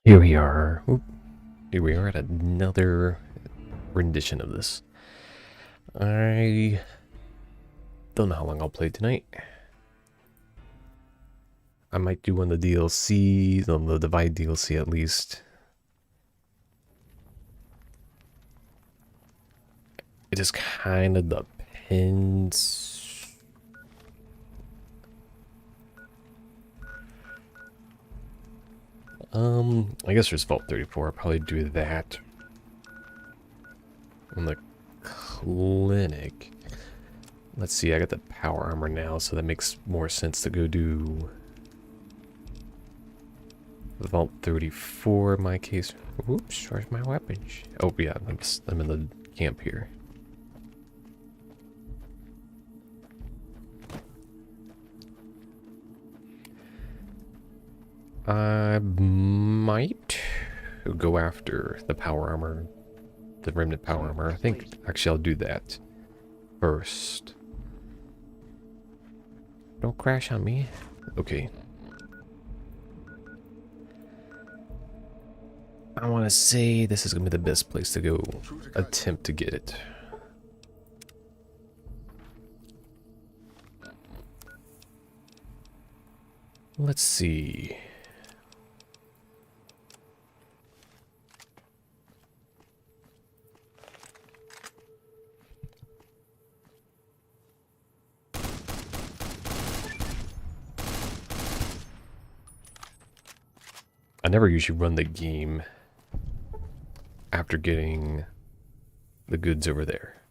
Here we are. Oop. Here we are at another rendition of this. I don't know how long I'll play tonight. I might do one of the DLC, the Divide DLC at least. It just kind of depends. I guess there's Vault 34. I'll probably do that. On the clinic. Let's see, I got the power armor now, so that makes more sense to go do Vault 34 in my case. Oops, charge my weapons. Oh yeah, I'm in the camp here. I might go after the power armor, the remnant power armor. I think actually I'll do that first. Don't crash on me. Okay. I want to say this is going to be the best place to go attempt to get it. Let's see. I never usually run the game after getting the goods over there.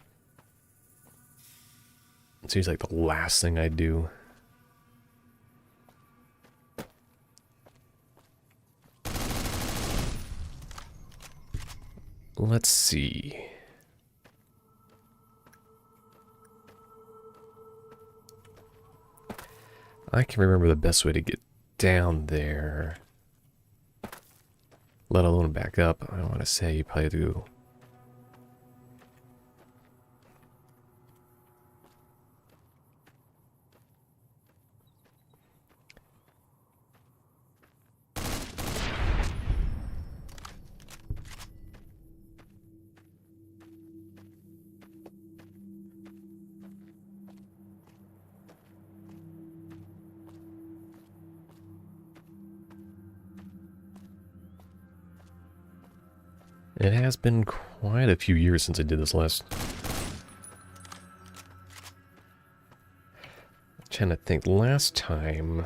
It seems like the last thing I do. Let's see. I can remember the best way to get down there. Let alone back up. I want to say you probably do. It has been quite a few years since I did this last. I'm trying to think. Last time,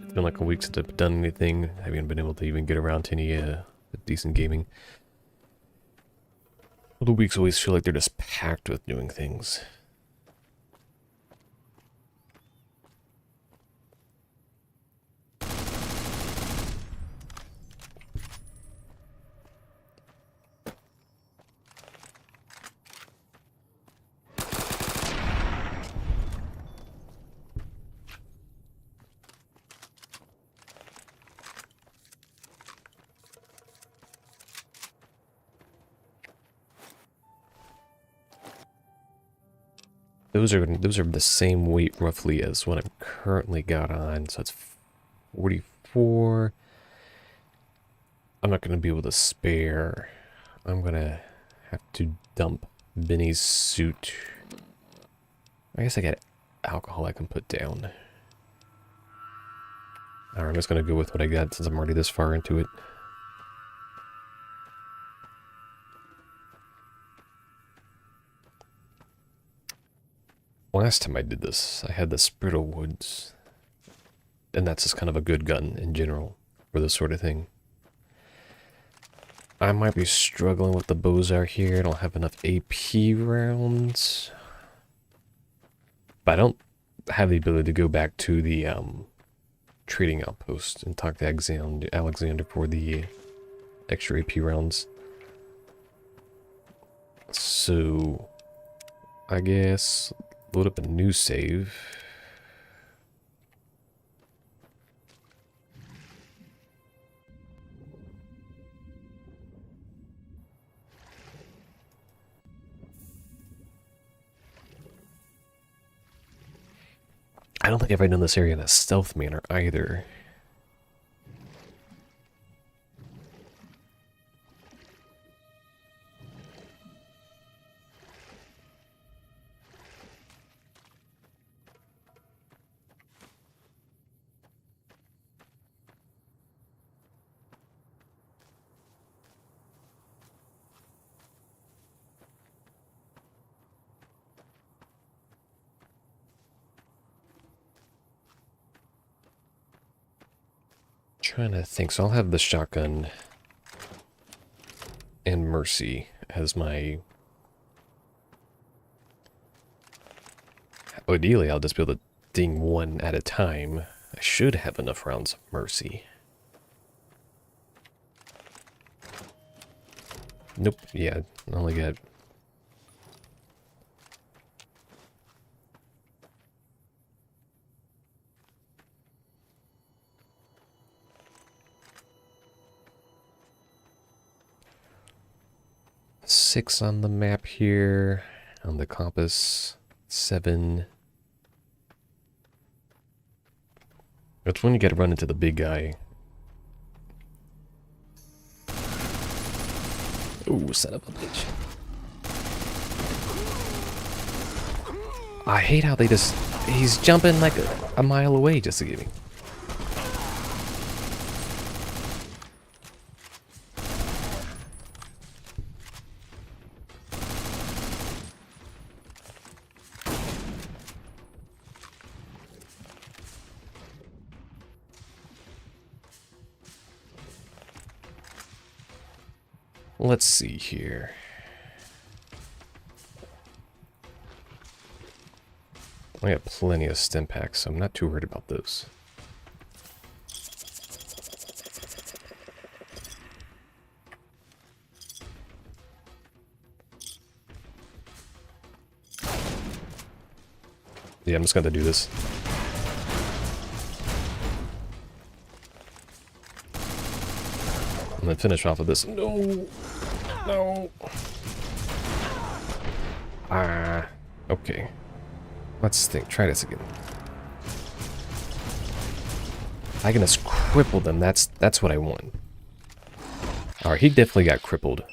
it's been like a week since I've done anything. I haven't been able to even get around to any decent gaming. Well, the weeks always feel like they're just packed with doing things. Those are the same weight roughly as what I've currently got on, so it's 44. I'm not going to be able to spare. I'm going to have to dump Benny's suit. I guess I got alcohol I can put down. Alright, I'm just going to go with what I got since I'm already this far into it. Last time I did this, I had the Sprittle Woods. And that's just kind of a good gun in general for this sort of thing. I might be struggling with the Bozar here. I don't have enough AP rounds. But I don't have the ability to go back to the trading outpost and talk to Alexander for the extra AP rounds. So, I guess load up a new save. I don't think I've ever done this area in a stealth manner either. Trying to think. So I'll have the shotgun and Mercy as my... Ideally, I'll just be able to ding one at a time. I should have enough rounds of Mercy. Nope. Yeah, I only got... six on the map here. On the compass, 7. That's when you gotta run into the big guy. Ooh, son of a bitch. I hate how they just... He's jumping like a mile away just to get me. Let's see here. I got plenty of stim packs, so I'm not too worried about those. Yeah, I'm just gonna do this. And then finish off with this. No! No! Ah, okay. Let's think. Try this again. I can just cripple them. That's what I want. Alright, he definitely got crippled.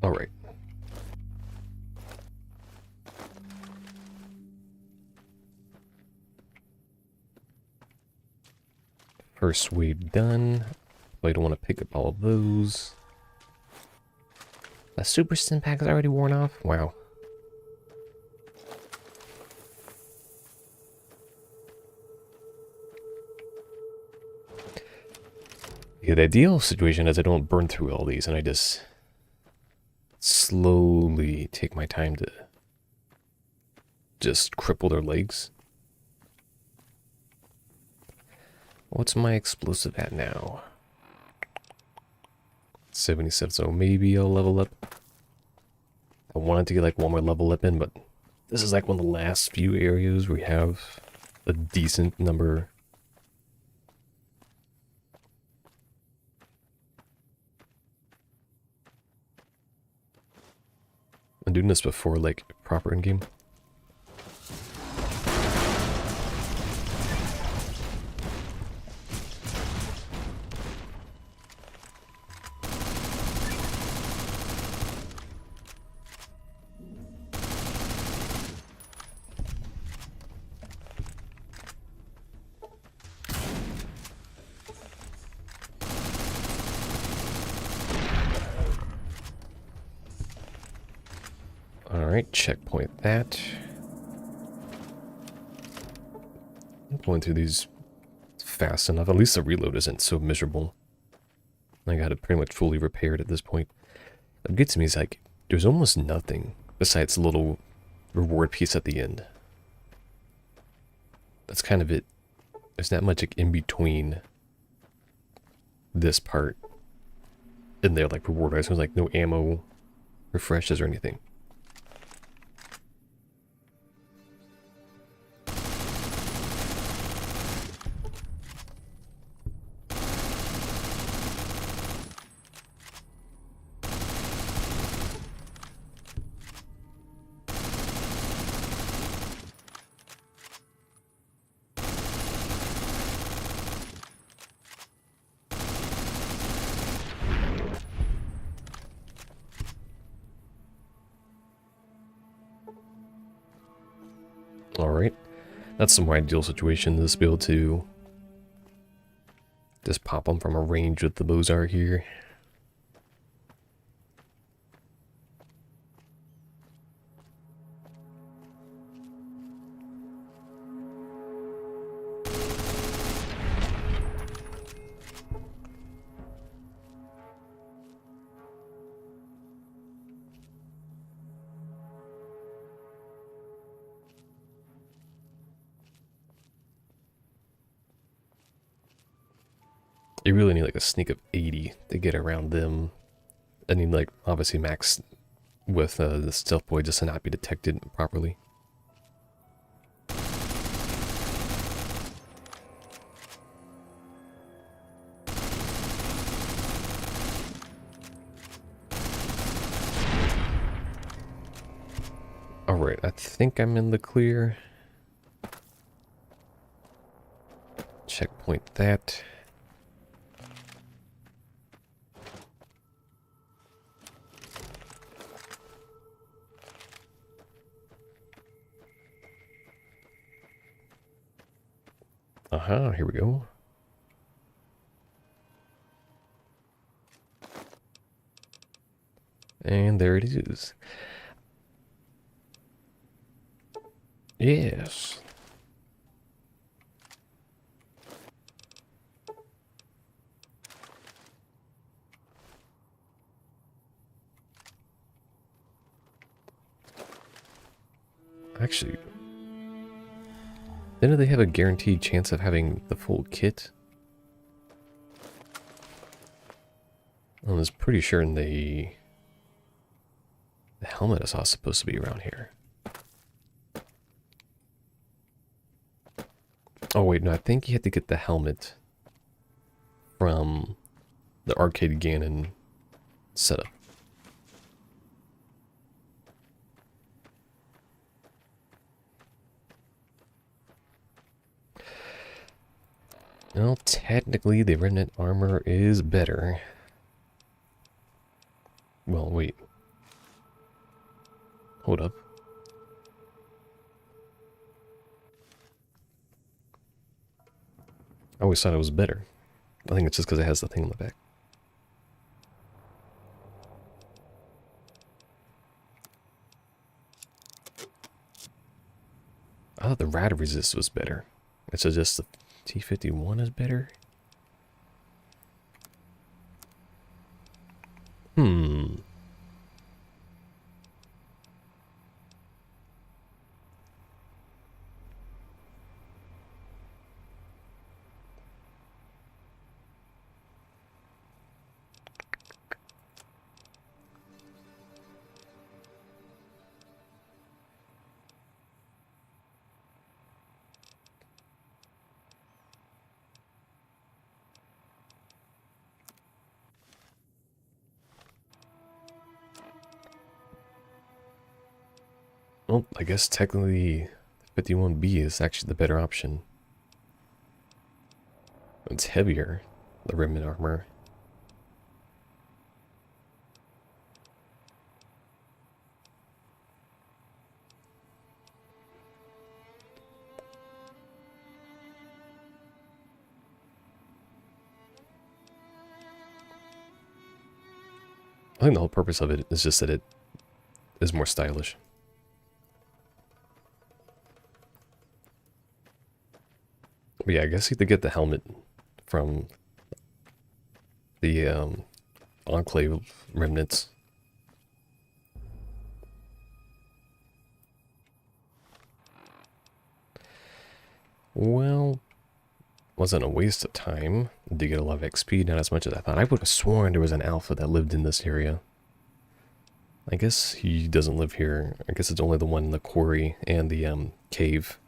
Alright. First wave done. I don't want to pick up all of those. The super stim pack is already worn off? Wow. Yeah, the ideal situation is I don't burn through all these and I just slowly take my time to just cripple their legs. What's my explosive at now? 77, so maybe I'll level up. I wanted to get like one more level up in, but this is like one of the last few areas where we have a decent number. I'm doing this before like proper in-game. Alright, checkpoint that. I'm going through these fast enough. At least the reload isn't so miserable. I got it pretty much fully repaired at this point. What gets me is like, there's almost nothing besides a little reward piece at the end. That's kind of it. There's not much like in between this part and there, like reward-wise. There's like no ammo refreshes or anything. That's the more ideal situation, is to be able to just pop them from a range with the Bozar here. You really need like a sneak of 80 to get around them. I need like obviously max with the stealth boy just to not be detected properly. Alright, I think I'm in the clear. Checkpoint that. Aha, here we go. And there it is. Yes. Actually, didn't they have a guaranteed chance of having the full kit? I was pretty sure the helmet I saw is supposed to be around here. Oh wait, no, I think you had to get the helmet from the Arcade Ganon setup. Well, technically the remnant armor is better. Well, wait. Hold up. I always thought it was better. I think it's just because it has the thing on the back. I thought the rad resist was better. It's just the T51 is better? Well, I guess technically 51B is actually the better option. It's heavier, the remnant armor. I think the whole purpose of it is just that it is more stylish. But yeah, I guess you have to get the helmet from the Enclave remnants. Well, wasn't a waste of time. Did get a lot of XP, not as much as I thought. I would have sworn there was an alpha that lived in this area. I guess he doesn't live here. I guess it's only the one in the quarry and the cave.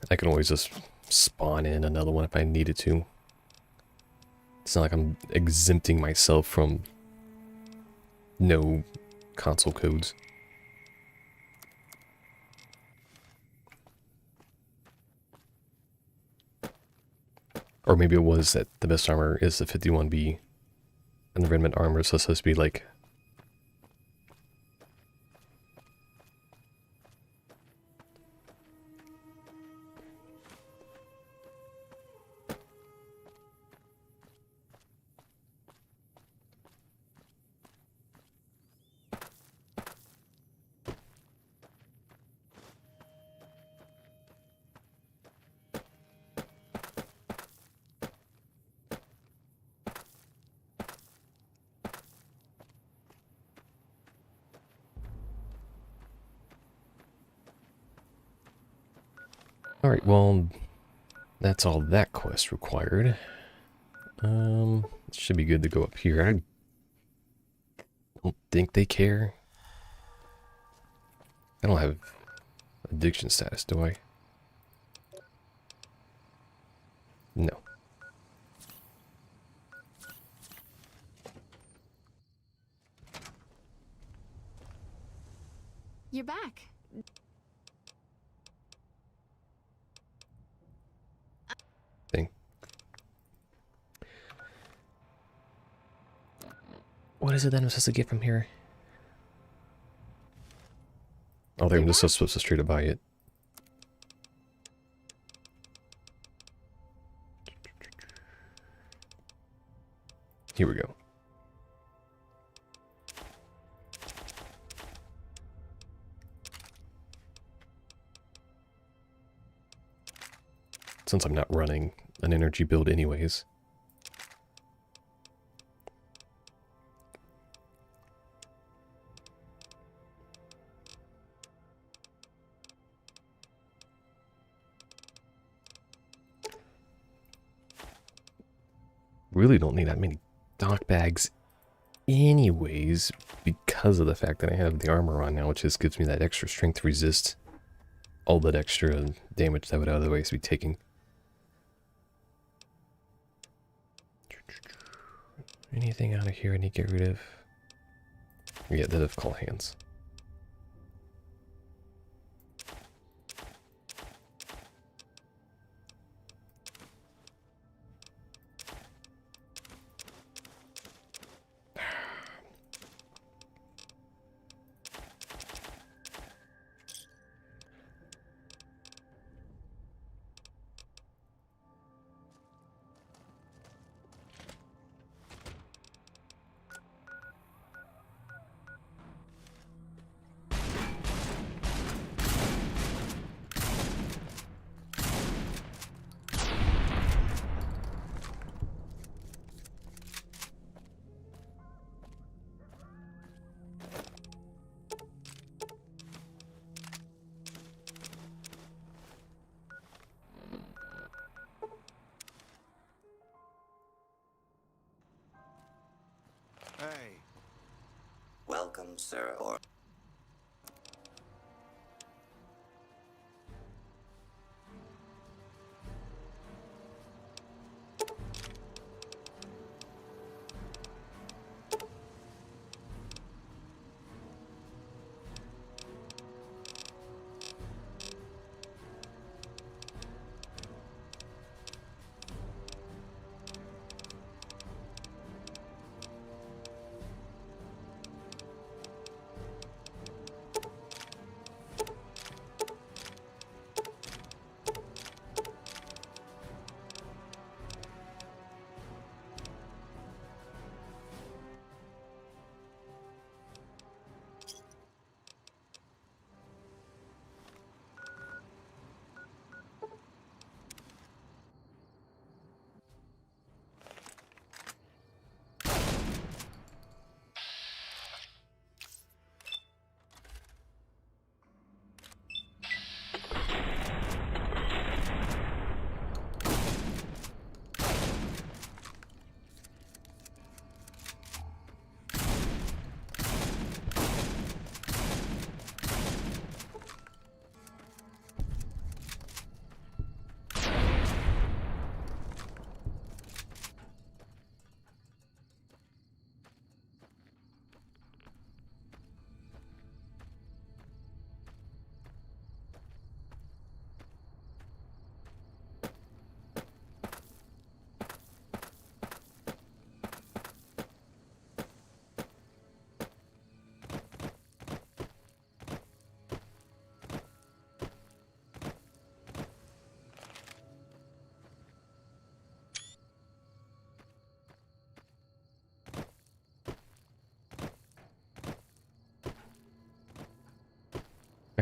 I can always just spawn in another one if I needed to. It's not like I'm exempting myself from no console codes. Or maybe it was that the best armor is the 51B, and the Redmond armor is supposed to be like... Alright, well, that's all that quest required. It should be good to go up here. I don't think they care. I don't have addiction status, do I? No. You're back. Thing. What is it that I'm supposed to get from here? Oh, I'm just supposed to straight up buy it. Here we go. Since I'm not running an energy build anyways. Really don't need that many dock bags anyways, because of the fact that I have the armor on now, which just gives me that extra strength to resist all that extra damage that would otherwise be taking. Anything out of here I need to get rid of? Yeah, that have call hands. Hey. Welcome, sir. Or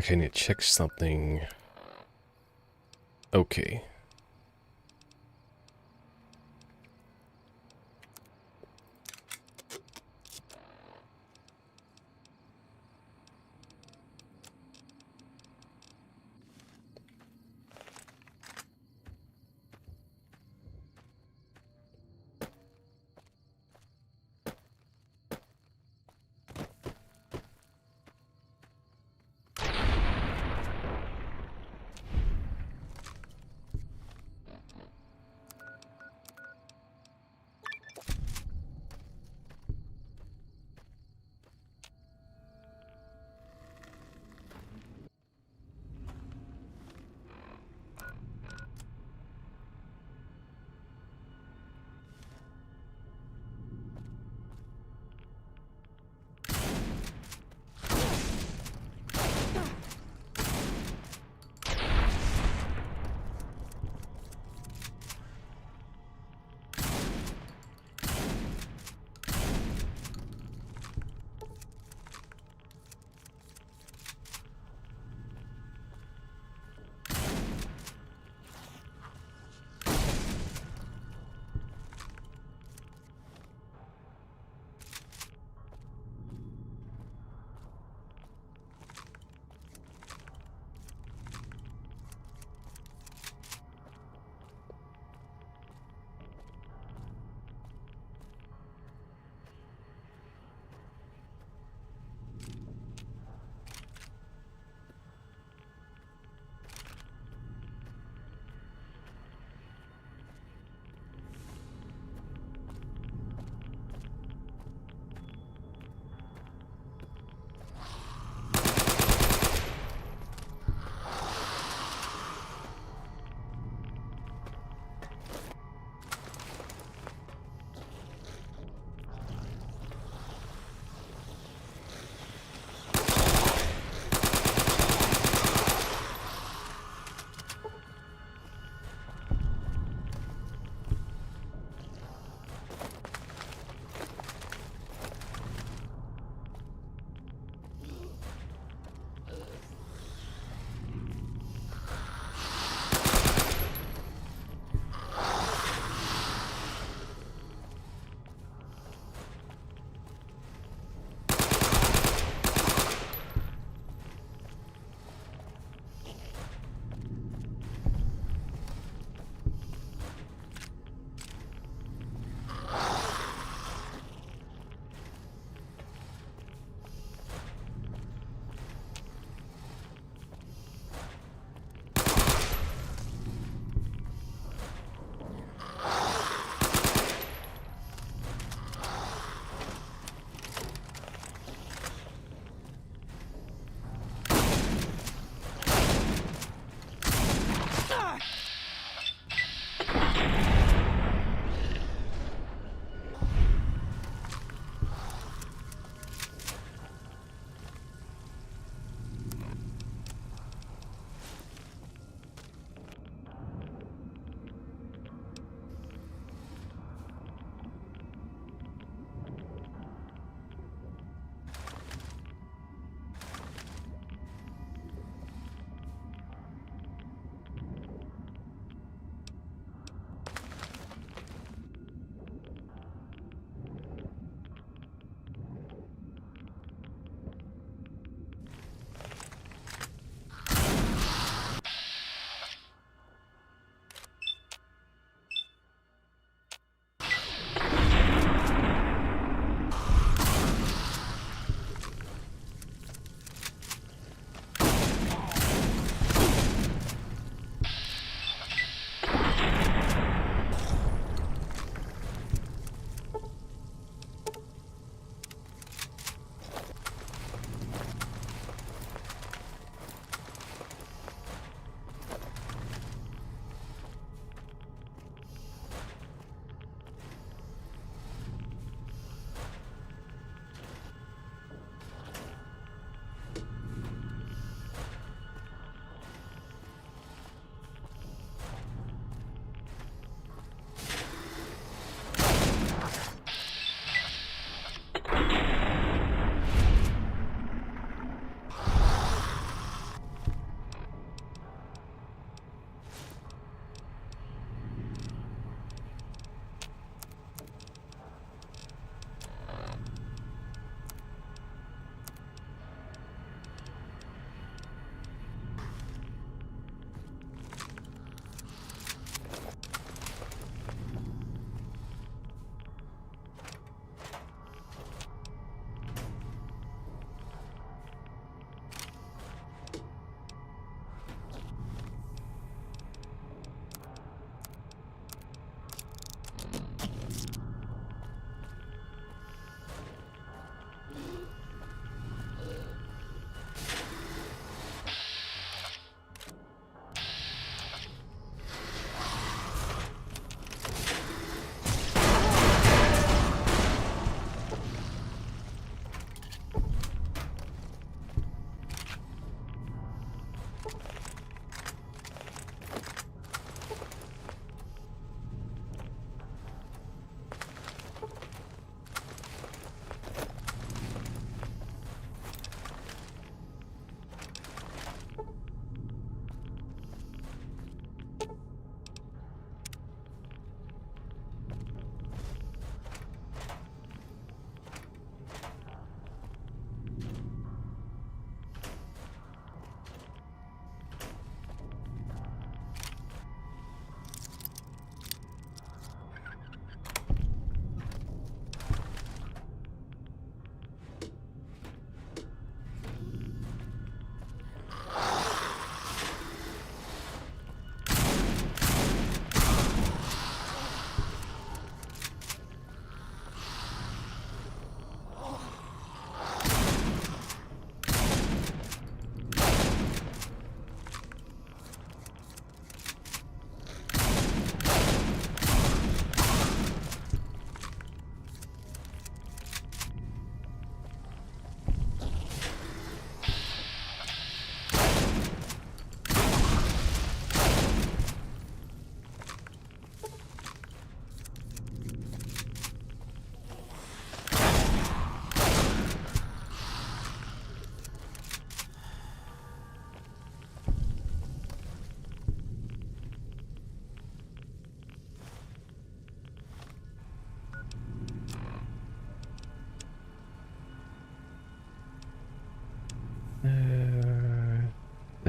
Actually, I need to check something. Okay.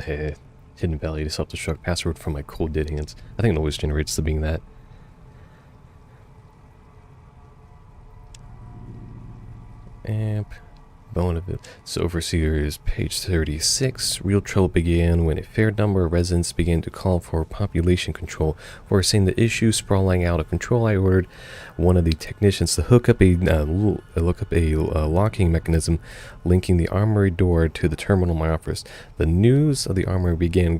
Hidden Valley to self-destruct password from my cold dead hands. I think it always generates the being that. Amp. Bone of it. So overseers, page 36. Real trouble began when a fair number of residents began to call for population control. Foreseeing the issue sprawling out of control, I ordered one of the technicians to hook up a locking mechanism linking the armory door to the terminal in my office. The news of the armory began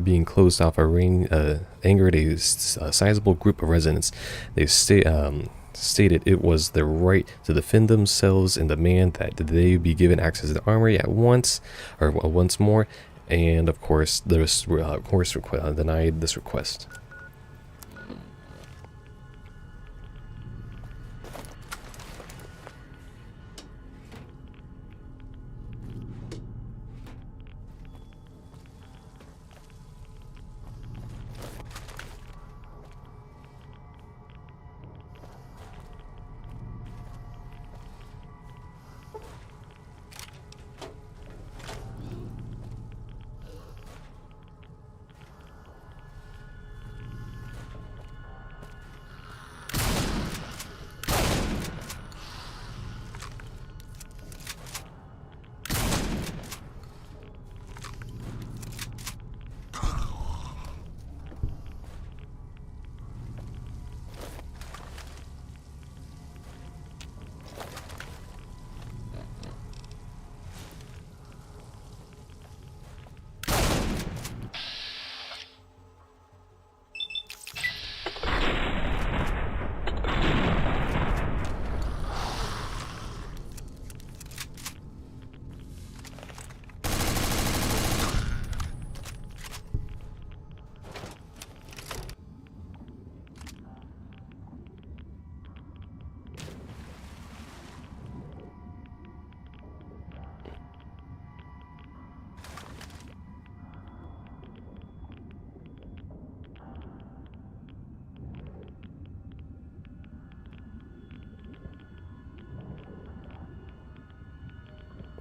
being closed off angered a sizable group of residents. They stated it was their right to defend themselves and demand that they be given access to the armory at once more, and of course denied this request.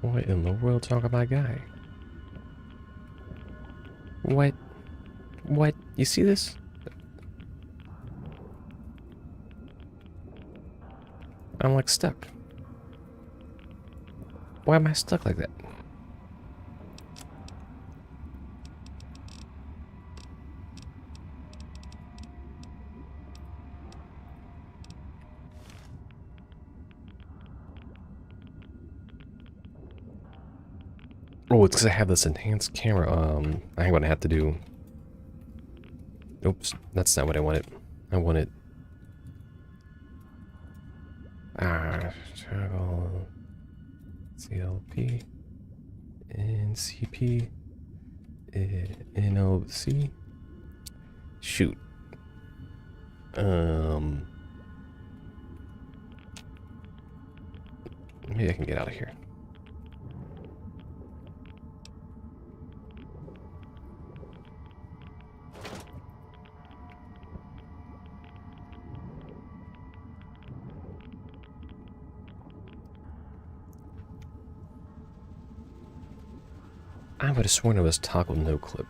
What in the world talk about guy? What? What? You see this? I'm like stuck. Why am I stuck like that? Oh, it's because I have this enhanced camera. I'm gonna have to do. Oops, that's not what I wanted. I wanted. Toggle CLP NCP NOC. Shoot. Maybe I can get out of here. I would have sworn it was toggle no clip.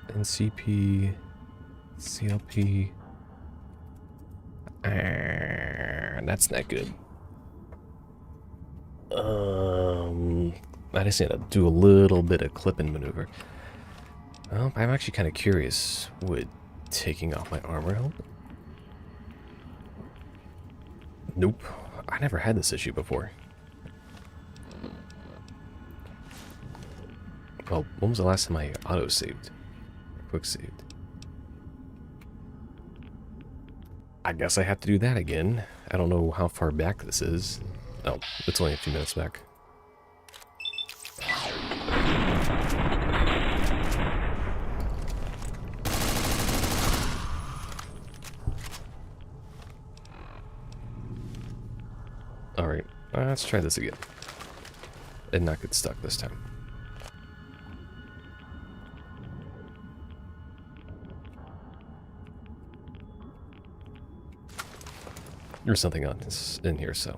NCP, CLP. That's not good. I just need to do a little bit of clipping maneuver. Well, I'm actually kind of curious. Would taking off my armor help? Nope. I never had this issue before. Well, when was the last time I auto-saved? Or quick-saved? I guess I have to do that again. I don't know how far back this is. Oh, it's only a few minutes back. Alright, let's try this again. And not get stuck this time. There's something on this in here, so.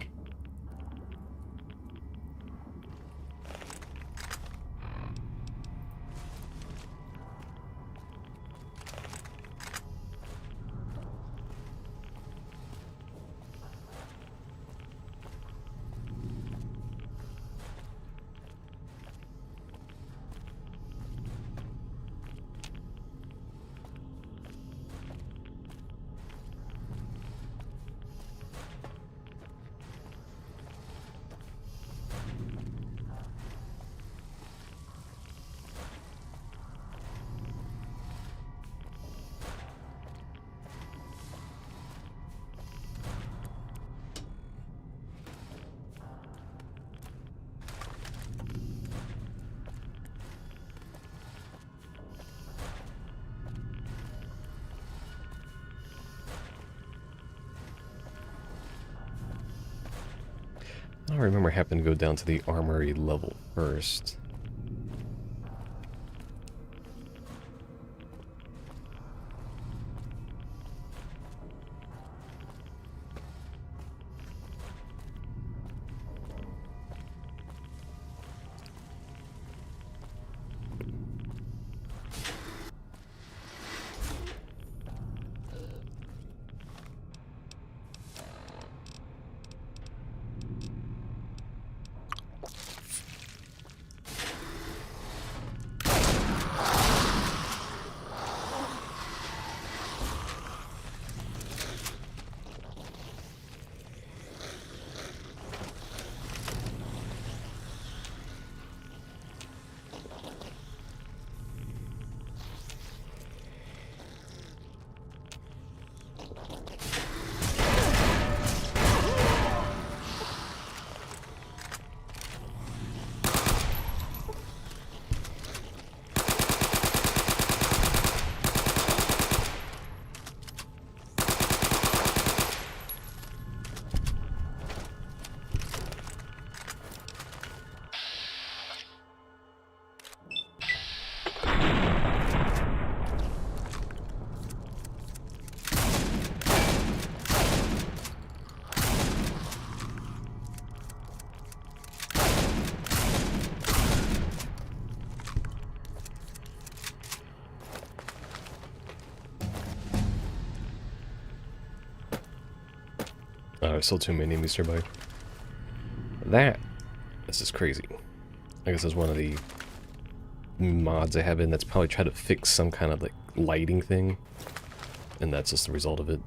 I remember having to go down to the armory level first. Oh, there's still too many enemies nearby. This is crazy. I guess it's one of the mods I have in that's probably trying to fix some kind of like lighting thing. And that's just the result of it.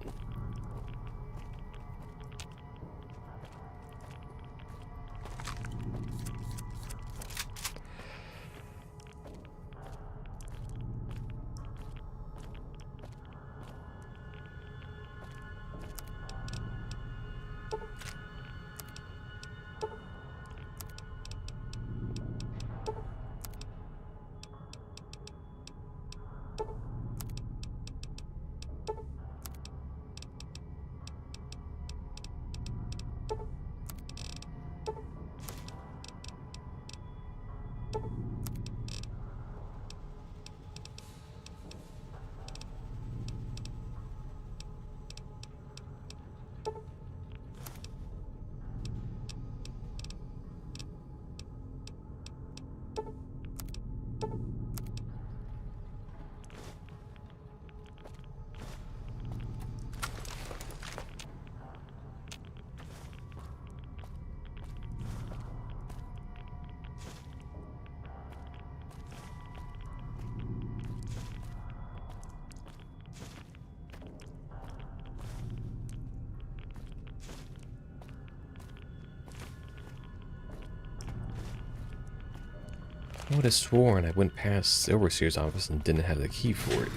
I would have sworn I went past the overseer's office and didn't have the key for it.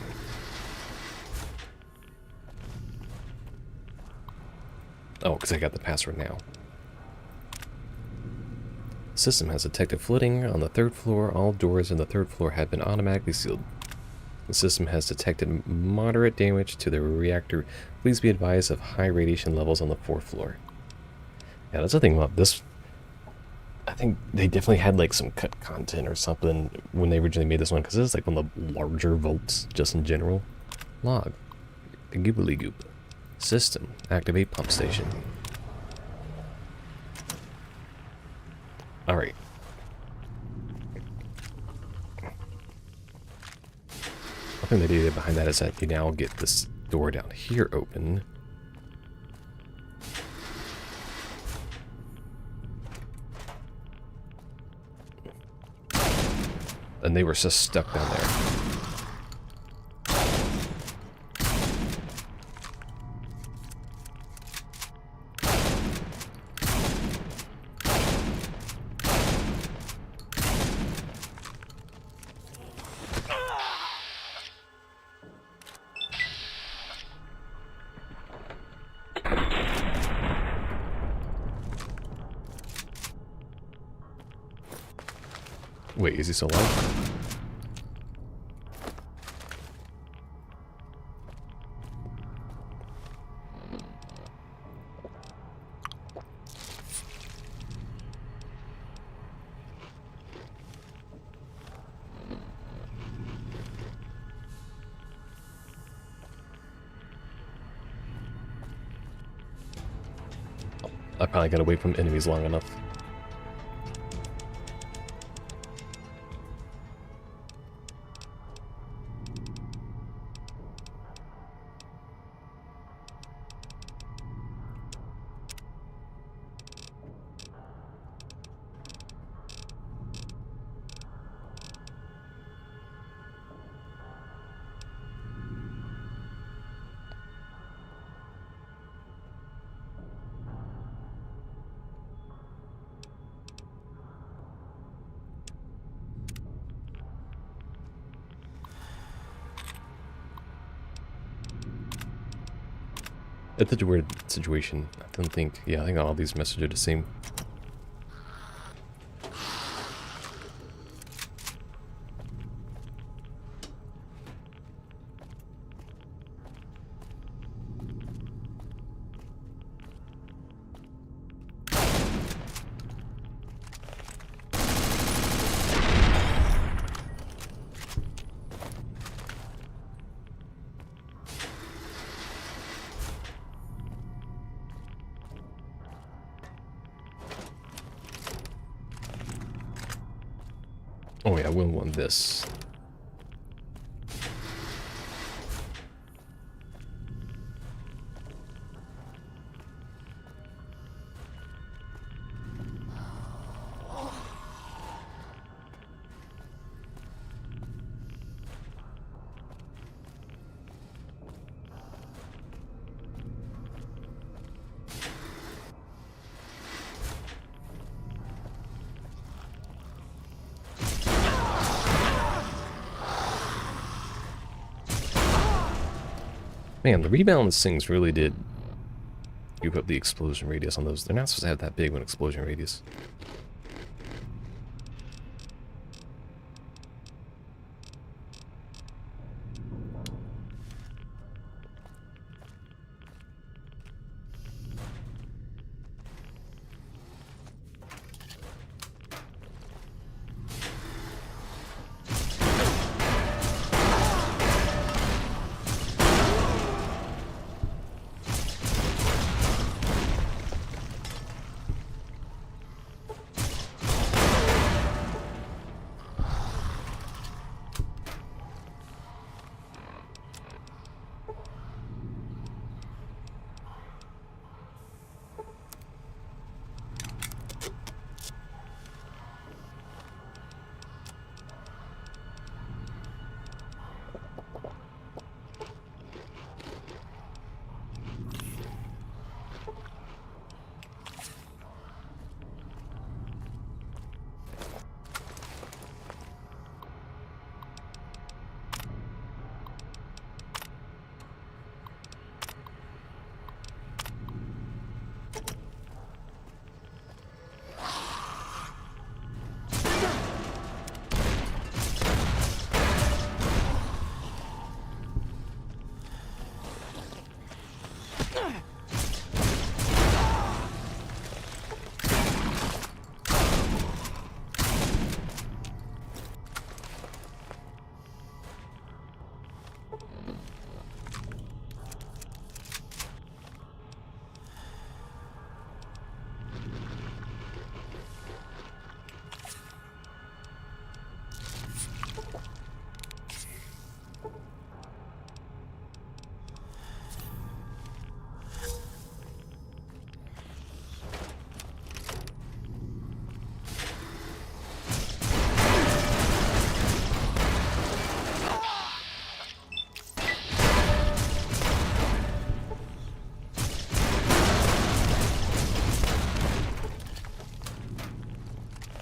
Oh, because I got the password now. System has detected flooding on the 3rd floor. All doors in the 3rd floor have been automatically sealed. The system has detected moderate damage to the reactor. Please be advised of high radiation levels on the 4th floor. Yeah, that's the thing about this. I think they definitely had like some cut content or something when they originally made this one, because this is like one of the larger vaults just in general. Log. The goobly goop. System. Activate pump station. Alright. I think the idea behind that is that you now get this door down here open. And they were just stuck down there. Wait, is he still alive? I probably got away from enemies long enough. It's such a weird situation. I don't think, yeah, I think all these messages are the same. Oh yeah, I will want this. Man, the rebalance things really did give up the explosion radius on those. They're not supposed to have that big of an explosion radius.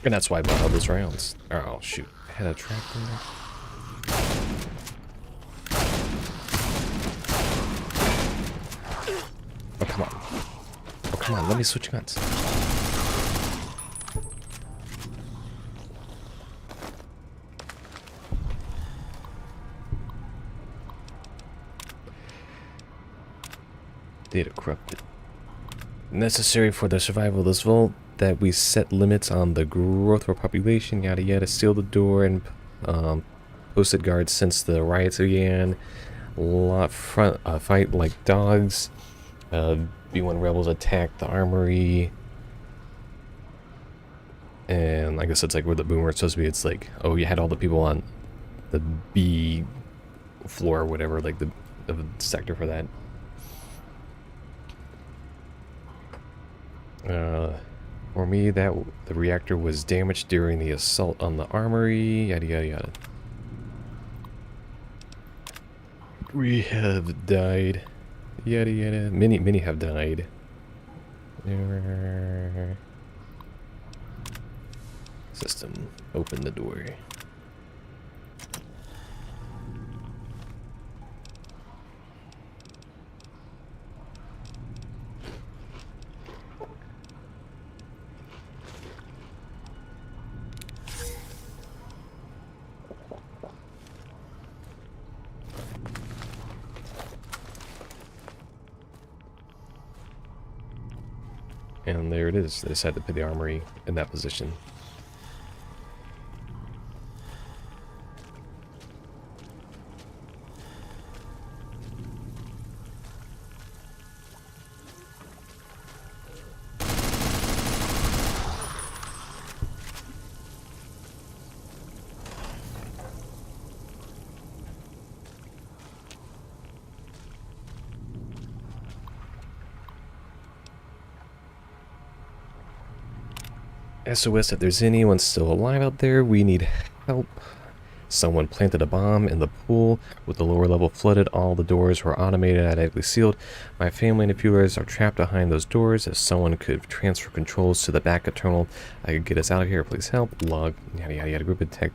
And that's why I bought all those rounds. Oh, shoot. I had a trap in there. Oh, come on. Oh, come on. Let me switch guns. Data corrupted. Necessary for the survival of this vault that we set limits on the growth of our population, yada yada, seal the door and posted guards since the riots began. Fight like dogs. Be B1 rebels attacked the armory. And I guess it's like where the boomer is supposed to be. It's like, oh, you had all the people on the B floor or whatever, like the sector for that. For me, that the reactor was damaged during the assault on the armory. Yada yada yada. We have died. Yada yada. Many have died. System. Open the door. And there it is. They decided to put the armory in that position. SOS, if there's anyone still alive out there, we need help. Someone planted a bomb in the pool with the lower level flooded. All the doors were automated and automatically sealed. My family and a few others are trapped behind those doors. If someone could transfer controls to the backup terminal, I could get us out of here. Please help. Log. Yada yada yada. Group attack.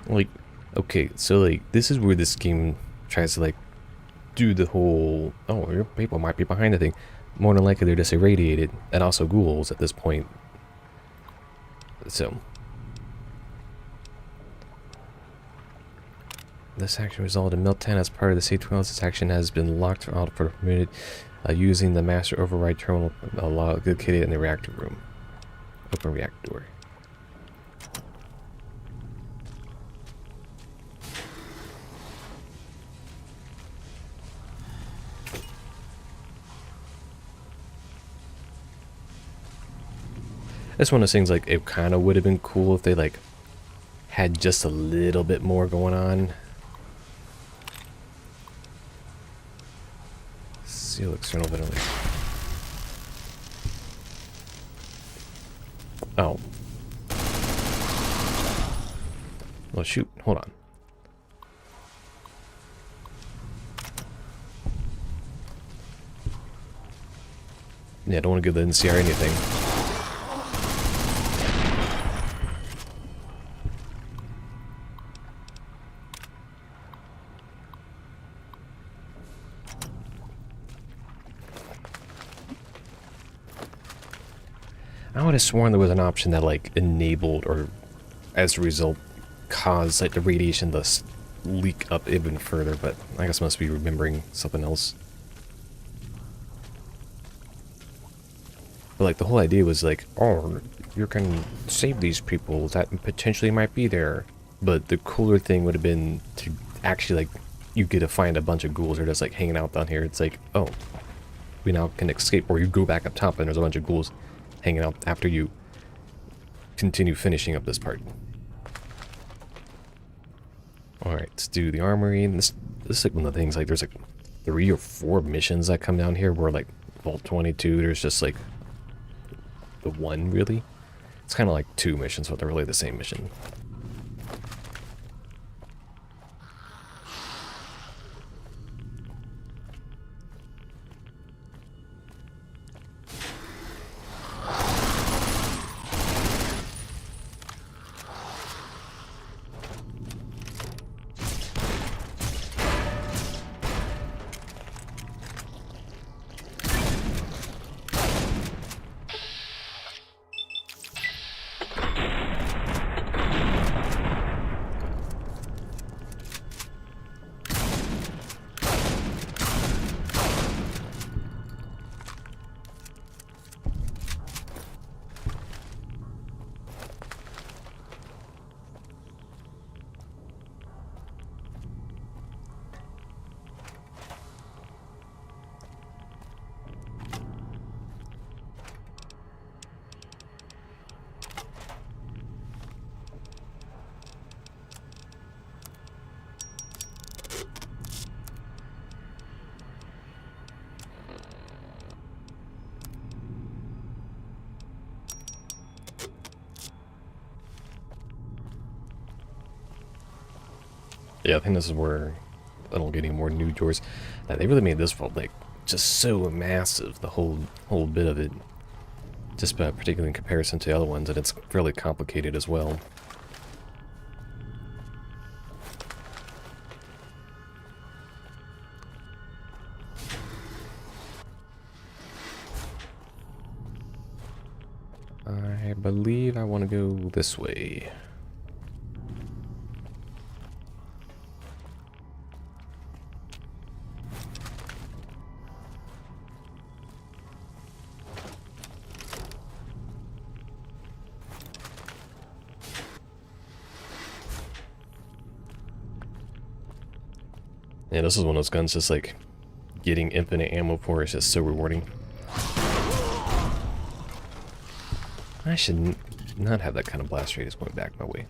Like, okay, so like this is where this game tries to like do the whole, oh, your people might be behind the thing. More than likely they're just irradiated, and also ghouls at this point. So, this action resulted in Meltdown as part of the safety rules. This action has been locked out for permitted using the master override terminal located in the reactor room. Open reactor door. This one of those things, like, it kind of would have been cool if they, like, had just a little bit more going on. Seal external ventilation. Oh. Well, shoot. Hold on. Yeah, I don't want to give the NCR anything. I would have sworn there was an option that like enabled or as a result caused like the radiation to leak up even further, but I guess I must be remembering something else. But like the whole idea was like, oh, you can save these people that potentially might be there. But the cooler thing would have been to actually like you get to find a bunch of ghouls that are just like hanging out down here. It's like, oh, we now can escape, or you go back up top and there's a bunch of ghouls hanging out after you continue finishing up this part. Alright, let's do the armory. And this is like one of the things, like there's like 3 or 4 missions that come down here where like Vault 22, there's just like the one really. It's kind of like 2 missions, but they're really the same mission. Yeah, I think this is where I don't get any more new doors. They really made this vault like just so massive, the whole bit of it. Just particularly in comparison to the other ones, and it's fairly complicated as well. I believe I want to go this way. Yeah, this is one of those guns just like getting infinite ammo for is just so rewarding. I should not have that kind of blast radius going back my way.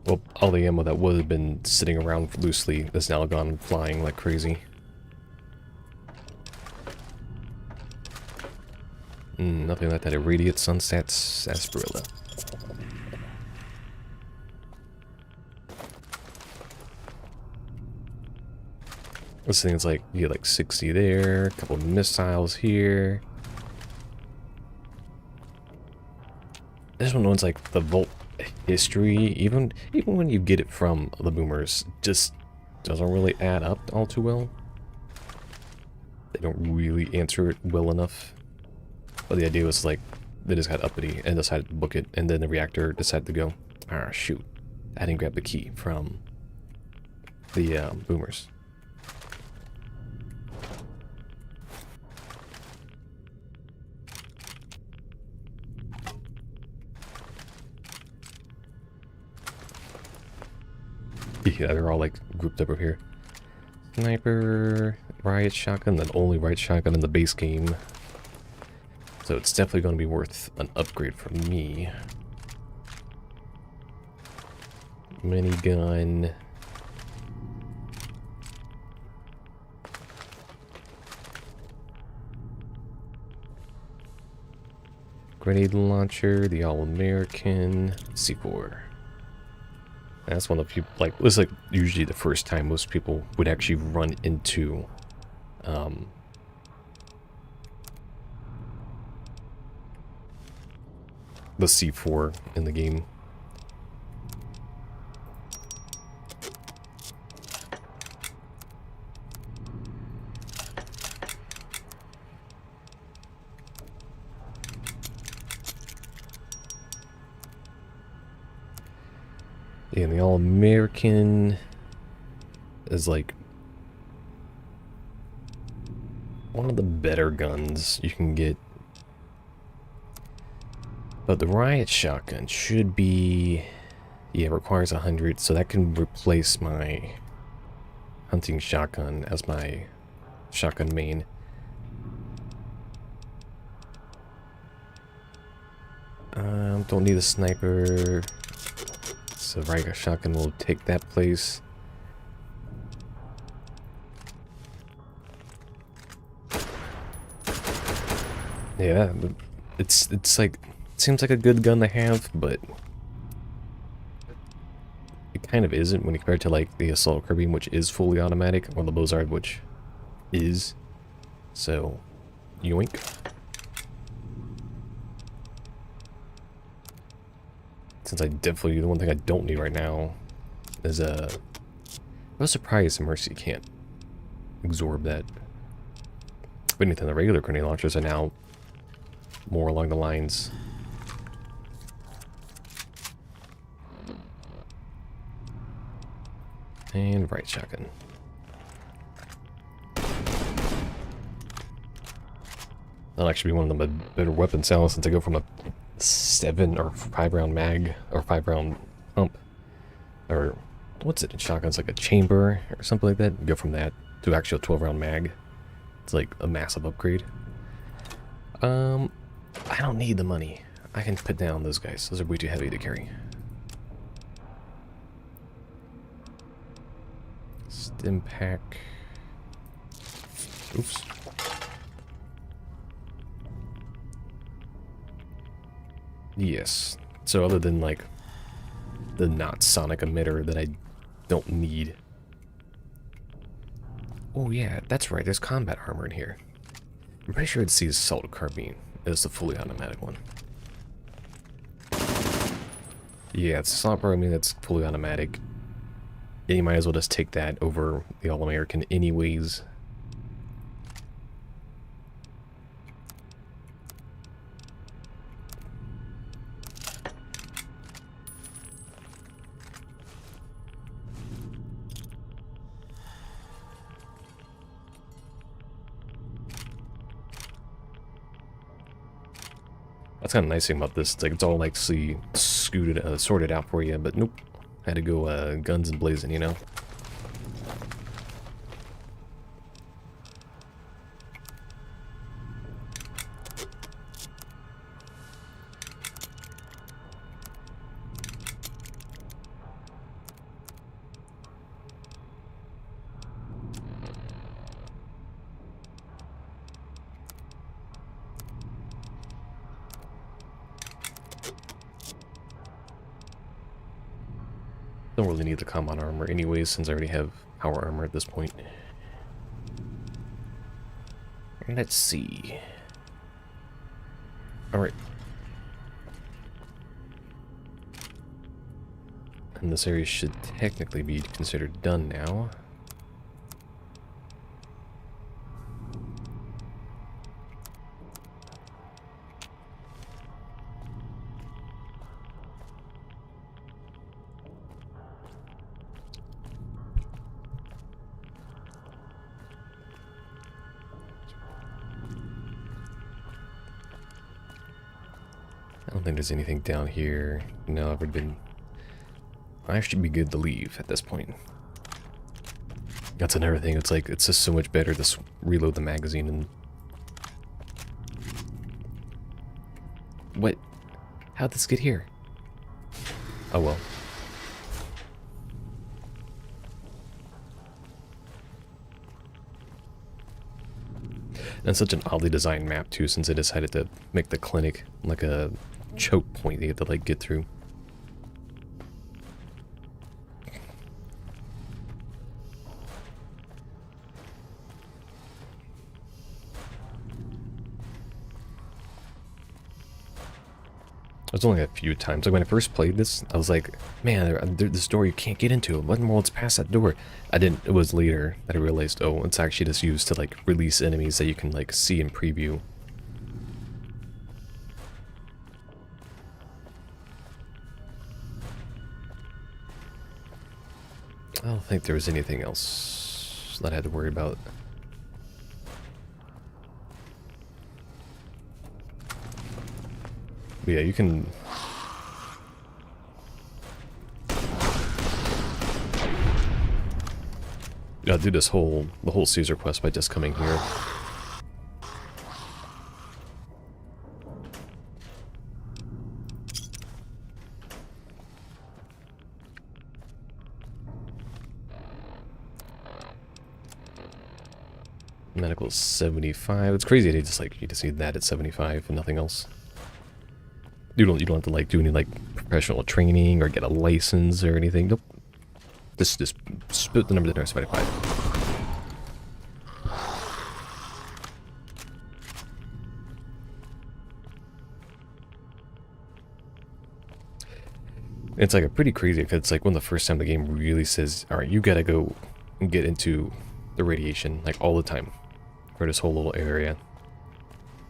Well, all the ammo that would have been sitting around loosely is now gone flying like crazy. Nothing like that irradiate sunset sarsaparilla. This thing's like, you get like 60 there, a couple of missiles here. This one's like the Volt history, even when you get it from the boomers, just doesn't really add up all too well. They don't really answer it well enough. But the idea was like, they just got uppity and decided to book it, and then the reactor decided to go, ah, shoot, I didn't grab the key from the boomers. Yeah, they're all like grouped up over here. Sniper, riot shotgun, then only riot shotgun in the base game. So it's definitely going to be worth an upgrade for me. Minigun. Grenade launcher, the All-American, C4. That's one of the people, like, this is like usually the first time most people would actually run into the C4 in the game. Yeah, and the All-American is like one of the better guns you can get. But the riot shotgun should be, yeah, it requires 100, so that can replace my hunting shotgun as my shotgun main. Don't need a sniper, so riot shotgun will take that place. Yeah, it's like, seems like a good gun to have, but it kind of isn't when you compare it to like the assault carbine, which is fully automatic, or the Bozard, which is. So, yoink. Since I definitely, the one thing I don't need right now is a. I was surprised Mercy can't absorb that. If anything, the regular grenade launchers are now more along the lines. And right shotgun. That'll actually be one of the better weapon sounds since I go from a 7 or 5 round mag or 5 round pump, or what's it in shotguns, like a chamber or something like that. Go from that to actual 12 round mag. It's like a massive upgrade. I don't need the money. I can put down those guys. Those are way too heavy to carry. Stim pack. Oops. Yes. So other than like the not sonic emitter that I don't need. Oh yeah, that's right, there's combat armor in here. I'm pretty sure it sees assault carbine as the fully automatic one. Yeah, it's assault carbine that's fully automatic. And you might as well just take that over the All-American anyways. That's kind of nice thing about this. It's like it's all like sorted out for you, but nope. Had to go guns and blazing, you know. Don't really need the combat armor anyways, since I already have power armor at this point. Let's see. Alright. And this area should technically be considered done now. I don't think there's anything down here. No, I've already been... I should be good to leave at this point. That's another thing. It's like, it's just so much better to reload the magazine and... What? How'd this get here? Oh well. And such an oddly designed map too, since they decided to make the clinic like a choke point they have to like get through. There's only a few times. Like when I first played this, I was like, man, this door you can't get into. What in the world's past that door? I didn't, it was later that I realized, oh, it's actually just used to like release enemies that you can like see in preview. I don't think there was anything else that I had to worry about. But yeah, you can... I'll do this the whole Caesar quest by just coming here. Medical 75. It's crazy that you just need that at 75 and nothing else. You don't have to like do any like professional training or get a license or anything. Nope. Just split the number to 75. It's like a pretty crazy because it's like one of the first time the game really says, all right, you gotta go and get into the radiation like all the time for this whole little area.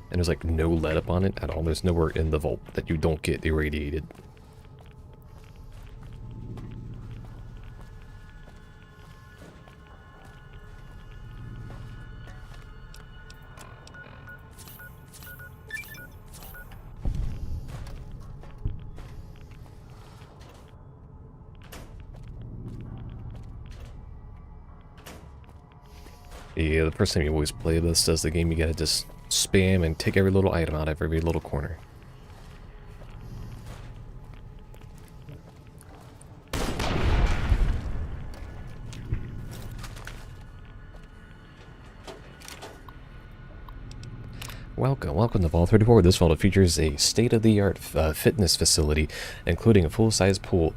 And there's like no let up on it at all. There's nowhere in the vault that you don't get irradiated. Yeah, the first time you always play this as the game, you gotta just spam and take every little item out of every little corner. Welcome to Vault 34. This vault features a state-of-the-art fitness facility, including a full-size pool,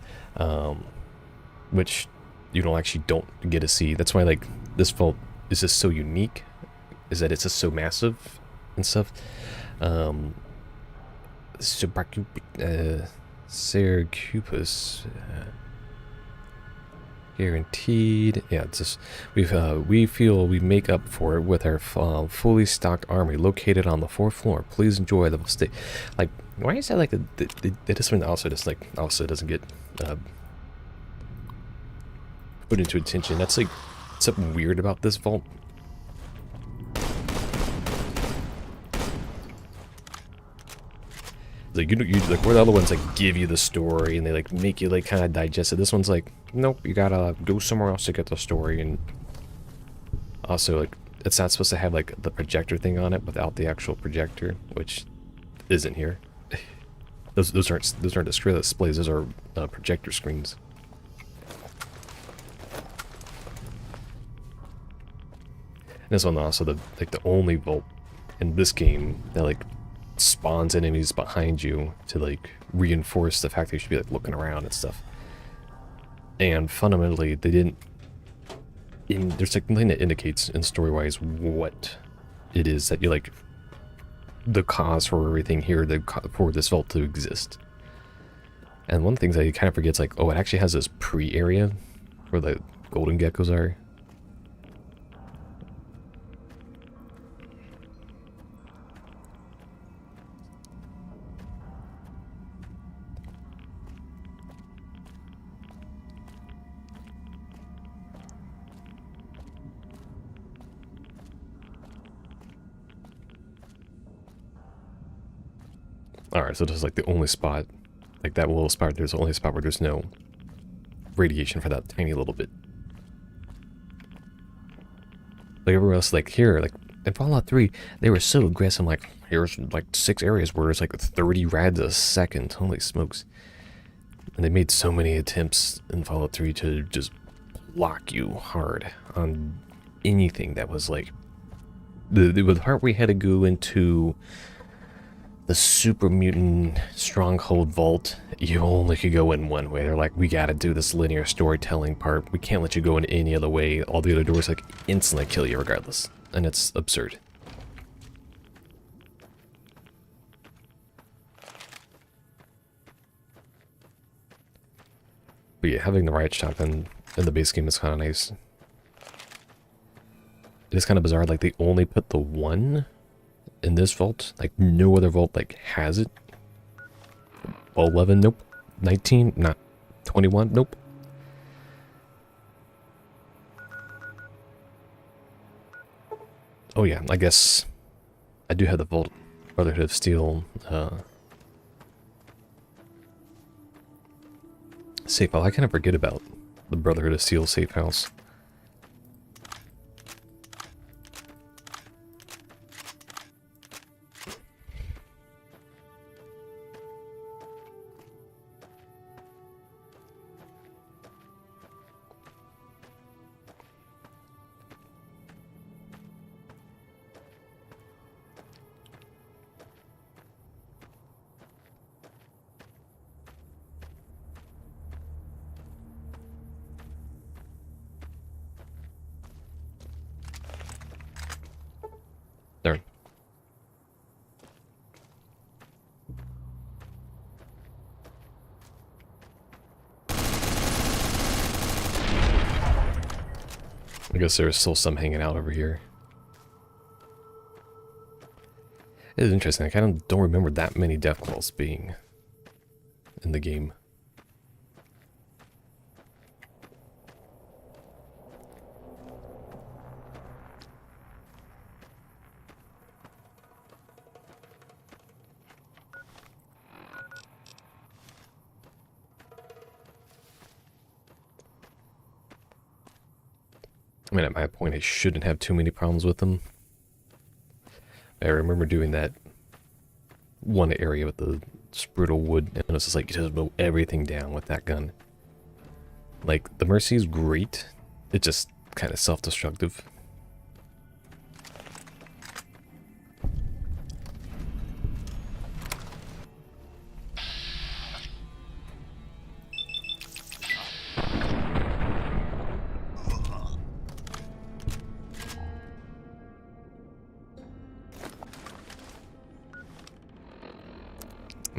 which you don't get to see. That's why, like, this vault is just so unique, is that it's just so massive and stuff. Syracuse, guaranteed. Yeah, it's just we feel we make up for it with our fully stocked armory located on the 4th floor. Please enjoy the stay. Like, why is that like this one also just like also doesn't get put into attention? That's like something weird about this vault. Like, you like, where the other ones like give you the story and they like make you like kind of digest it. This one's like, nope, you gotta go somewhere else to get the story. And also, like, it's not supposed to have like the projector thing on it without the actual projector, which isn't here. those aren't displays. Those are projector screens. And this one also the only vault in this game that like spawns enemies behind you to like reinforce the fact that you should be like looking around and stuff. And fundamentally, they didn't. There's like nothing that indicates in story-wise what it is that you like. The cause for everything here, for this vault to exist. And one of the things I kind of forget is like, oh, it actually has this pre-area where the golden geckos are. Alright, so this is like the only spot, like that little spot, there's the only spot where there's no radiation for that tiny little bit. Like everywhere else, like here, like in Fallout 3, they were so aggressive, like here's like 6 areas where there's like 30 rads a second, holy smokes. And they made so many attempts in Fallout 3 to just block you hard on anything that was like, the part we had to go into the super mutant stronghold vault, you only could go in one way. They're like, we gotta do this linear storytelling part. We can't let you go in any other way. All the other doors like instantly kill you regardless. And it's absurd. But yeah, having the riot shotgun in the base game is kind of nice. It is kind of bizarre, like they only put the one in this vault, like no other vault like has it. 11, nope. 19, not 21, nope. Oh yeah, I guess I do have the Vault Brotherhood of Steel safe house. I kind of forget about the Brotherhood of Steel safe house. There. I guess there's still some hanging out over here. It is interesting. I kind of don't remember that many death calls being in the game. I mean, at my point, I shouldn't have too many problems with them. I remember doing that one area with the sprutal wood, and it was just like, you just mow everything down with that gun. Like, the Mercy is great, it's just kind of self-destructive.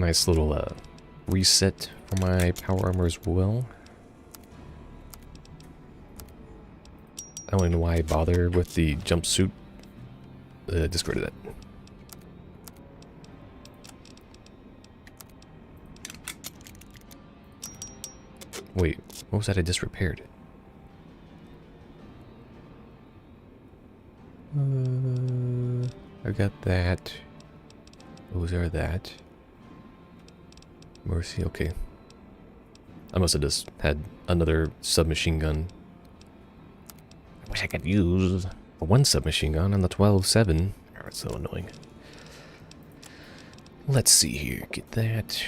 Nice little reset for my power armor as well. I don't even know why I bother with the jumpsuit. Discarded that. Wait, what was that I just repaired? I got that. Those are that. Mercy, okay. I must have just had another submachine gun. I wish I could use one submachine gun on the 12-7. Oh, it's so annoying. Let's see here. Get that.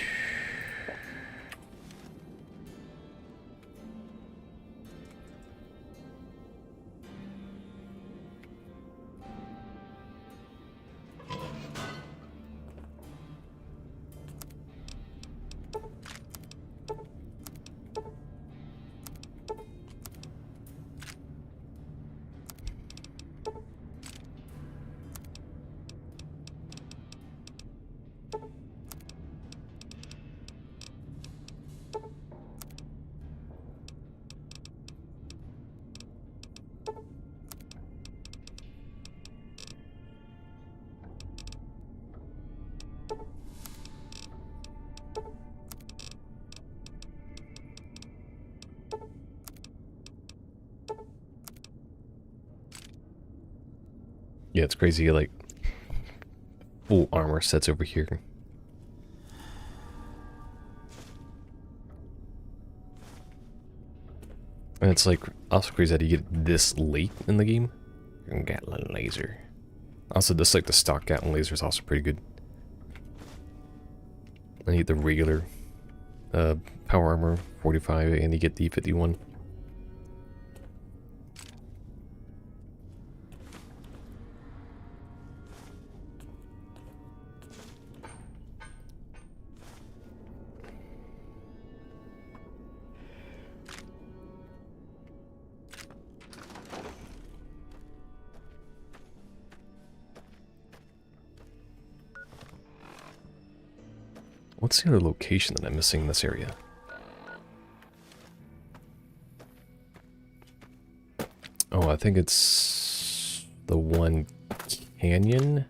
Yeah, it's crazy, like, full armor sets over here. And it's like, also crazy that you get this late in the game. Gatling laser. Also, just like the stock Gatling laser is also pretty good. I need the regular power armor 45 and you get the 51. What's the other location that I'm missing in this area? Oh, I think it's the one canyon.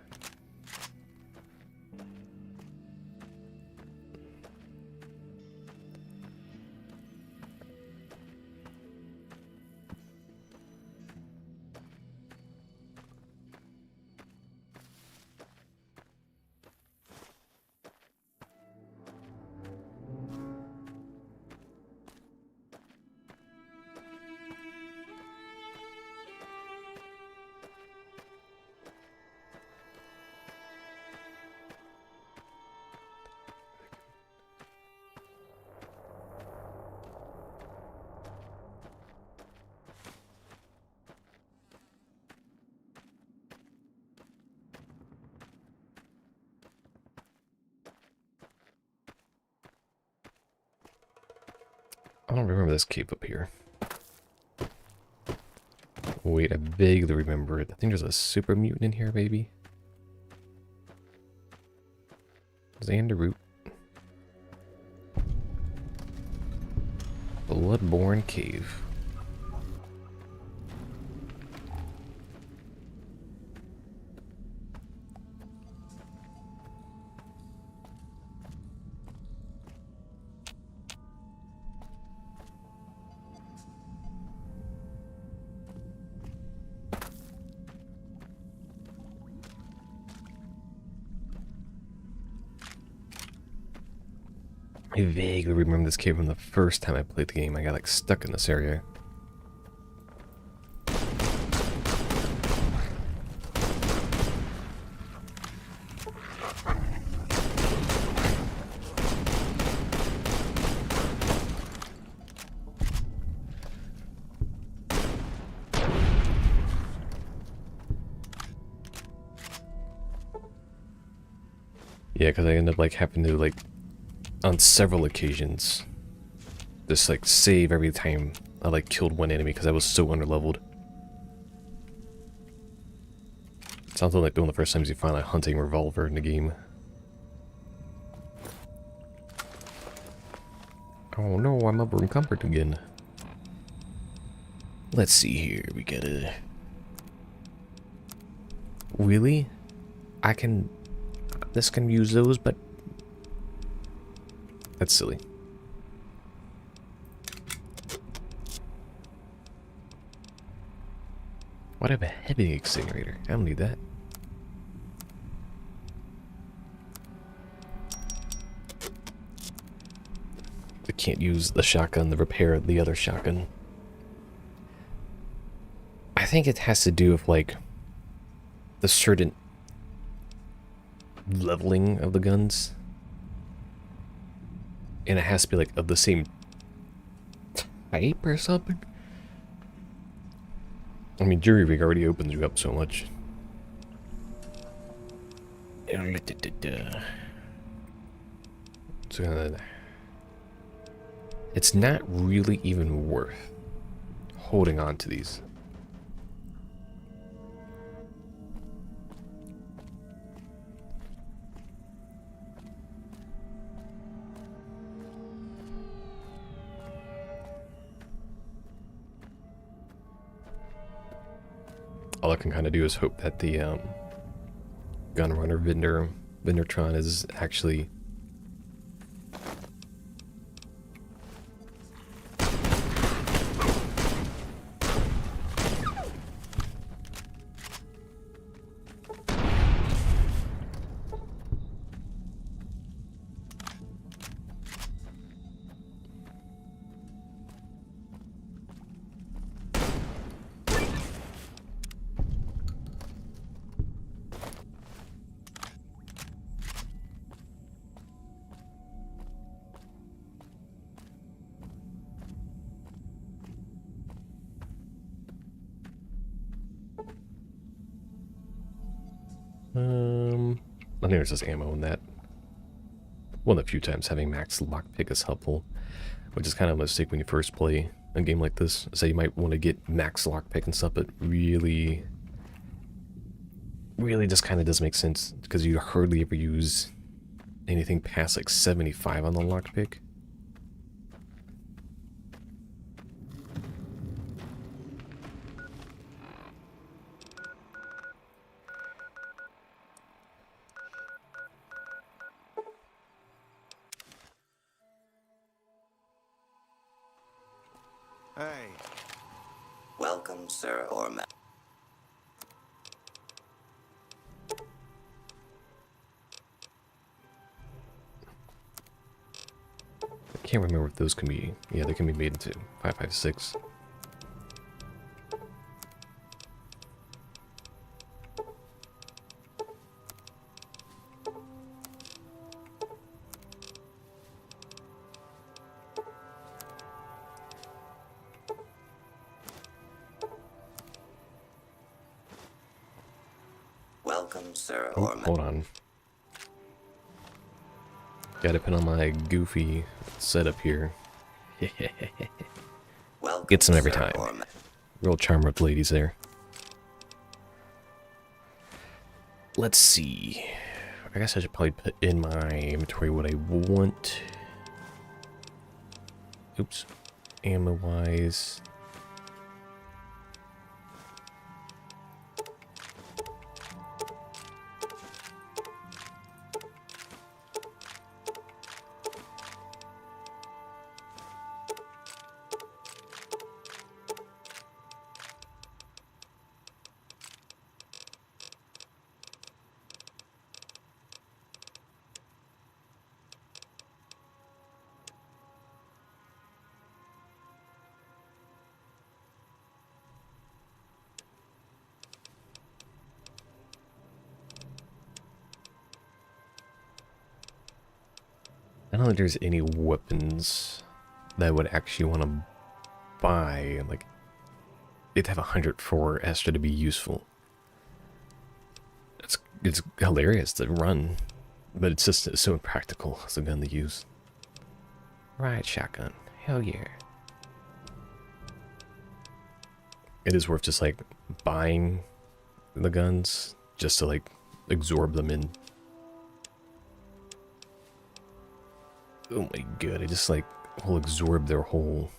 I don't remember this cave up here. Wait, I vaguely remember it. I think there's a super mutant in here, maybe. Xanderroot. Bloodborne Cave. I vaguely remember this cave from the first time I played the game. I got like stuck in this area. Yeah, because I ended up like having to like on several occasions just like save every time I like killed one enemy because I was so underleveled. Sounds like one of the first times you find a hunting revolver in the game. Oh no, I'm up room comfort again. Let's see here. We gotta. Really? I can. This can use those, but. That's silly. Why do I have a heavy incinerator? I don't need that. I can't use the shotgun to repair the other shotgun. I think it has to do with, like, the certain leveling of the guns. And it has to be, like, of the same type or something. I mean, jury rig already opens you up so much. So, it's not really even worth holding on to these. All I can kind of do is hope that the Gunrunner Vendortron is actually I think there's just ammo in that. One of the few times having max lockpick is helpful, which is kind of a mistake when you first play a game like this. So you might want to get max lockpick and stuff, but really just kind of doesn't make sense because you hardly ever use anything past like 75 on the lockpick. Hey. Welcome, sir or ma'am. I can't remember if those can be, yeah, they can be made into 5.56. Welcome, sir Oh, or ma'am. hold on. Gotta put on my goofy setup here. Welcome, Gets them every sir time. or ma'am. Real charm up ladies there. Let's see. I guess I should probably put in my inventory what I want. Oops. Ammo-wise. I don't think there's any weapons that I would actually want to buy. Like, it'd have 104 extra to be useful. It's hilarious to run, but it's just so impractical as a gun to use. Right, shotgun. Hell yeah. It is worth just like buying the guns just to like absorb them in. Oh my god, I just like will absorb their whole...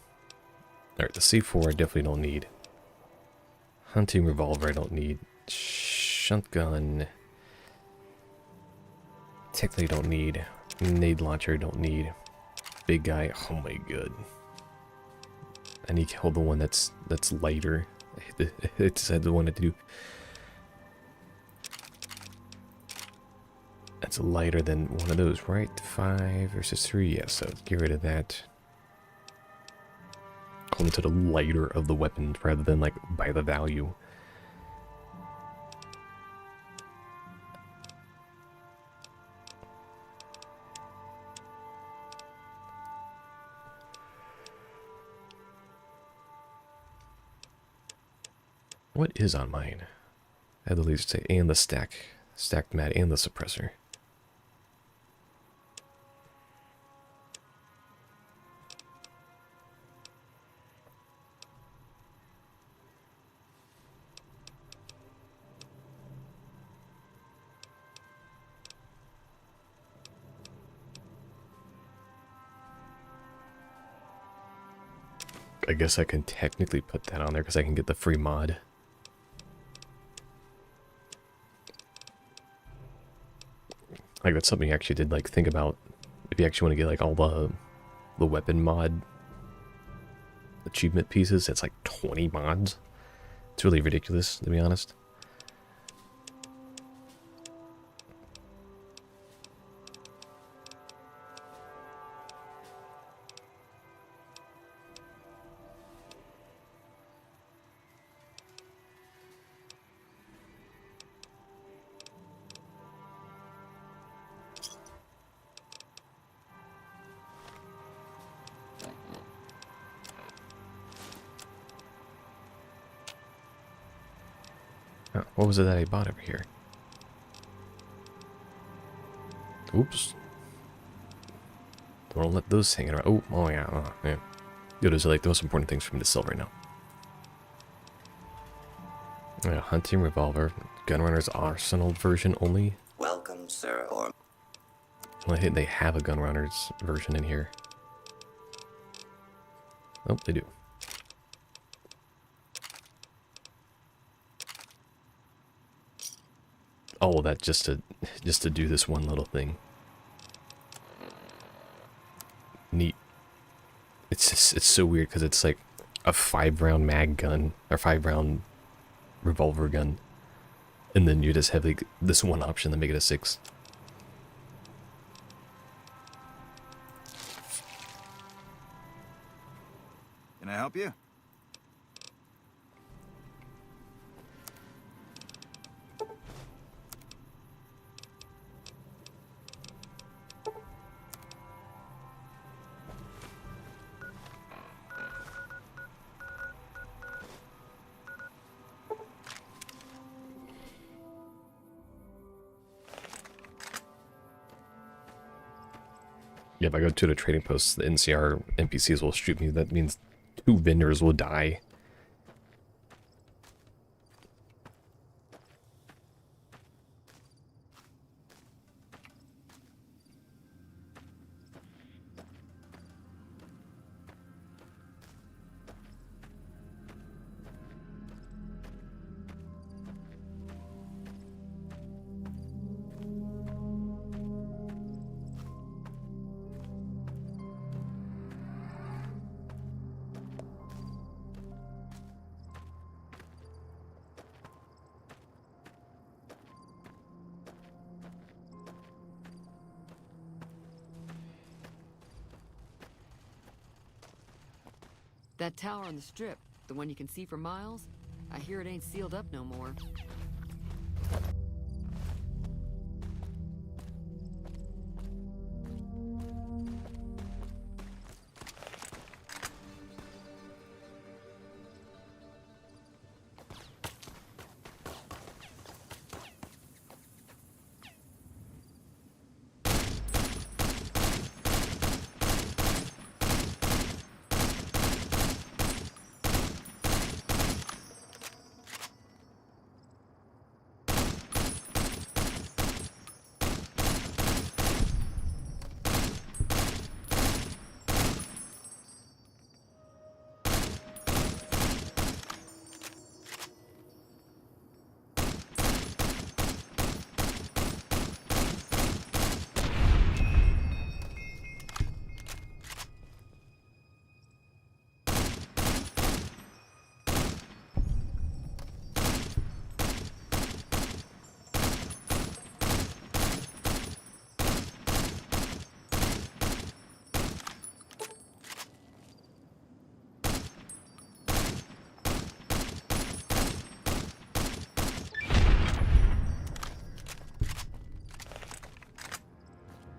Alright, the C4 I definitely don't need. Hunting revolver I don't need. Shotgun... Technically don't need. Nade launcher don't need. Big guy, oh my god. I need to hold the one that's lighter. It said the one to do. That's lighter than one of those, right? 5 versus 3, yeah, so get rid of that. Hold to the lighter of the weapons rather than like by the value. What is on mine? I had the least say, and the stacked mat, and the suppressor. I guess I can technically put that on there because I can get the free mod. Like, that's something you actually did, like, think about. If you actually want to get, like, all the weapon mod achievement pieces, it's like 20 mods. It's really ridiculous, to be honest. Oh, what was it that I bought over here? Oops. Don't let those hang around. Oh yeah, yeah. Those are like the most important things for me to sell right now. Yeah, hunting revolver, Gunrunner's Arsenal version only. Welcome, sir, or... Well, they have a Gunrunner's version in here. Oh, they do. All of that just to do this one little thing. Neat. It's so weird because it's like a 5-round mag gun or 5-round revolver gun, and then you just have like this one option to make it a 6. Can I help you? Yeah, if I go to the trading post, the NCR NPCs will shoot me. That means 2 vendors will die. That tower on the strip, the one you can see for miles, I hear it ain't sealed up no more.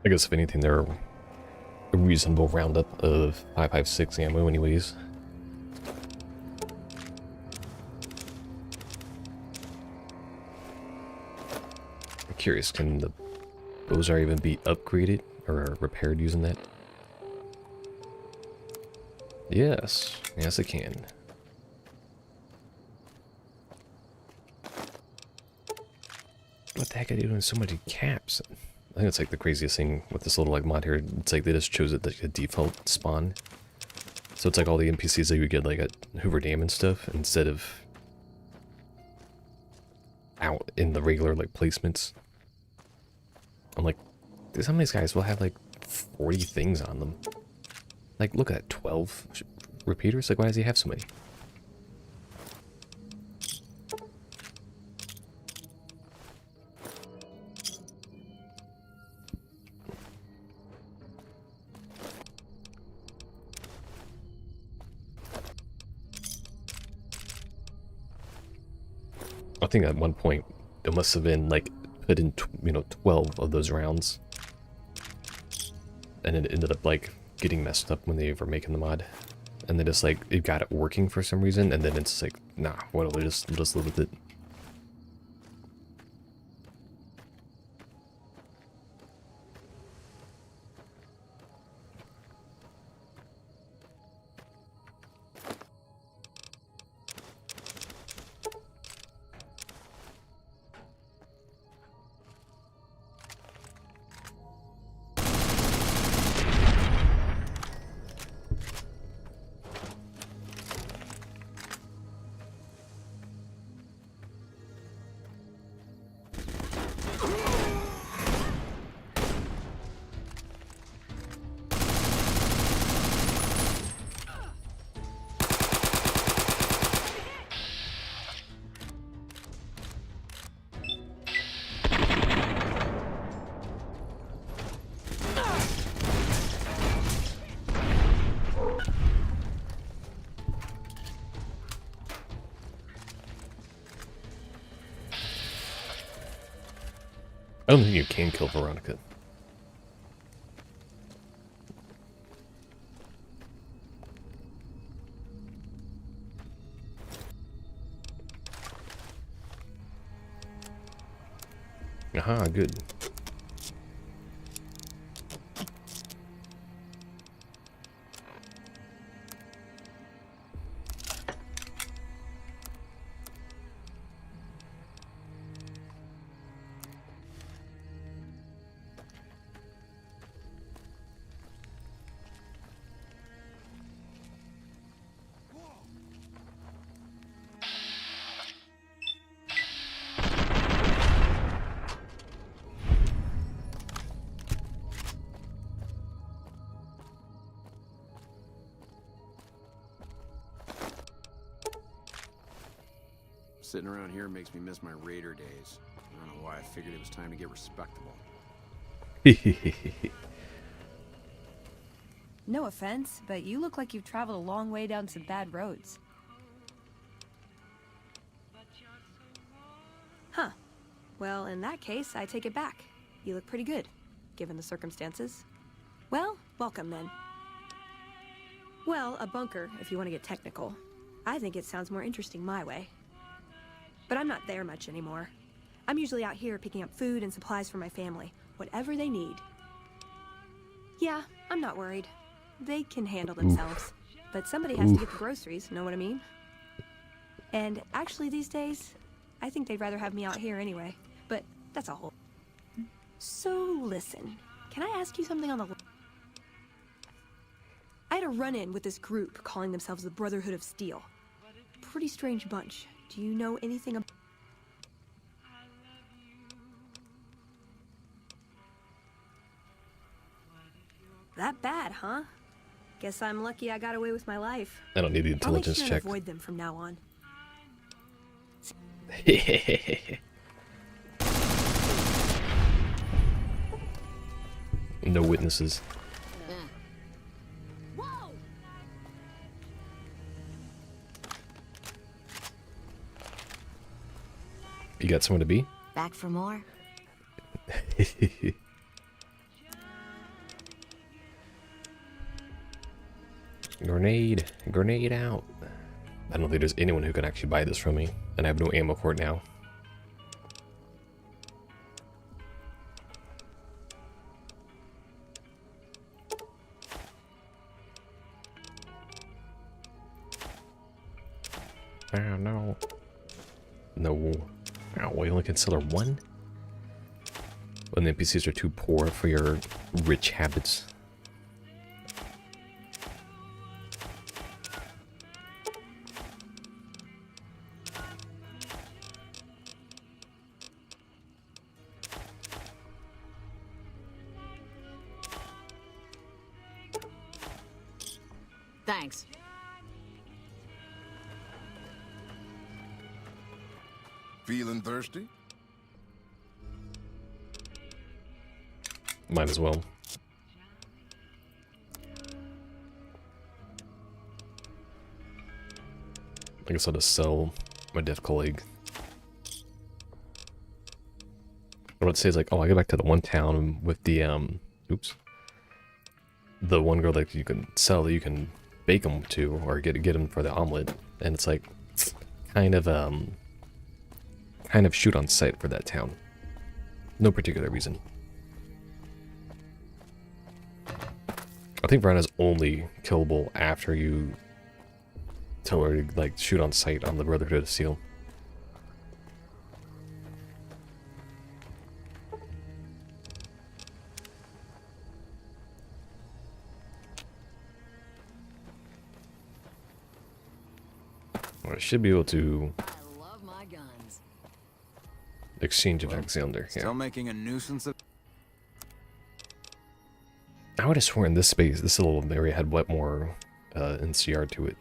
I guess if anything, they're a reasonable roundup of 5.56 ammo anyways. I'm curious, can the Bozar even be upgraded or repaired using that? Yes. Yes, it can. What the heck are they doing so many caps? I think it's like the craziest thing with this little like mod here. It's like they just chose it like a default spawn. So it's like all the NPCs that you get like at Hoover Dam and stuff instead of out in the regular like placements. I'm like, some of these guys will have like 40 things on them. Like, look at that, 12 repeaters? Like, why does he have so many? I think at one point it must have been like put in, 12 of those rounds. And it ended up like getting messed up when they were making the mod. And they just like, it got it working for some reason. And then it's like, nah, we'll just live with it. I don't think you can kill Veronica. Aha, good. Sitting around here makes me miss my Raider days. I don't know why I figured it was time to get respectable. No offense, but you look like you've traveled a long way down some bad roads. Huh. Well, in that case, I take it back. You look pretty good, given the circumstances. Well, welcome then. Well, a bunker, if you want to get technical. I think it sounds more interesting my way. But I'm not there much anymore. I'm usually out here picking up food and supplies for my family, whatever they need. Yeah, I'm not worried. They can handle themselves. But somebody has to get the groceries, know what I mean? And actually these days, I think they'd rather have me out here anyway. But that's a whole... So listen, can I ask you something on the... I had a run-in with this group calling themselves the Brotherhood of Steel. Pretty strange bunch. Do you know anything about... That bad, huh? Guess I'm lucky I got away with my life. I don't need the I'll make intelligence sure check. and avoid them from now on. No witnesses. You got somewhere to be? Back for more? Grenade. Grenade out. I don't think there's anyone who can actually buy this from me. And I have no ammo for it now. Oh, no. No. Oh, we only consider one? When the NPCs are too poor for your rich habits. Thanks. Feeling thirsty? Might as well. I guess I'll just sell my deaf colleague. What it says like, oh, I go back to the one town with the oops, the one girl that you can sell that you can bake them to or get them for the omelet, and it's like kind of shoot on sight for that town. No particular reason. I think Verana's only killable after you tell her to like shoot on sight on the Brotherhood of Steel. I should be able to I love my guns. exchange of Alexander. Yeah. Still making a nuisance of... I would have sworn this space, this little area had what more NCR to it.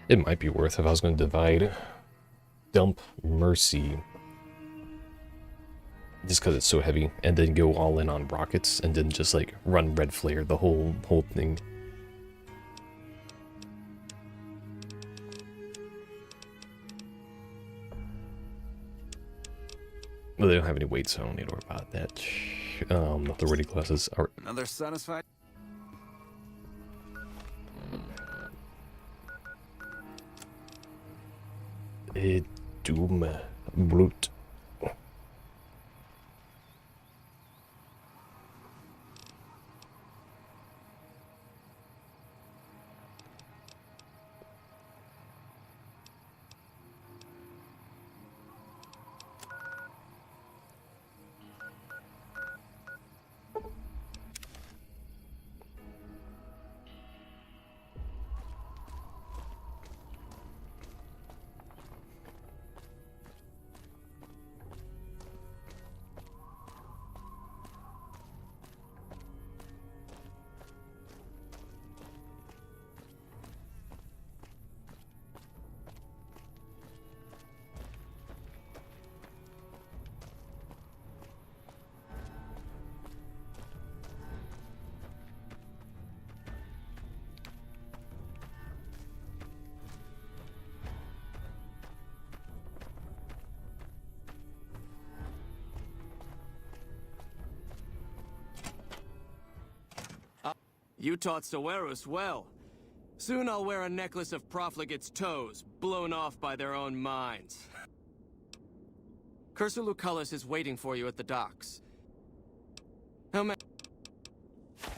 It might be worth if I was going to divide dump Mercy just because it's so heavy, and then go all in on rockets, and then just like run Red Flare the whole thing. Well, they don't have any weight, so I don't need to worry about that. The ready classes are Another satisfied... Doom Brute. You taught Severus well. Soon I'll wear a necklace of profligates' toes, blown off by their own minds. Cursor Lucullus is waiting for you at the docks. How many?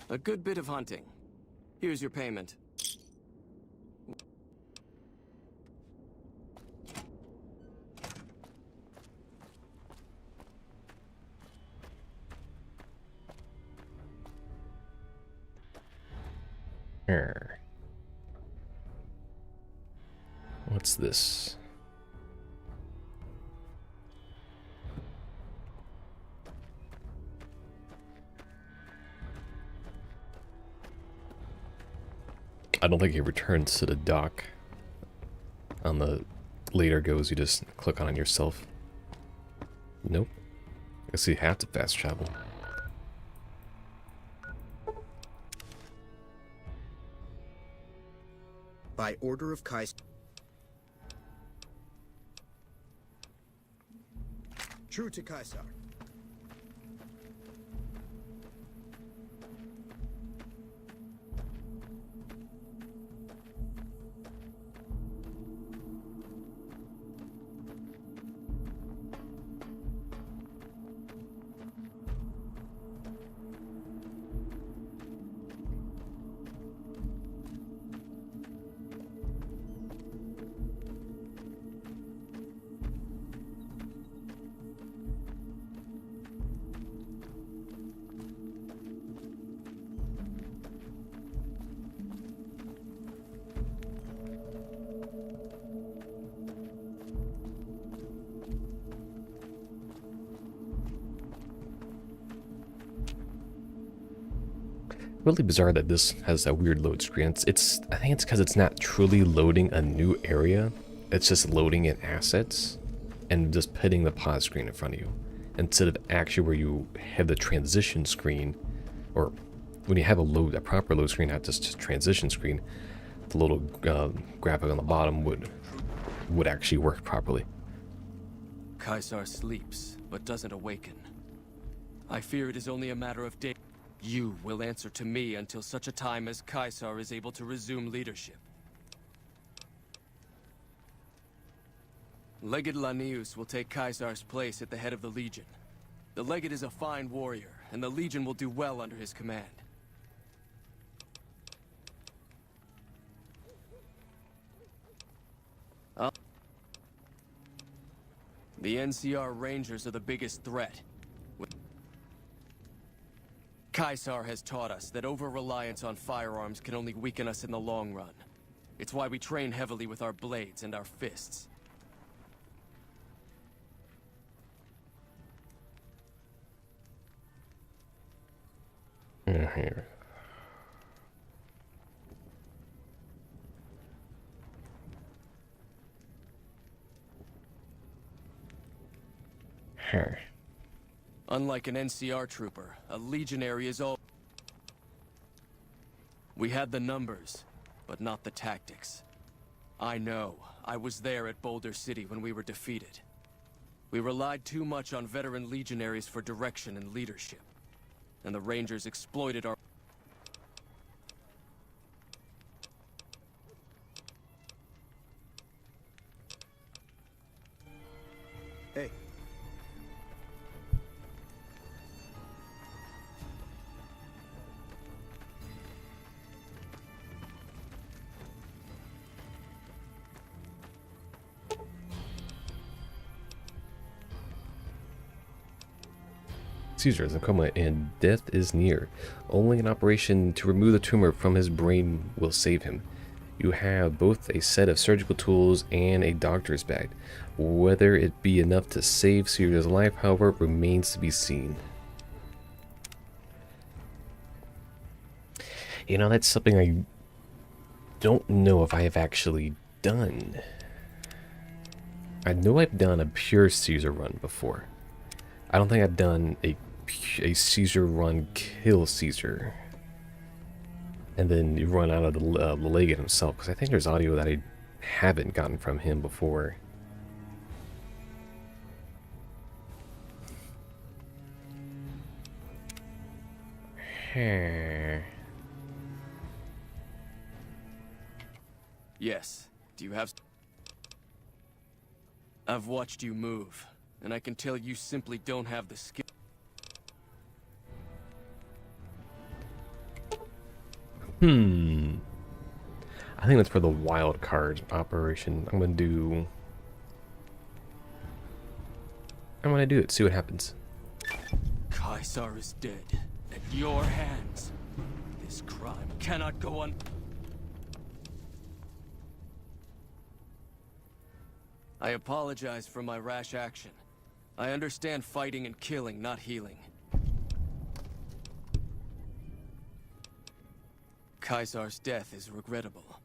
A good bit of hunting. Here's your payment. What's this? I don't think he returns to the dock on the later goes, you just click on it yourself. Nope. I guess you have to fast travel. By order of Kais. True to Caesar. Really bizarre that this has that weird load screen. I think it's because it's not truly loading a new area. It's just loading in assets and just putting the pause screen in front of you. Instead of actually where you have the transition screen, or when you have a proper load screen, not just a transition screen, the little graphic on the bottom would actually work properly. Caesar sleeps, but doesn't awaken. I fear it is only a matter of days. You will answer to me until such a time as Caesar is able to resume leadership. Legate Lanius will take Caesar's place at the head of the Legion. The Legate is a fine warrior, and the Legion will do well under his command. The NCR Rangers are the biggest threat. Caesar has taught us that over-reliance on firearms can only weaken us in the long run. It's why we train heavily with our blades and our fists. Here. Here. Unlike an NCR trooper, a legionary is all... We had the numbers, but not the tactics. I know. I was there at Boulder City when we were defeated. We relied too much on veteran legionaries for direction and leadership. And the Rangers exploited our... Hey. Caesar is in coma and death is near. Only an operation to remove the tumor from his brain will save him. You have both a set of surgical tools and a doctor's bag. Whether it be enough to save Caesar's life, however, remains to be seen. You know, that's something I don't know if I have actually done. I know I've done a pure Caesar run before. I don't think I've done a Caesar run kill Caesar. And then you run out of the Legate himself, because I think there's audio that I haven't gotten from him before. Yes. Do you have... I've watched you move, and I can tell you simply don't have the skill. I think that's for the wild card operation. I'm gonna do it, see what happens. Caesar is dead. At your hands. This crime cannot go on. I apologize for my rash action. I understand fighting and killing, not healing. Caesar's death is regrettable,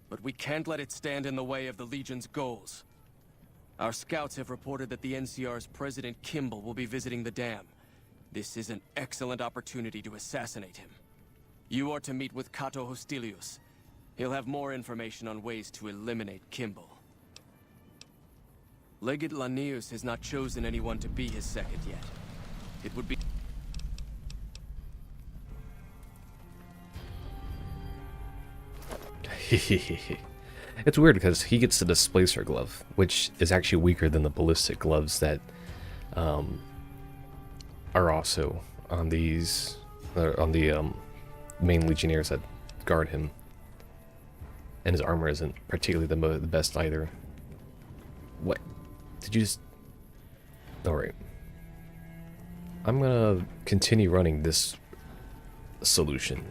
but we can't let it stand in the way of the Legion's goals. Our scouts have reported that the NCR's President Kimball will be visiting the dam. This is an excellent opportunity to assassinate him. You are to meet with Cato Hostilius. He'll have more information on ways to eliminate Kimball. Legate Lanius has not chosen anyone to be his second yet. It would be... It's weird because he gets the displacer glove, which is actually weaker than the ballistic gloves that are also on these on the main legionnaires that guard him. And his armor isn't particularly the best either. What? Did you just... Alright. I'm gonna continue running this solution.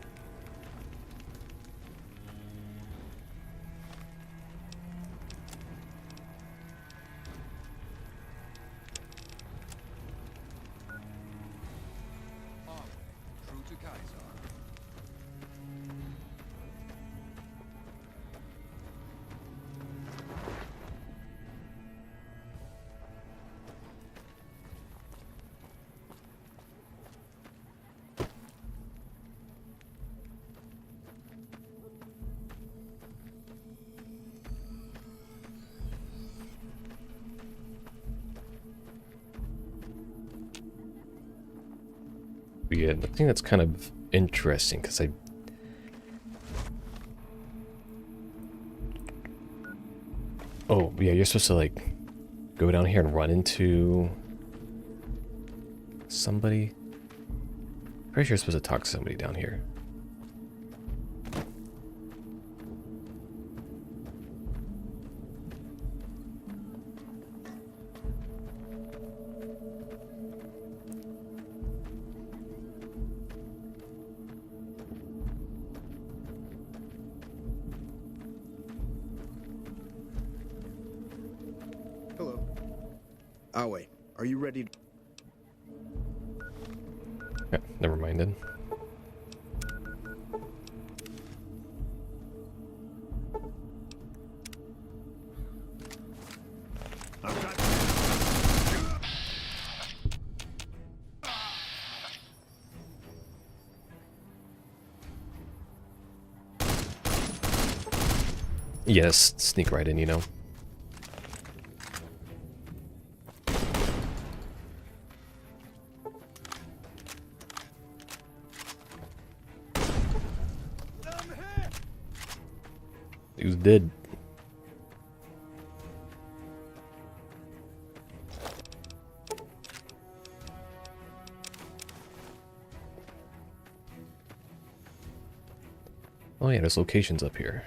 Yeah, I think that's kind of interesting because oh, yeah, you're supposed to like go down here and run into somebody. Pretty sure you're supposed to talk to somebody down here. Hello. Awe, are you ready? Yeah, never mind then. Yes, sneak right in, you know. He was dead. Oh yeah, there's locations up here.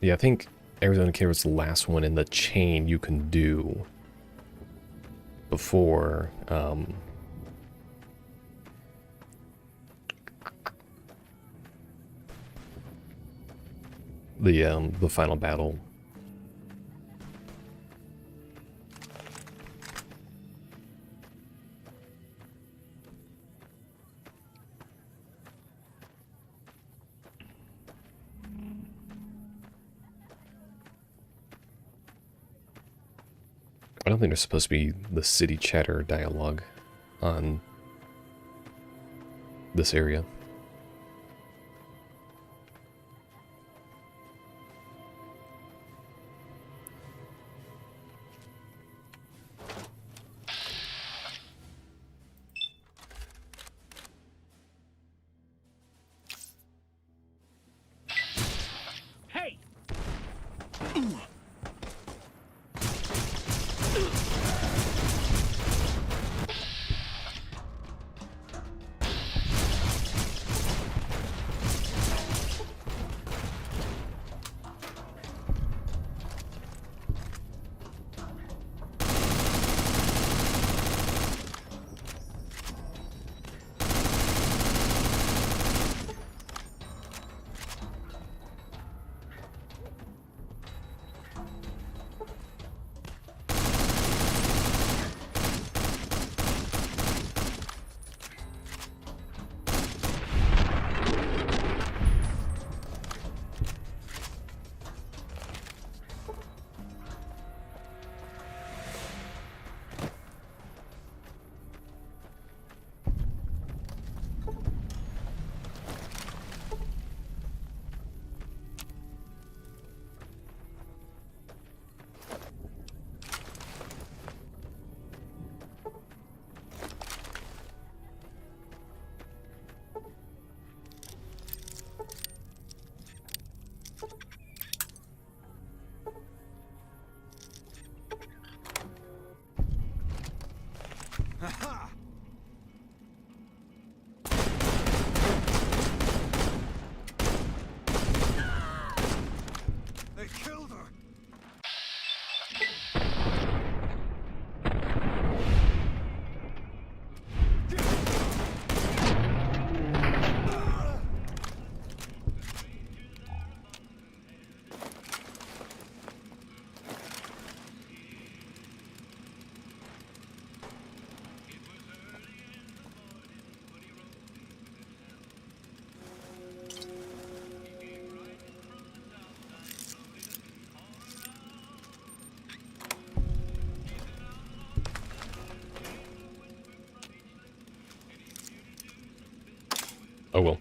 Yeah, I think Arizona Kid was the last one in the chain you can do before the final battle. I don't think there's supposed to be the city chatter dialogue on this area. Oh well.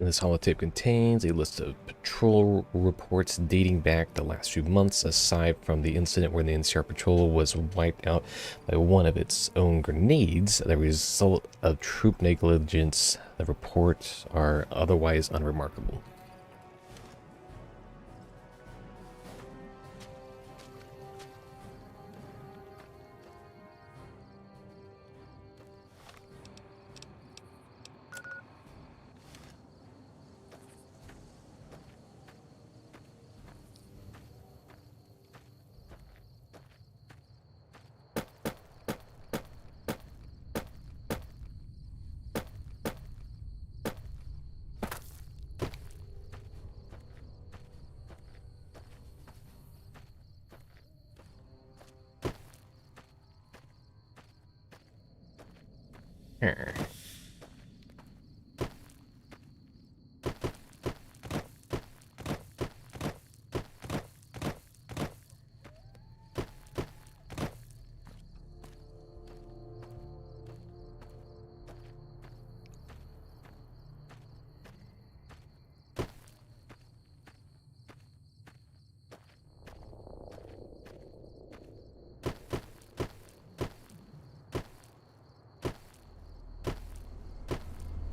This holotape contains a list of patrol reports dating back the last few months, aside from the incident where the NCR patrol was wiped out by one of its own grenades, the result of troop negligence. The reports are otherwise unremarkable. Here.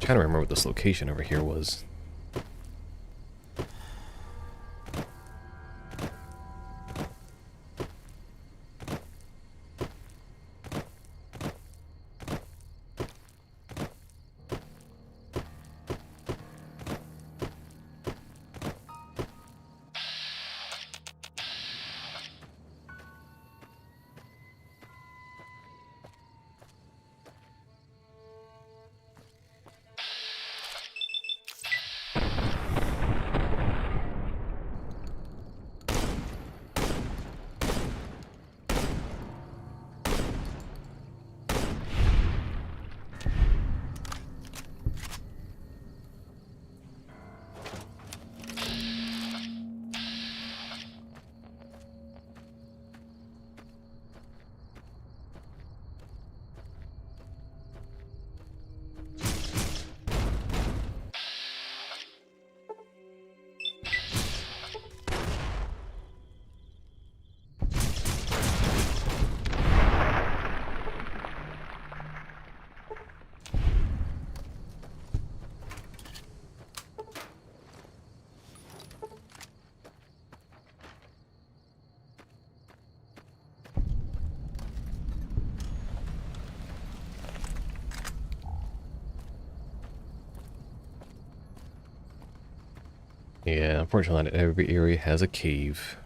Trying to remember what this location over here was. Yeah, unfortunately not every area has a cave.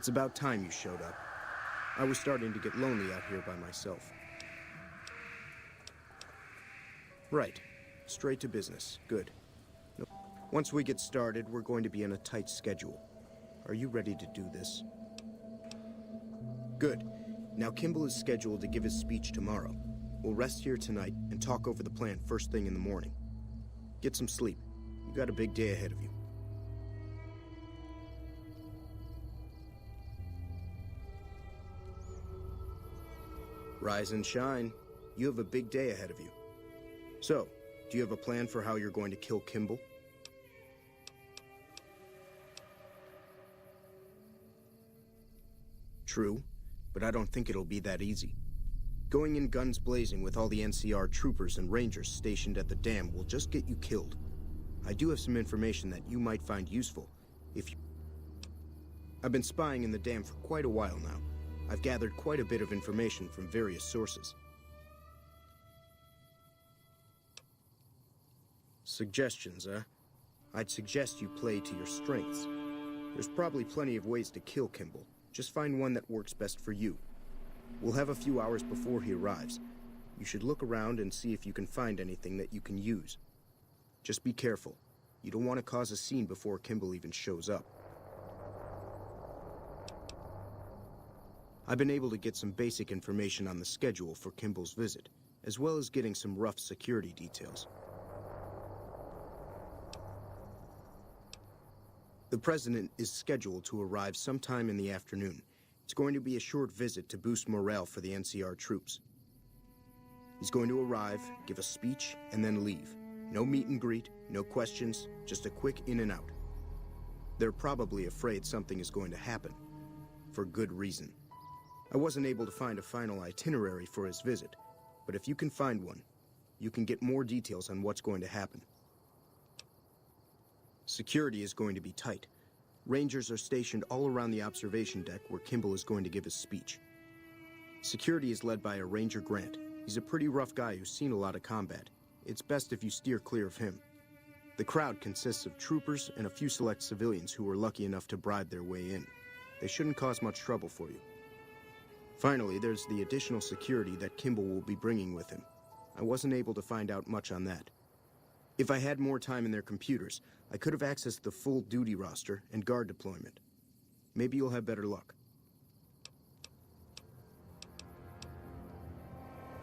It's about time you showed up. I was starting to get lonely out here by myself. Right. Straight to business. Good. No. Once we get started, we're going to be in a tight schedule. Are you ready to do this? Good. Now Kimball is scheduled to give his speech tomorrow. We'll rest here tonight and talk over the plan first thing in the morning. Get some sleep. You got a big day ahead of you. Rise and shine. You have a big day ahead of you. So, do you have a plan for how you're going to kill Kimball? True, but I don't think it'll be that easy. Going in guns blazing with all the NCR troopers and rangers stationed at the dam will just get you killed. I do have some information that you might find useful if you... I've been spying in the dam for quite a while now. I've gathered quite a bit of information from various sources. Suggestions, huh? I'd suggest you play to your strengths. There's probably plenty of ways to kill Kimball. Just find one that works best for you. We'll have a few hours before he arrives. You should look around and see if you can find anything that you can use. Just be careful. You don't want to cause a scene before Kimball even shows up. I've been able to get some basic information on the schedule for Kimball's visit, as well as getting some rough security details. The President is scheduled to arrive sometime in the afternoon. It's going to be a short visit to boost morale for the NCR troops. He's going to arrive, give a speech, and then leave. No meet and greet, no questions, just a quick in and out. They're probably afraid something is going to happen. For good reason. I wasn't able to find a final itinerary for his visit, but if you can find one, you can get more details on what's going to happen. Security is going to be tight. Rangers are stationed all around the observation deck where Kimball is going to give his speech. Security is led by a Ranger Grant. He's a pretty rough guy who's seen a lot of combat. It's best if you steer clear of him. The crowd consists of troopers and a few select civilians who were lucky enough to bribe their way in. They shouldn't cause much trouble for you. Finally, there's the additional security that Kimball will be bringing with him. I wasn't able to find out much on that. If I had more time in their computers, I could have accessed the full duty roster and guard deployment. Maybe you'll have better luck.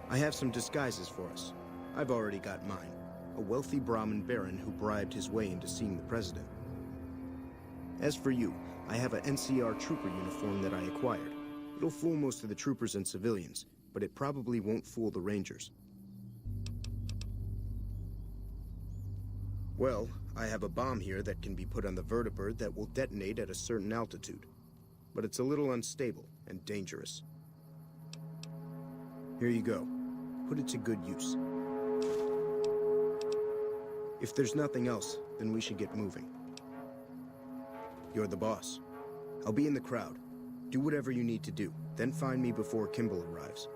I have some disguises for us. I've already got mine. A wealthy Brahmin baron who bribed his way into seeing the president. As for you, I have an NCR trooper uniform that I acquired. It'll fool most of the troopers and civilians, but it probably won't fool the Rangers. Well, I have a bomb here that can be put on the vertibird that will detonate at a certain altitude. But it's a little unstable and dangerous. Here you go. Put it to good use. If there's nothing else, then we should get moving. You're the boss. I'll be in the crowd. Do whatever you need to do, then find me before Kimball arrives.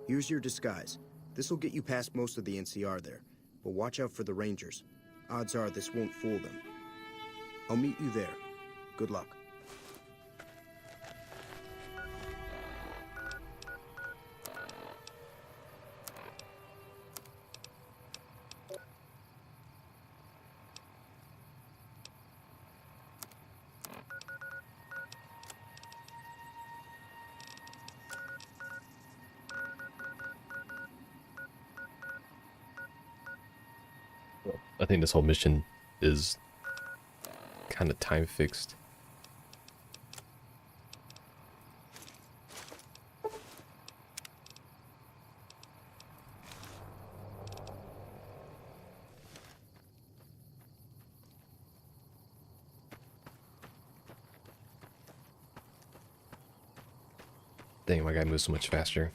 Here's your disguise. This'll get you past most of the NCR there, but watch out for the Rangers. Odds are this won't fool them. I'll meet you there. Good luck. I think this whole mission is kind of time fixed. Dang, my guy moves so much faster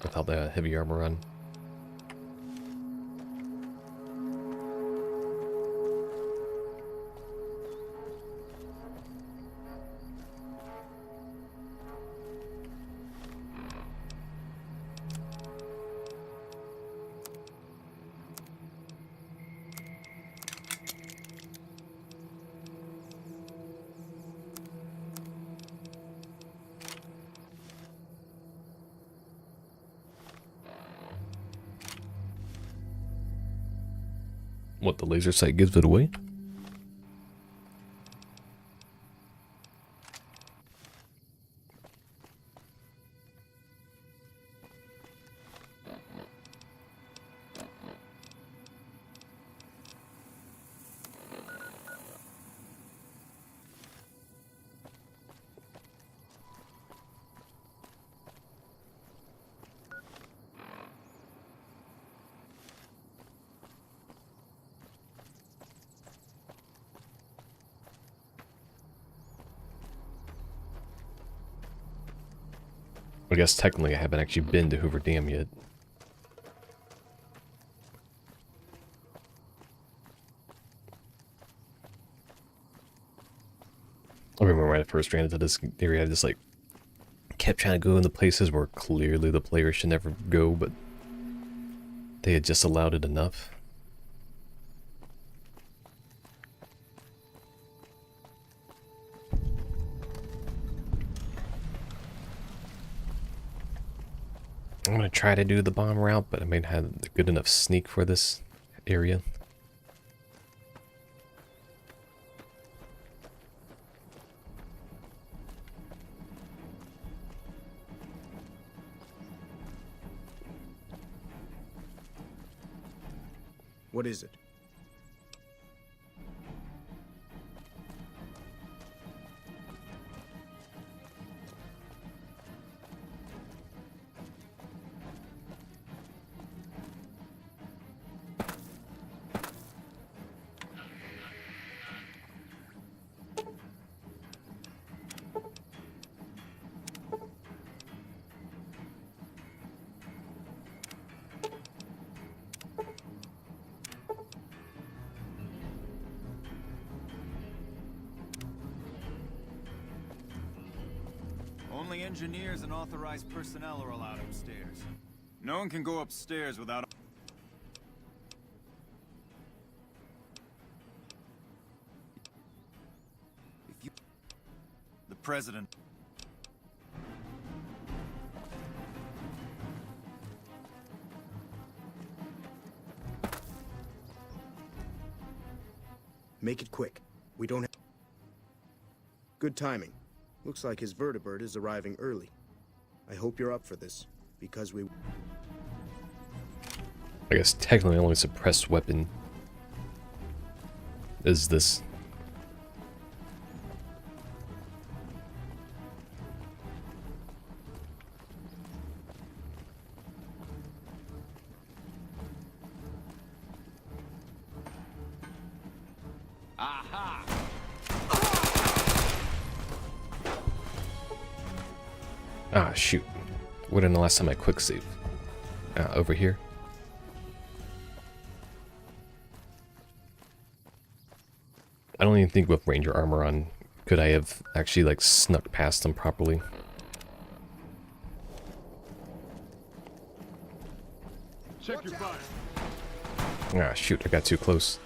without the heavy armor on. What, the laser sight gives it away? I guess technically I haven't actually been to Hoover Dam yet. I remember when I first ran into this area, I just like kept trying to go in the places where clearly the player should never go, but they had just allowed it enough. I'm gonna try to do the bomb route, but I might have a good enough sneak for this area. What is it? Only engineers and authorized personnel are allowed upstairs. No one can go upstairs without... If you... The president... Make it quick. We don't have... Good timing. Looks like his vertibird is arriving early. I hope you're up for this, because we... I guess technically the only suppressed weapon is this. Aha! Ah, shoot. What in the last time I quick save? Over here. I don't even think with Ranger armor on could I have actually like snuck past them properly. Check your fire. Ah, shoot, I got too close.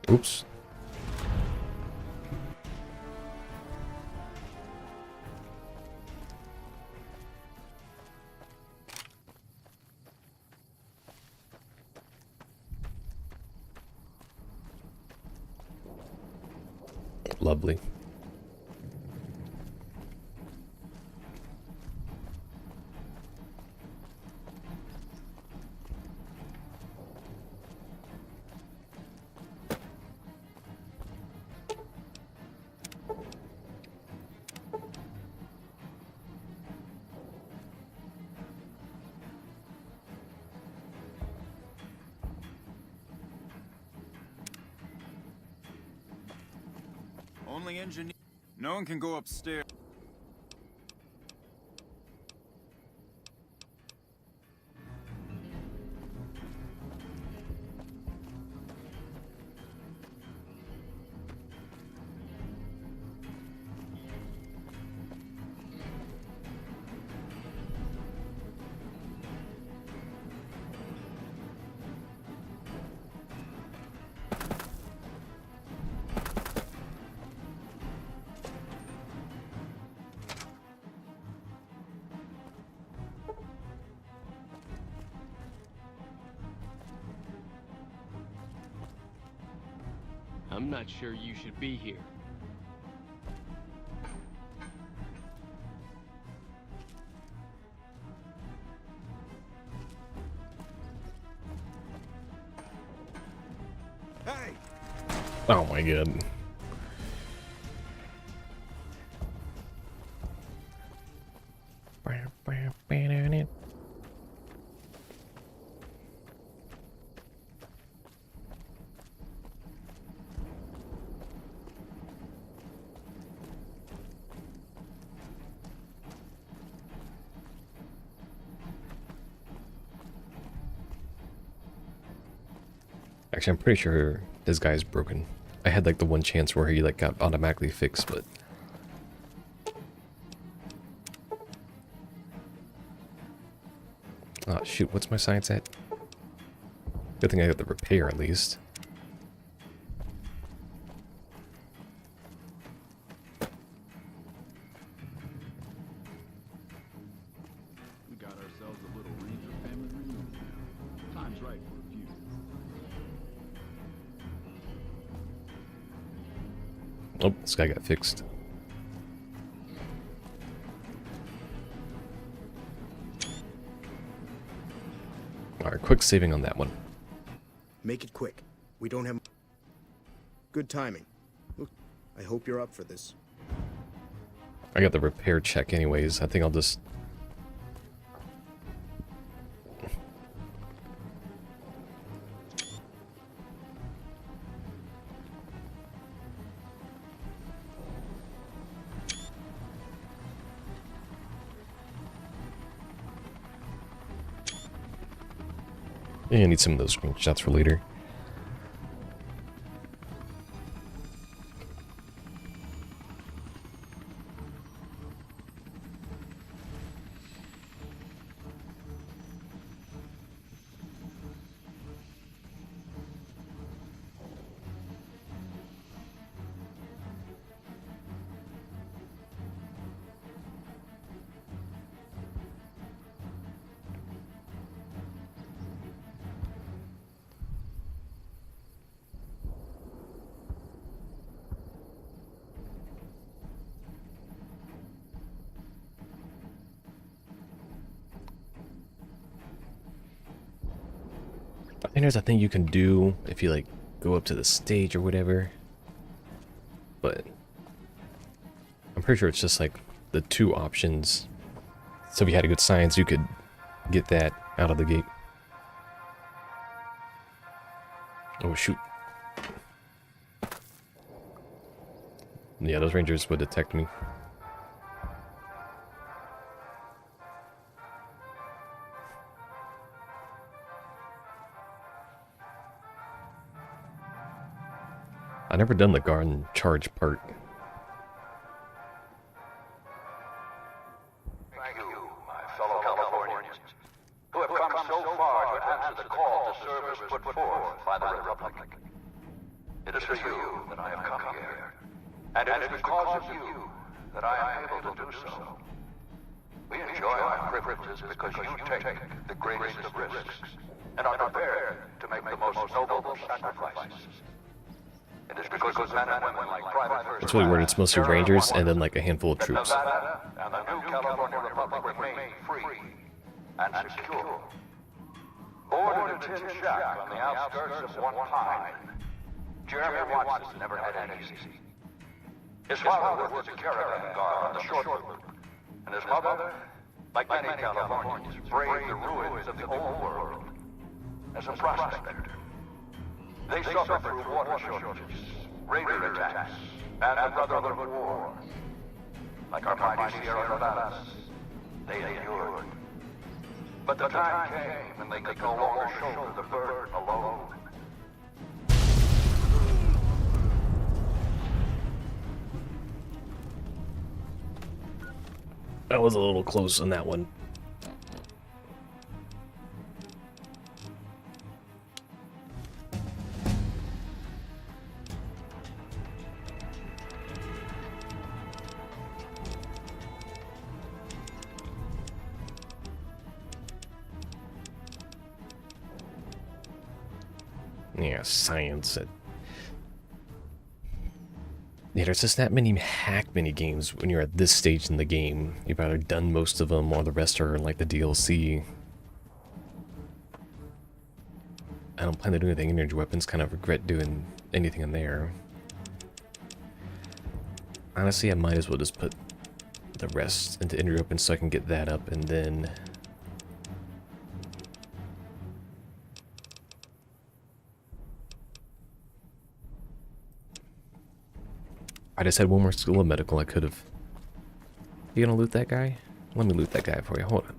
Oops. Lovely. Only engineer... No one can go upstairs. I'm not sure you should be here. Hey! Oh my god. Actually, I'm pretty sure this guy's broken. I had like the one chance where he like got automatically fixed, but... Oh shoot, what's my science at? Good thing I got the repair at least. We got ourselves a little Ranger family reunion now. Time's right for a few. Oh, this guy got fixed. Alright, quick saving on that one. Make it quick. We don't have... Good timing. Look, I hope you're up for this. I got the repair check anyways. I think I'll just Yeah, I need some of those screenshots for later. I think there's a thing you can do if you like go up to the stage or whatever, but I'm pretty sure it's just like the two options. So if you had a good science, you could get that out of the gate. Oh shoot. Yeah, those rangers would detect me. I've never done the guard and charge part. Thank you, my fellow Californians, who have come so far to answer the call to service put forth by the Republic. It is for you that I have come here, and it is because of you that I am able to do so. We enjoy our privileges because you take the greatest of risks, and are prepared to make the most noble sacrifices. It is because of men and women like Private First. It's really weird, it's mostly rangers and then like a handful of troops. Nevada and the new California Republic remain free and secure. Born in a tin shack on the outskirts of one pine, Jeremy Watson never had it easy. His father worked as a caravan guard on the short route, and his mother, like many Californians, braved the ruins of the old world as a prospector. They suffered through water shortages, raider attacks, and the Brotherhood War. Like our mighty Sierra Nevadas, they endured. But the time came when they could no longer shoulder the burden alone. I was a little close on that one. Yeah, science. Yeah, there's just that many hack mini games when you're at this stage in the game. You've either done most of them or the rest are like the DLC. I don't plan to do anything in energy weapons, kind of regret doing anything in there. Honestly, I might as well just put the rest into energy weapons so I can get that up and then... I just had one more school of medical I could have. You gonna loot that guy? Let me loot that guy for you. Hold on.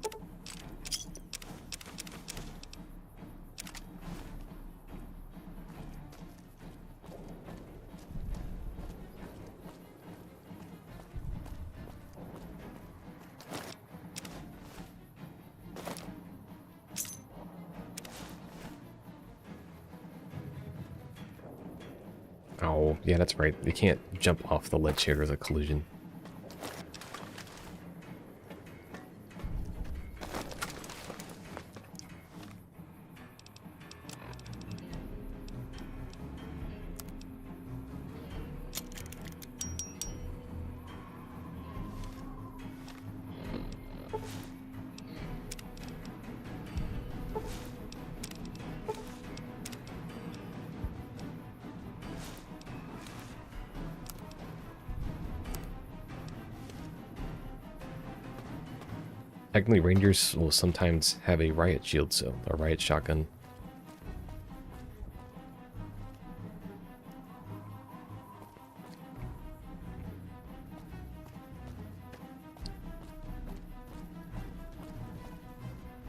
Oh, yeah, that's right. You can't jump off the ledge here. There's a collision. Technically, Rangers will sometimes have a riot shield, so a riot shotgun.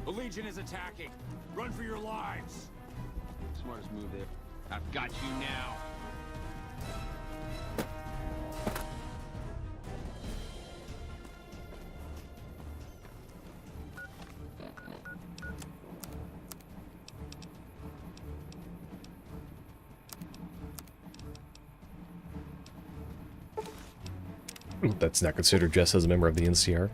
Police! Legion is attacking. Run for your lives. Smartest move there. I've got you now. That's not considered Jess as a member of the NCR.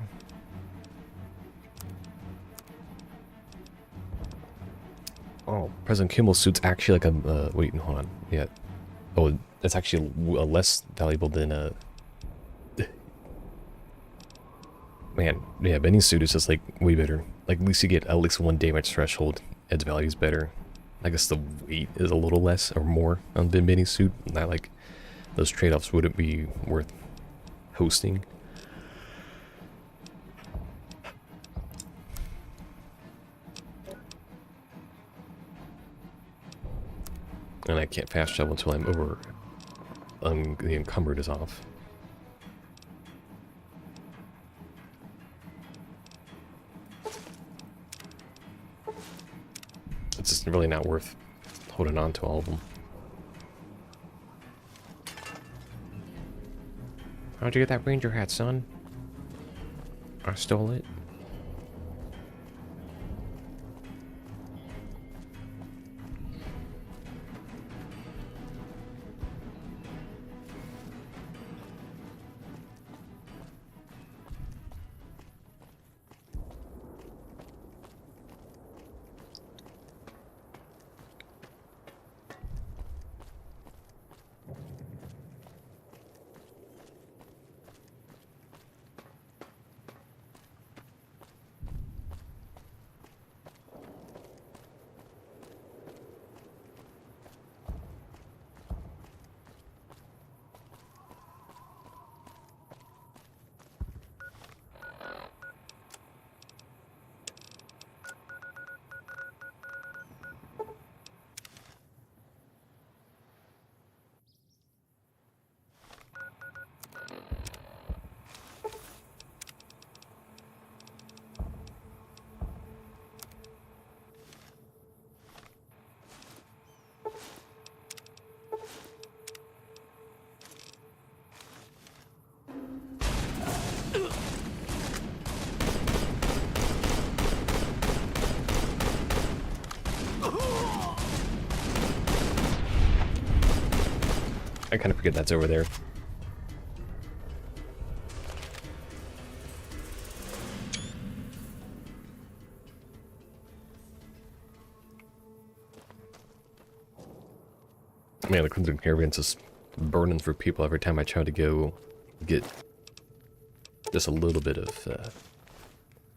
Oh, President Kimball's suit's actually like a, wait, hold on. Yeah. Oh, it's actually less valuable than, man, yeah, Benny's suit is just, like, way better. Like, at least you get at least one damage threshold. Its value is better. I guess the weight is a little less or more on Benny's suit. Not like those trade-offs wouldn't be worth hosting. And I can't fast travel until I'm over. The encumbered is off. It's just really not worth holding on to all of them. How'd you get that ranger hat, son? I stole it. I kind of forget that's over there. Man, the Crimson Caravan's just burning through people every time I try to go get just a little bit of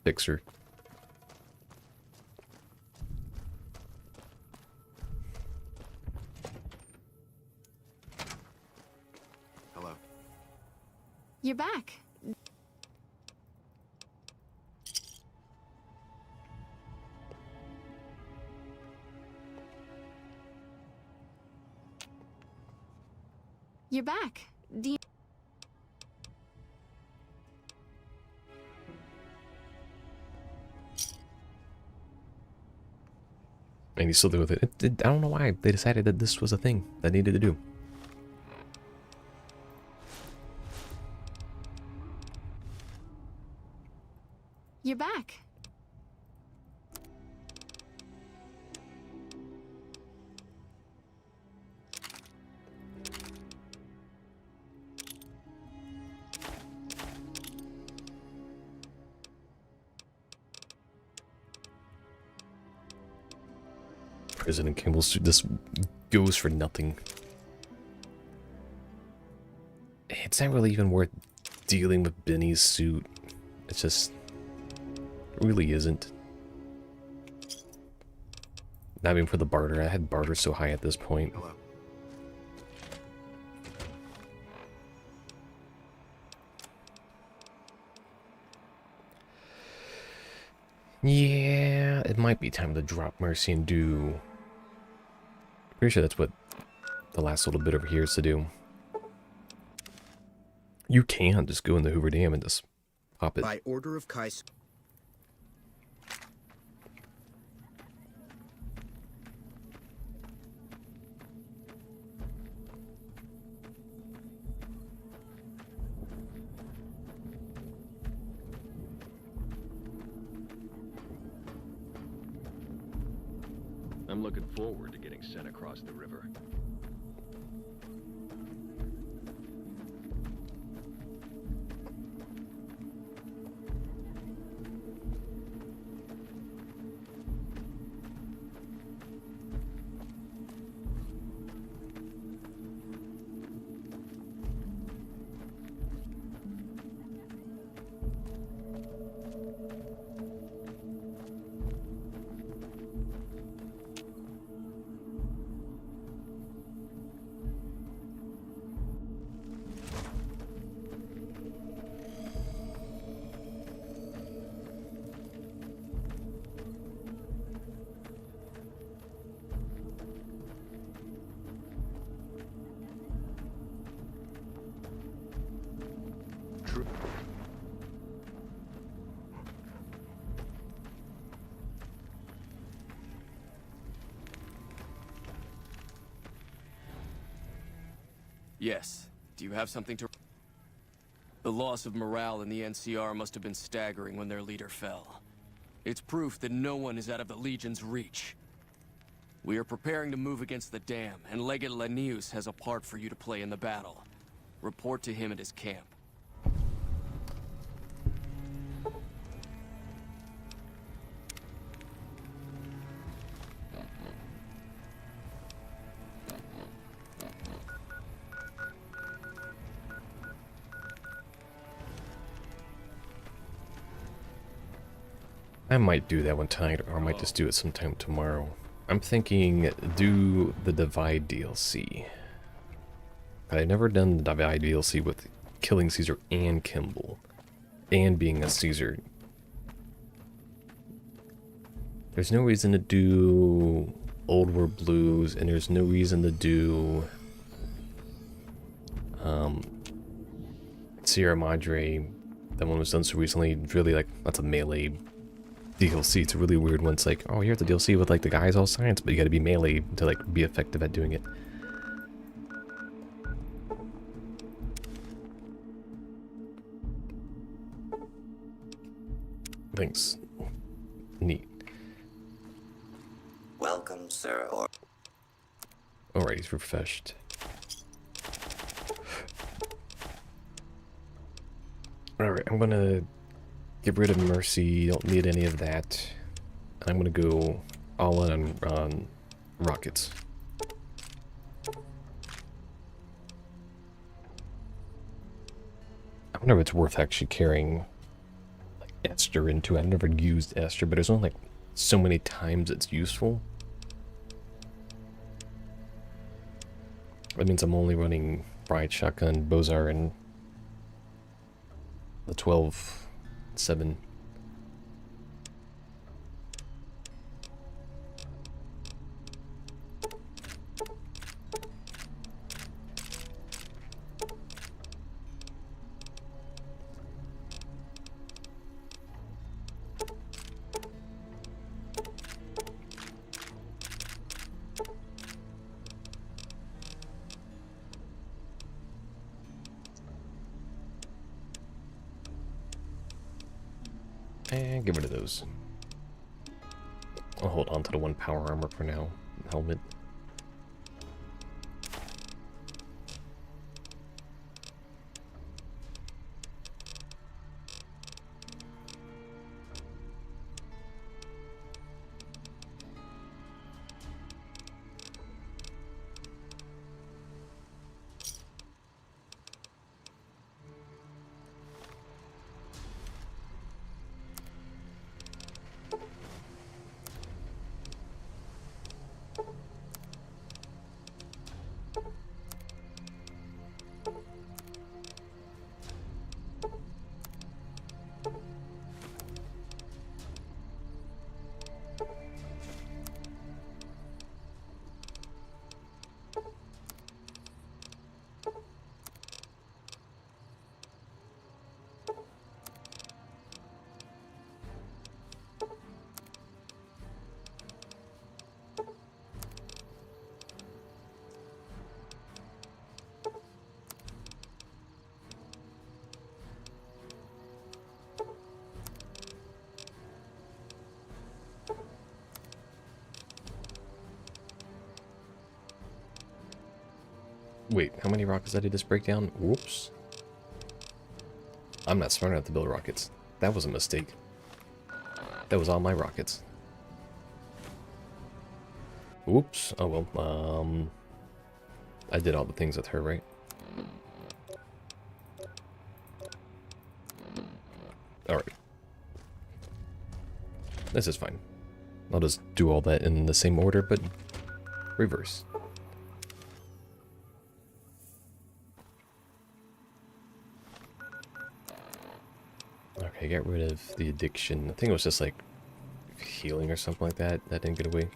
fixer. Hello. You're back. You're back. Do you... And he's still there with it. I don't know why they decided that this was a thing that needed to do. You're back. President Kimball's suit, this goes for nothing. It's not really even worth dealing with Benny's suit. It's just... it really isn't. Not even for the barter. I had barter so high at this point. Hello. Yeah, it might be time to drop Mercy and do... pretty sure that's what the last little bit over here is to do. You can just go in the Hoover Dam and just pop it. By order of Kais. I'm looking forward to getting sent across the river. Yes. Do you have something to... The loss of morale in the NCR must have been staggering when their leader fell. It's proof that no one is out of the Legion's reach. We are preparing to move against the dam, and Legate Lanius has a part for you to play in the battle. Report to him at his camp. I might do that one tonight, or I might just do it sometime tomorrow. I'm thinking do the Divide DLC. I've never done the Divide DLC with killing Caesar and Kimball, and being a Caesar. There's no reason to do Old World Blues, and there's no reason to do Sierra Madre. That one was done so recently. Really, like, that's a melee DLC. It's a really weird one. It's like, oh, here's the DLC with like the guys all science, but you gotta be melee to like be effective at doing it. Thanks. Neat. Welcome, Sir Or. Alright, he's refreshed. Alright, I'm gonna get rid of Mercy, don't need any of that. I'm gonna go all in on rockets. I wonder if it's worth actually carrying like Esther into it. I've never used Esther, but there's only like so many times it's useful. That means I'm only running Bright Shotgun, Bozar, and the 12-7. And get rid of those. I'll hold on to the one power armor for now. Helmet. Wait, how many rockets did I just break down? Whoops. I'm not smart enough to build rockets. That was a mistake. That was all my rockets. Oops. Oh well, I did all the things with her, right? Alright. This is fine. I'll just do all that in the same order, but reverse. Okay, get rid of the addiction. I think it was just like healing or something like that. That didn't get away.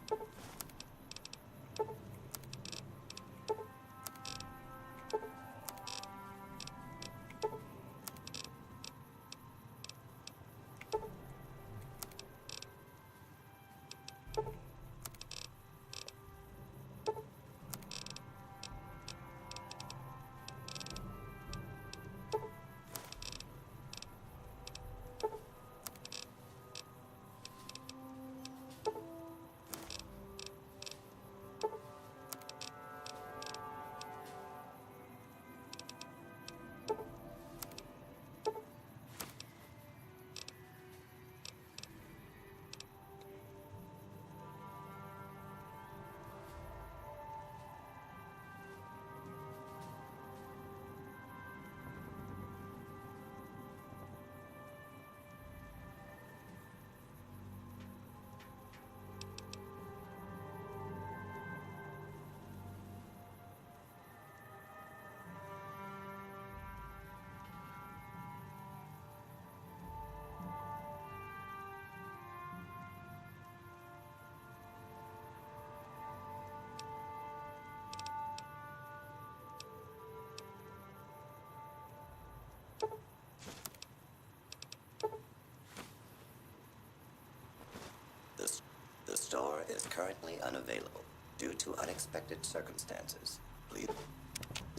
The store is currently unavailable due to unexpected circumstances. Please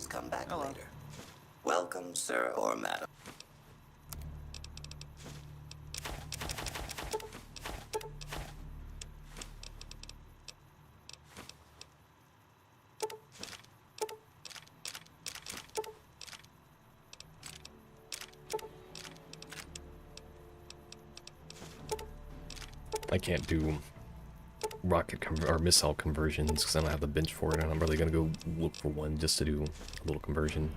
come back later. Welcome, sir or madam. I can't do rocket or missile conversions because I don't have the bench for it, and I'm really gonna go look for one just to do a little conversion.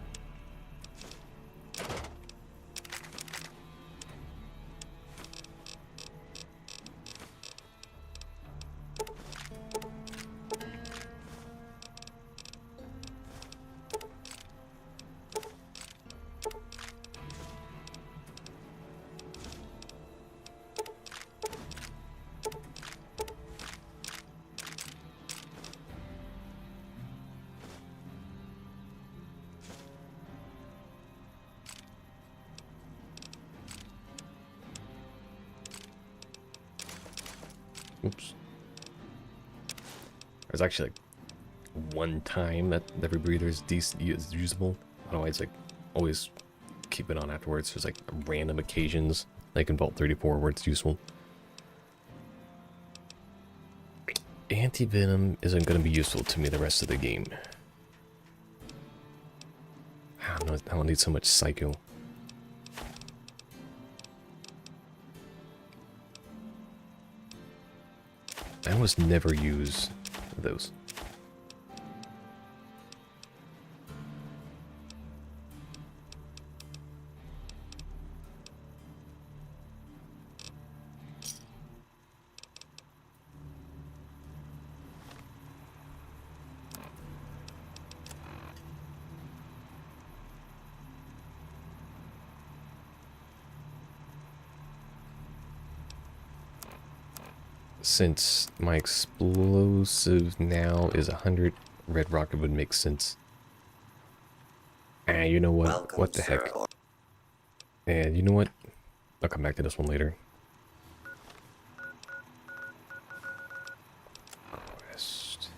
Oops. There's actually like one time that every breather is usable. Otherwise, like always keep it on afterwards. There's like random occasions like in Vault 34 where it's useful. Anti-venom isn't going to be useful to me the rest of the game. I don't need so much psycho. I almost never use those. Since my explosive now is 100, red rocket would make sense. And you know what? Welcome, what the heck? And you know what? I'll come back to this one later. West.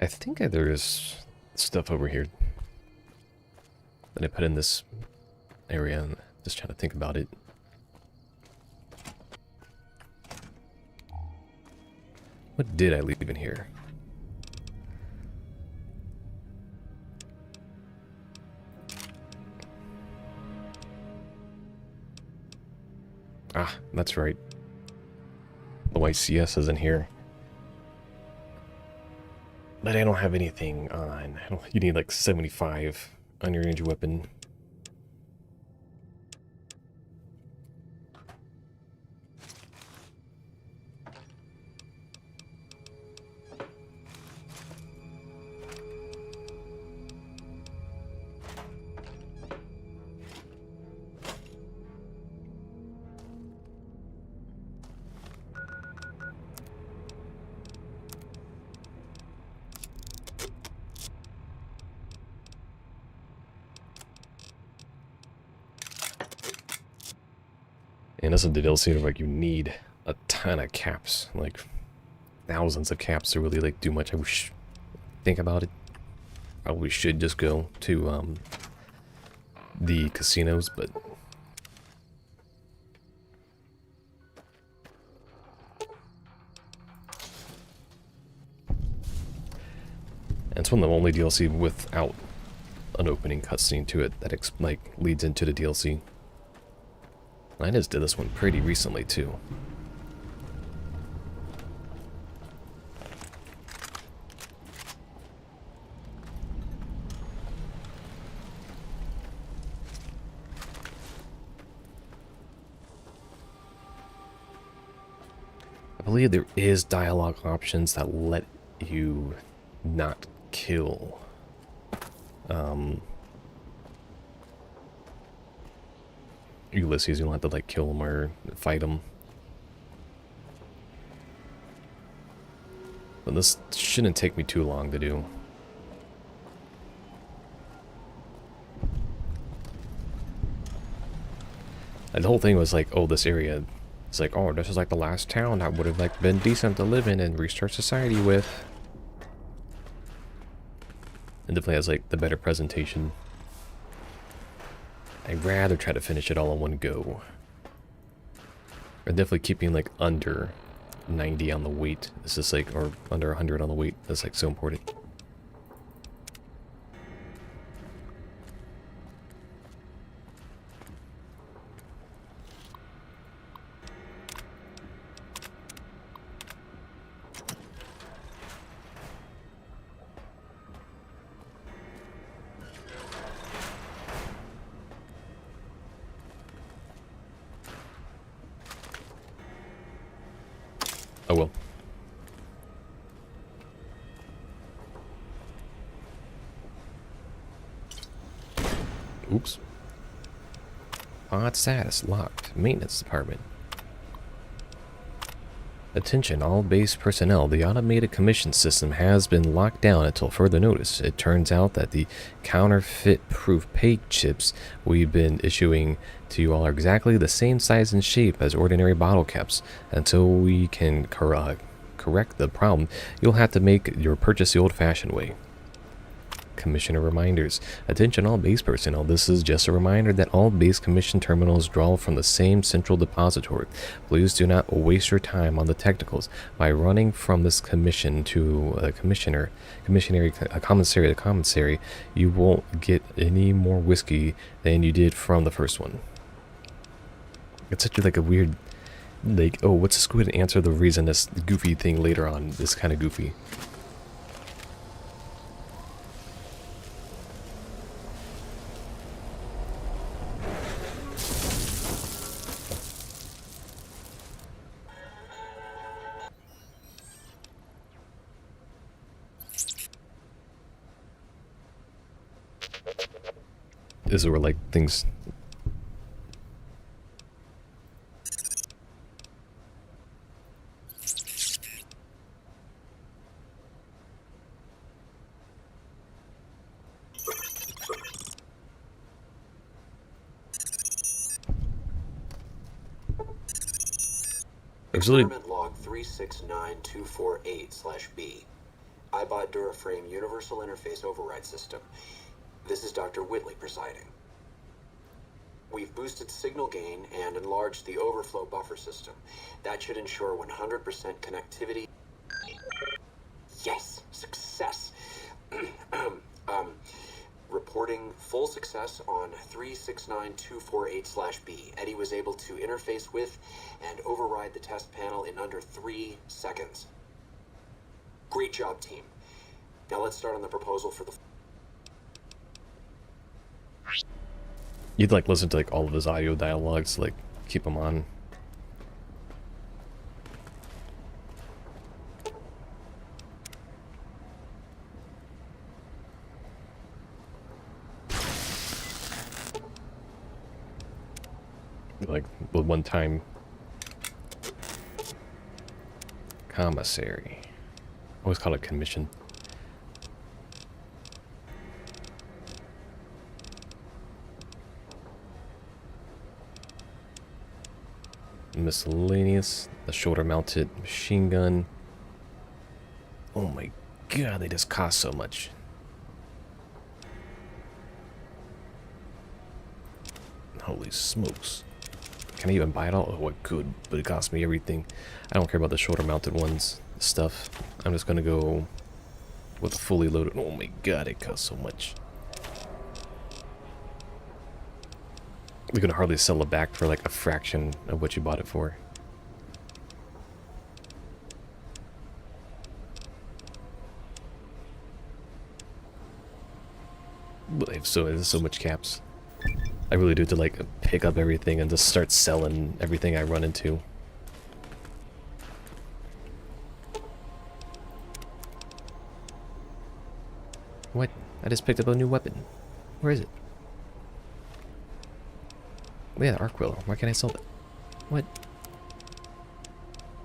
I think there's stuff over here that I put in this area. And just trying to think about it. What did I leave in here? Ah, that's right. The YCS is in here. But I don't have anything on. You need like 75 on your energy weapon. And this is the DLC, like, you need a ton of caps, like thousands of caps to really like do much. I wish, think about it. Probably should just go to the casinos, but and it's one of the only DLC without an opening cutscene to it that like leads into the DLC. I just did this one pretty recently too. I believe there is dialogue options that let you not kill Ulysses. You don't have to like kill him or fight him. But this shouldn't take me too long to do. And the whole thing was like, oh, this area, it's like, oh, this is like the last town that would have like been decent to live in and restart society with. And definitely has like the better presentation. I'd rather try to finish it all in one go. Or definitely keeping like under 90 on the weight. This is like, or under 100 on the weight. That's like so important. Oh well. Oops. Odd status locked. Maintenance department. Attention all base personnel. The automated commission system has been locked down until further notice. It turns out that the counterfeit-proof pay chips we've been issuing to you all are exactly the same size and shape as ordinary bottle caps. Until we can correct the problem, you'll have to make your purchase the old-fashioned way. Commissioner reminders. Attention all base personnel. This is just a reminder that all base commission terminals draw from the same central depository. Please do not waste your time on the technicals. By running from this commission to a commissary to commissary, you won't get any more whiskey than you did from the first one. It's such like a weird, like, oh, what's this? Go ahead and answer the reason this goofy thing later on is kind of goofy. Is it where like things Experiment log 369248/B. iBot Duraframe Universal Interface Override System. This is Dr. Whitley presiding. We've boosted signal gain and enlarged the overflow buffer system. That should ensure 100% connectivity. Yes! Success! Reporting full success on 369248/B. Eddie was able to interface with and override the test panel in under 3 seconds. Great job, team. Now let's start on the proposal for the... You'd like listen to like all of his audio dialogues, like keep them on. Like the one time commissary. I always call it commission. Miscellaneous, the shoulder mounted machine gun. Oh my god, they just cost so much. Holy smokes. Can I even buy it all? Oh, I could, but it cost me everything. I don't care about the shoulder mounted ones, stuff. I'm just gonna go with a fully loaded. Oh my god, it costs so much. You're gonna hardly sell it back for like a fraction of what you bought it for. But there's so much caps. I really do have to like pick up everything and just start selling everything I run into. What? I just picked up a new weapon. Where is it? Oh yeah, the arc willow. Why can't I sell it? What?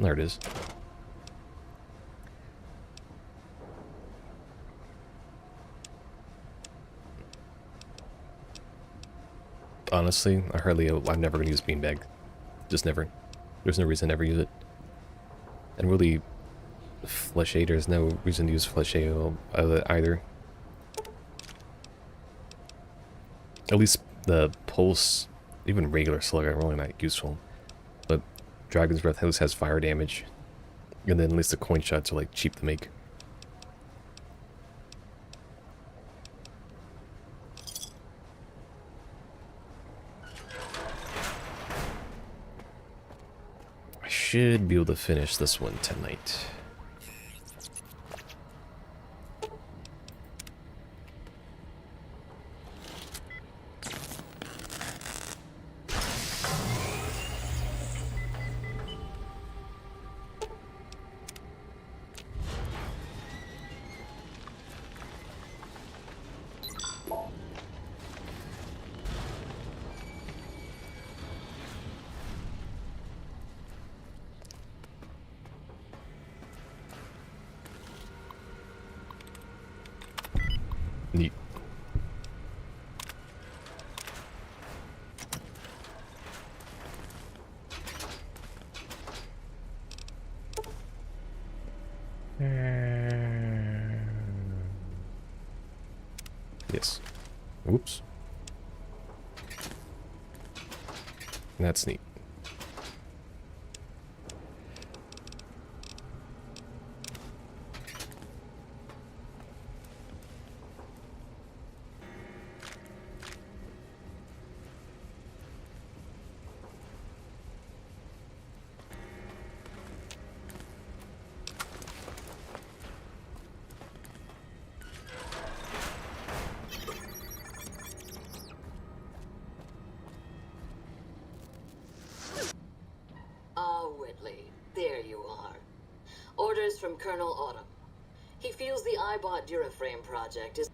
There it is. Honestly, I'm never gonna use beanbag. Just never. There's no reason to ever use it. And really, flesh A, there's no reason to use flesh A either. At least the pulse, even regular slug are really not useful. But Dragon's Breath at least has fire damage. And then at least the coin shots are like cheap to make. Should be able to finish this one tonight. Neat. Yes. Oops. That's neat. There you are. Orders from Colonel Autumn. He feels the iBot Duraframe project is...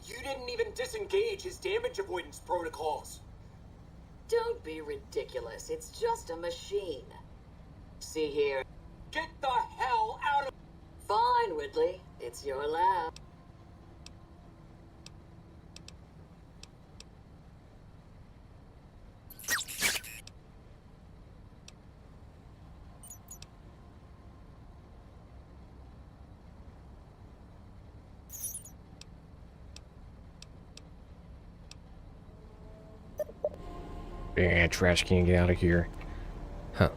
You didn't even disengage his damage avoidance protocols. Don't be ridiculous. It's just a machine. See here. Get the hell out of... Fine, Whitley. It's your lab. Yeah, trash can, get out of here. Huh.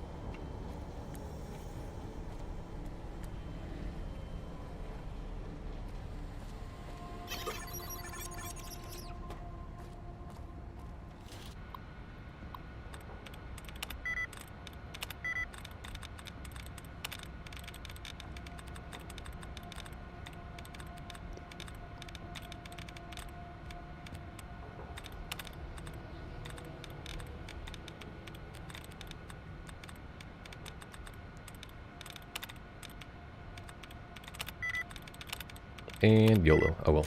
And YOLO. Oh well.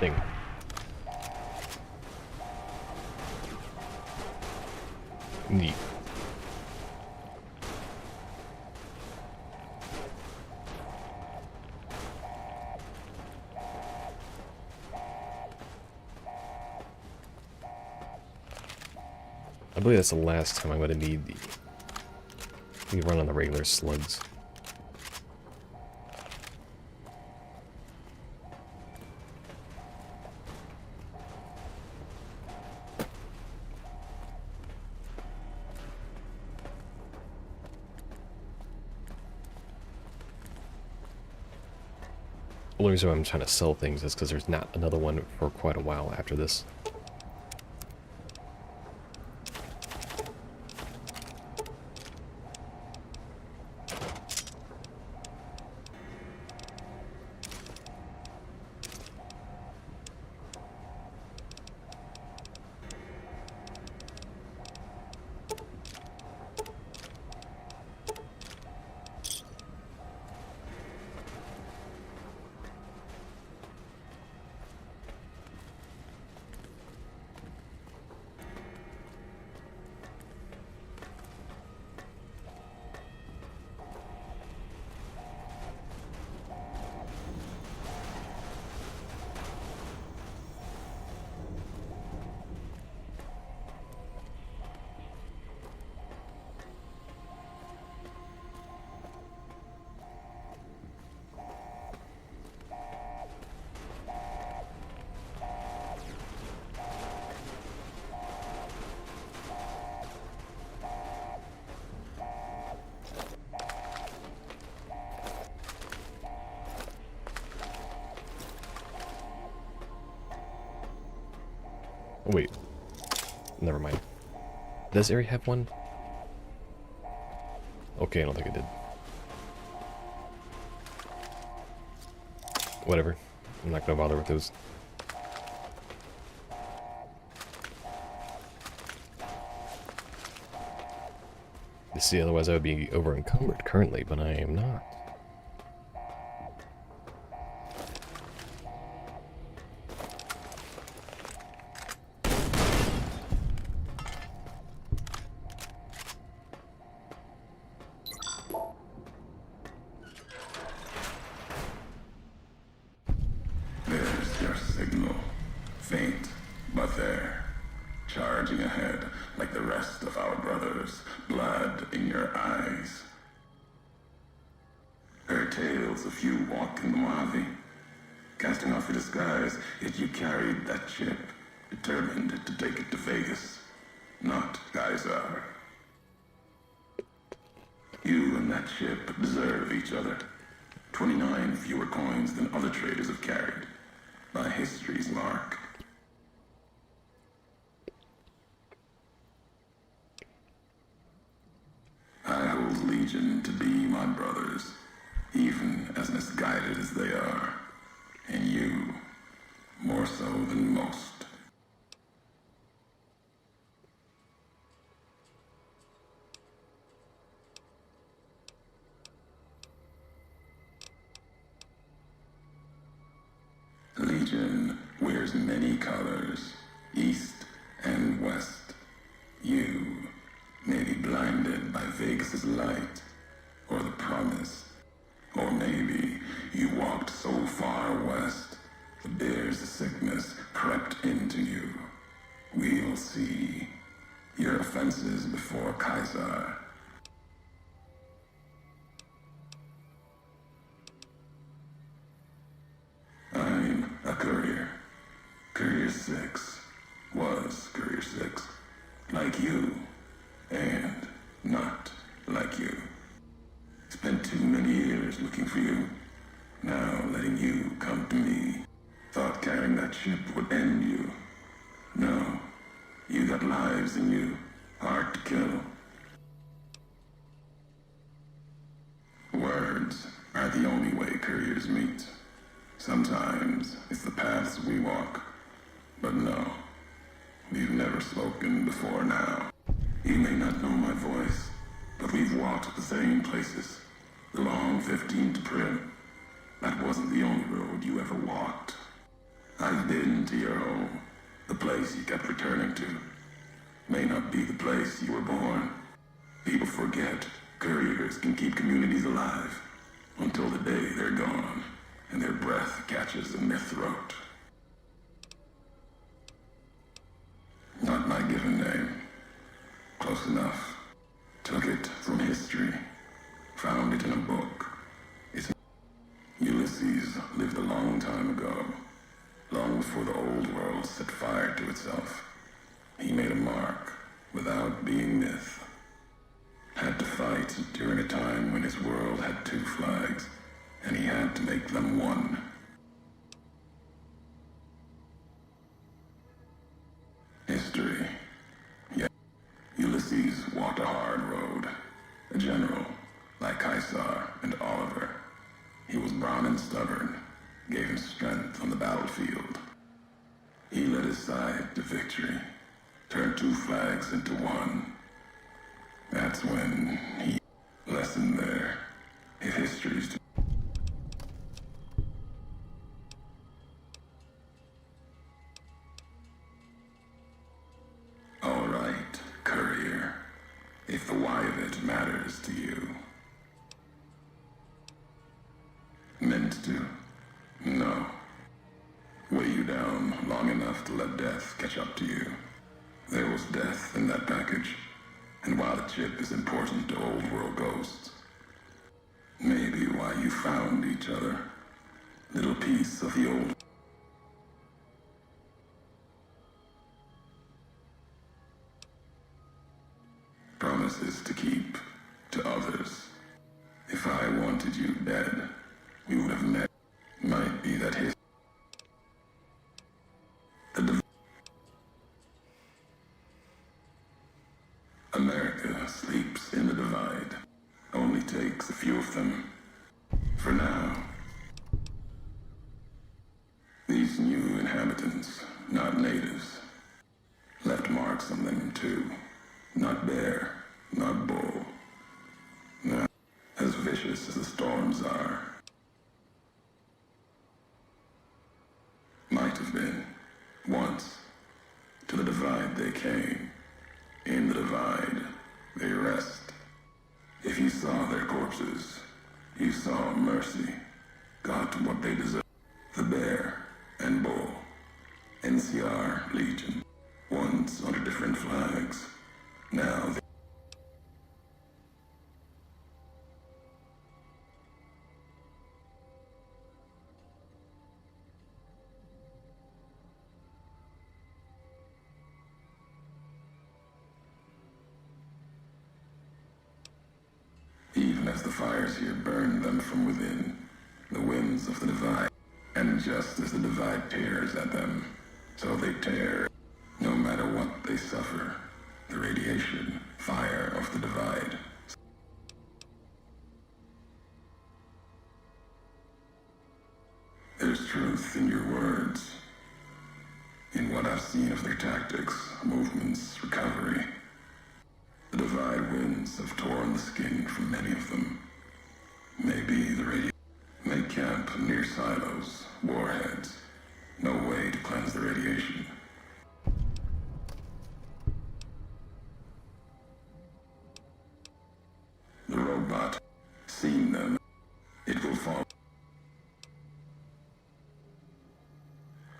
Thing. Neat. I believe that's the last time I'm going to need the run on the regular slugs. only reason why I'm trying to sell things is because there's not another one for quite a while after this. Oh, wait. Never mind. Does area have one? Okay, I don't think it did. Whatever. I'm not gonna bother with those. You see, otherwise I would be over encumbered currently, but I am not. There's your signal. Faint, but there. Charging ahead like the rest of our brothers. Blood in your eyes. Heard tales of you walking the Mojave. Casting off your disguise, yet you carried that chip. Determined to take it to Vegas. Not Geysar. You and that chip deserve each other. 29 fewer coins than other traders have carried. By history's mark. I hold Legion to be my brothers, even as misguided as they are. And you, more so than most. Legion wears many colors, east and west. You may be blinded by Vegas's light, or the promise. Or maybe you walked so far west, the bear's sickness crept into you. We'll see. Your offenses before Geysar. I'm a courier. Courier 6 was Courier 6. Like you, and not like you. Spent too many years looking for you. Now letting you come to me. Thought carrying that ship would end you. No. You got lives in you. Hard to kill. Words are the only way couriers meet. Sometimes it's the paths we walk. But no. We've never spoken before now. You may not know my voice, but we've walked the same places. The long 15 to Prim. That wasn't the only road you ever walked. I've been to your home, the place you kept returning to. May not be the place you were born. People forget couriers can keep communities alive until the day they're gone and their breath catches in their throat. Not my given name. Close enough. Took it from history. Found it in a book. Ulysses lived a long time ago. Long before the old world set fire to itself. He made a mark without being myth. Had to fight during a time when his world had two flags, and he had to make them one. history. Yet, Ulysses walked a hard road. A general, like Caesar and Oliver. He was brawn and stubborn, gave him strength on the battlefield. He led his side to victory, turned 2 flags into 1. That's when he... Lesson there. If history's to... All right, courier. If the why of it matters to you. Meant to? No. Weigh you down long enough to let death catch up to you. There was death in that package. And while the chip is important to old world ghosts, maybe why you found each other. Little piece of the old... Promises to keep to others. If I wanted you dead, we would have met. Might be that his... America sleeps in the divide. Only takes a few of them. For now. These new inhabitants, not natives, left marks on them too. Not bear, not bull. Not as vicious as the storms are. Might have been. Once. To the divide they came. In the divide, they rest. If you saw their corpses, you saw mercy. Got what they deserve. The bear and bull. NCR Legion. Once under different flags. Now they... Even as the fires here burn them from within, the winds of the divide, and just as the divide tears at them, so they tear, no matter what they suffer, the radiation, fire of the divide. There's truth in your words, in what I've seen of their tactics, movements, recovery. The divide winds have torn the skin from many of them. Maybe the radiation may camp near silos, warheads. No way to cleanse the radiation. The robot, seen them, it will fall.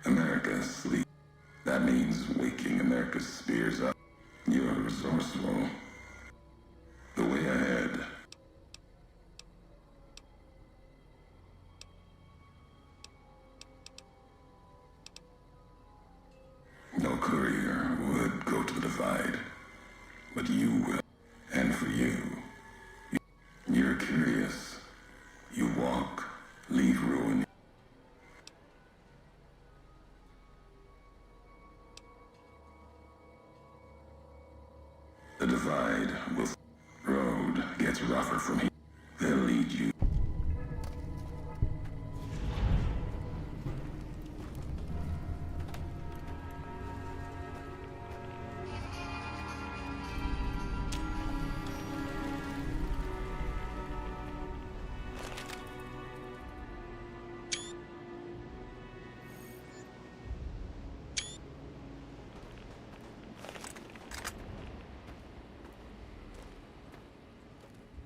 America's sleep. That means waking America's spears up. You're resourceful. The way ahead. No courier would go to the divide, but you will. And for you, you're curious. You walk, leave ruin. The divide will... Road gets rougher from here. They'll lead you.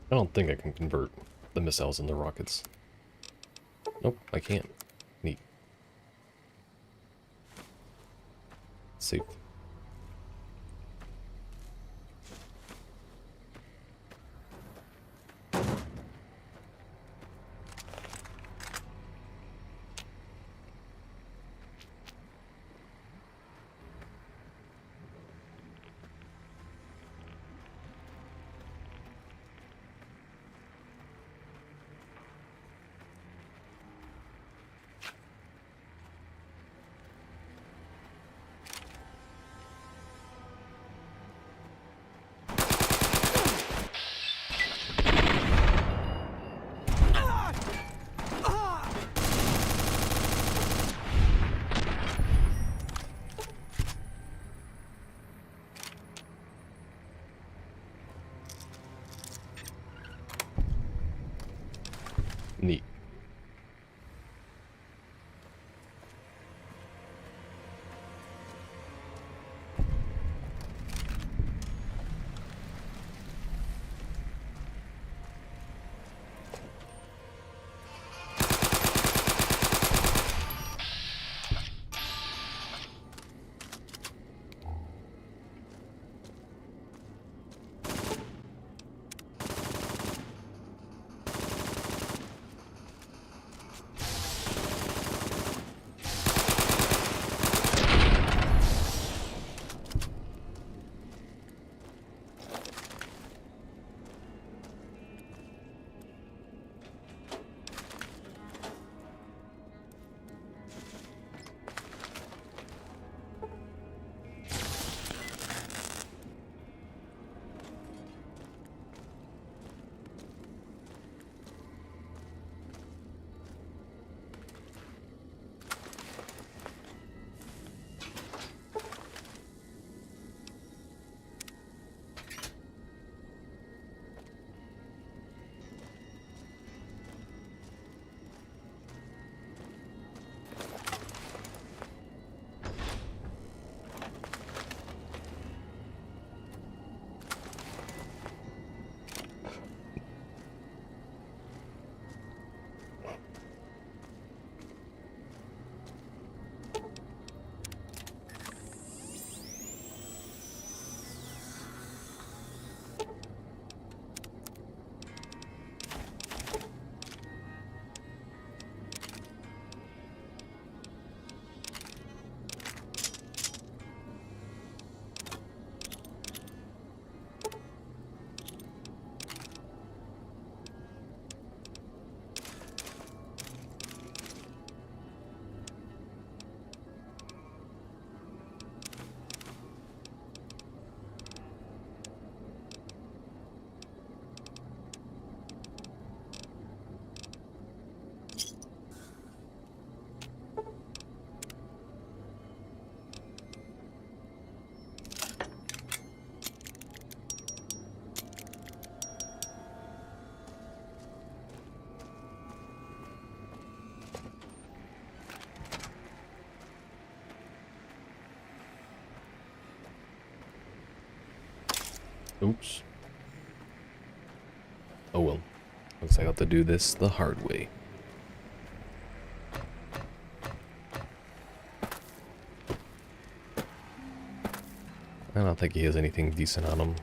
I don't think I can convert the missiles into rockets. Nope, I can't. Neat. Safe. Oops. Oh well. Looks like I'll have to do this the hard way. I don't think he has anything decent on him.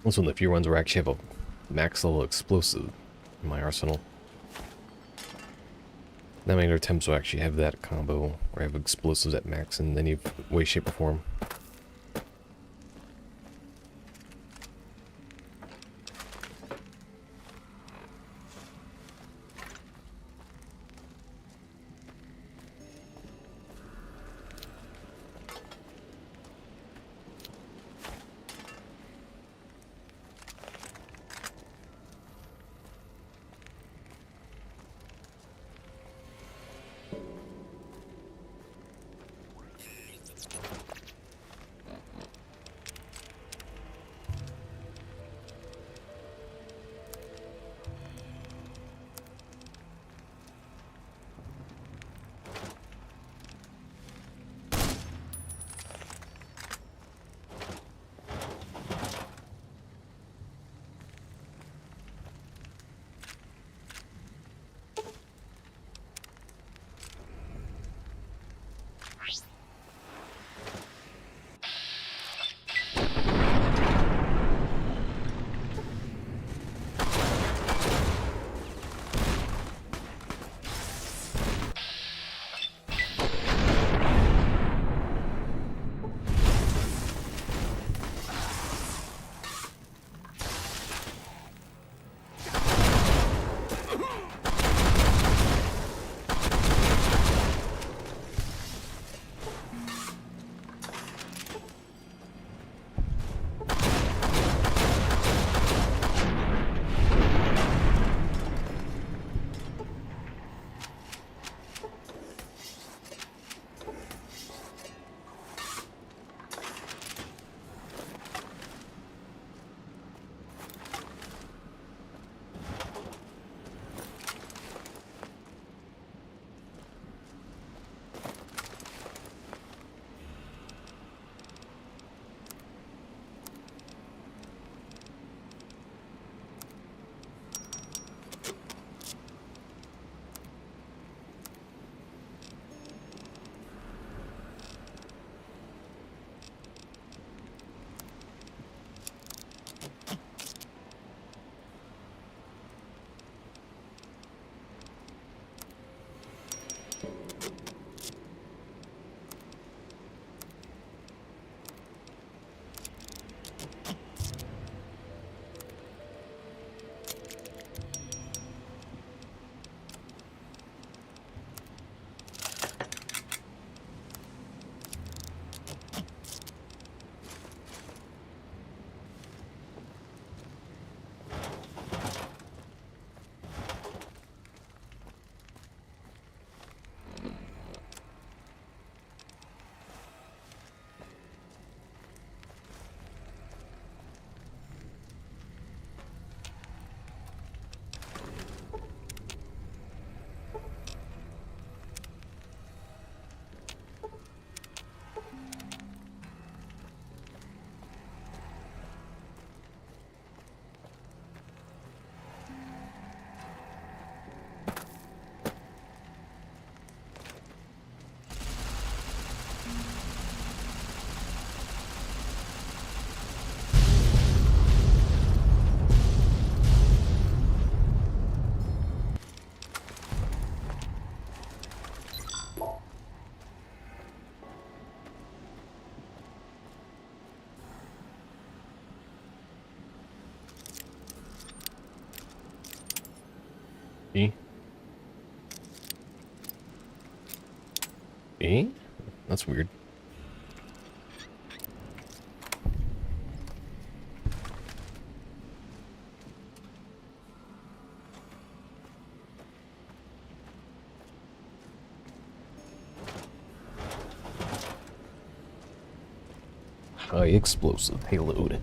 This one of the few ones where I actually have a max level explosive in my arsenal. Not many other attempts will actually have that combo where I have explosives at max in any way, shape, or form. Eh? That's weird. High explosive payload.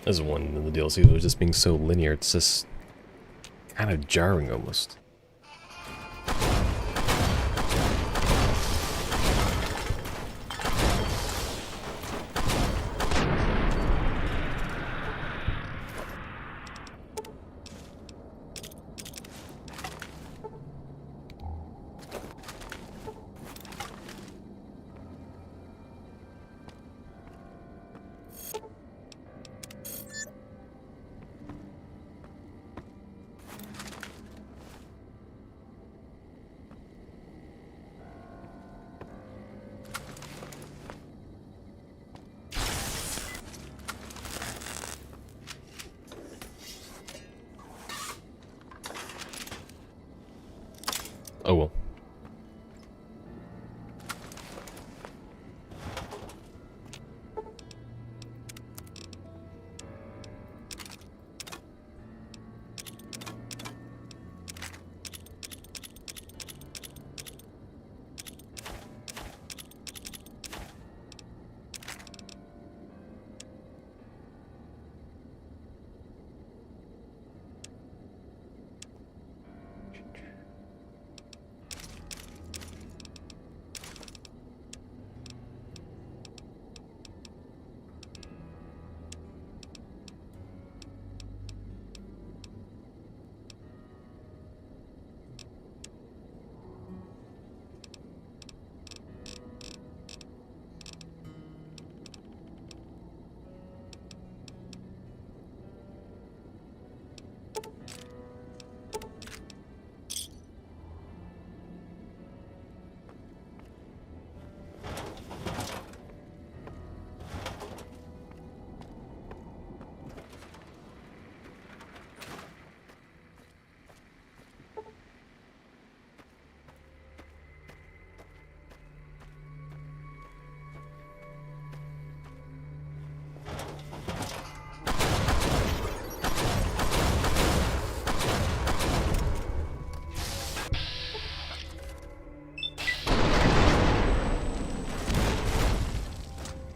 There's one in the DLC that was just being so linear, it's just kind of jarring almost. Oh well.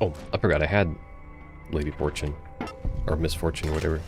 Oh, I forgot I had Lady Fortune. Or Misfortune, whatever.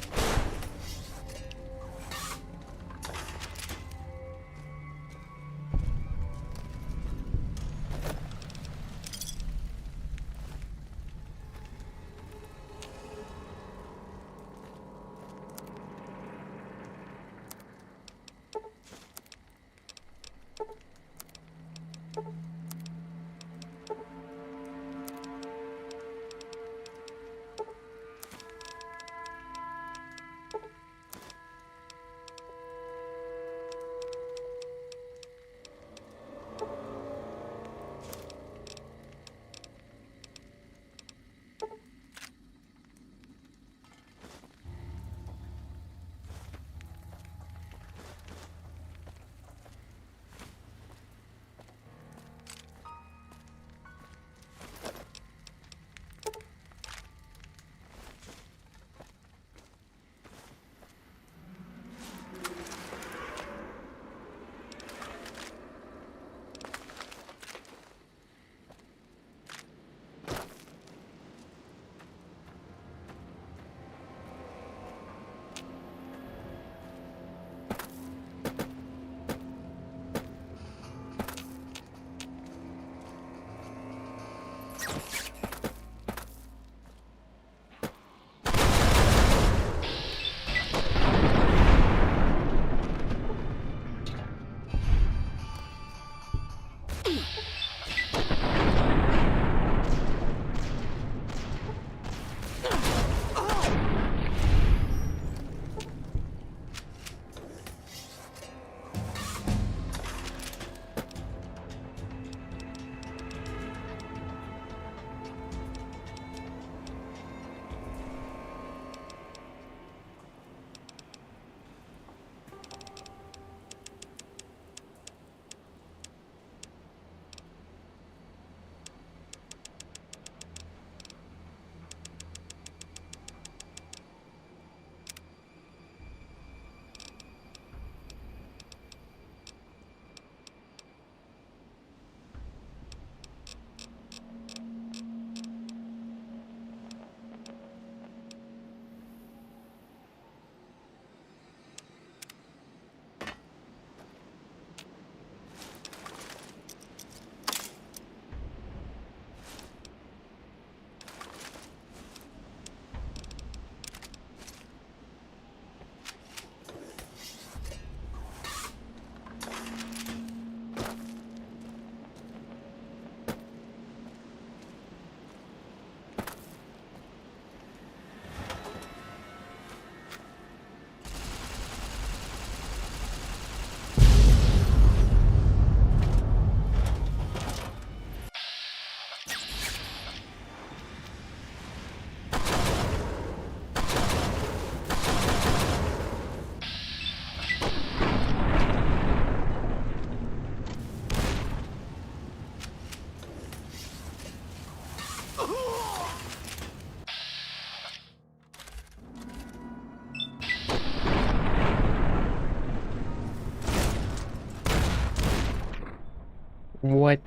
What?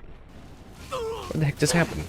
What the heck just happened?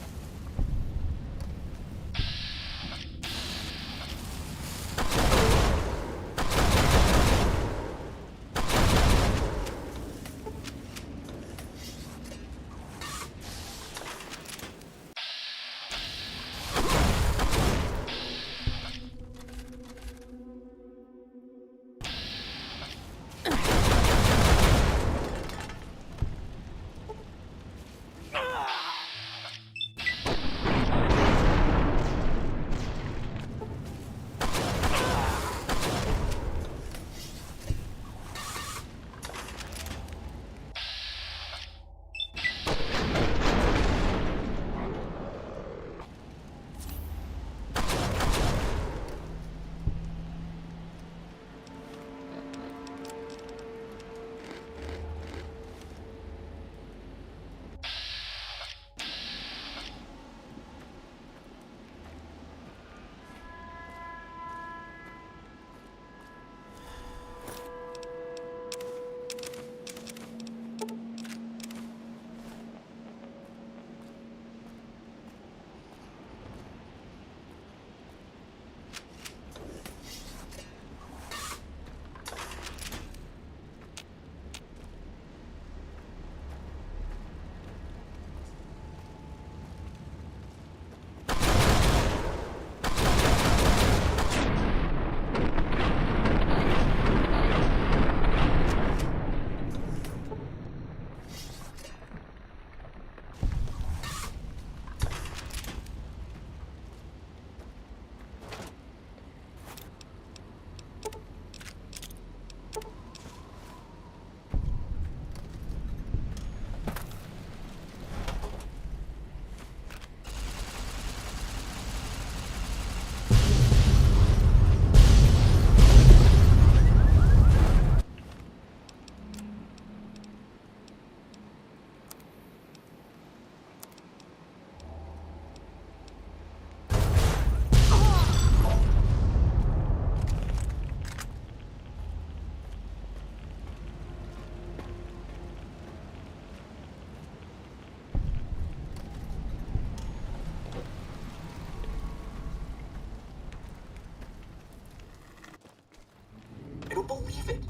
I don't believe it.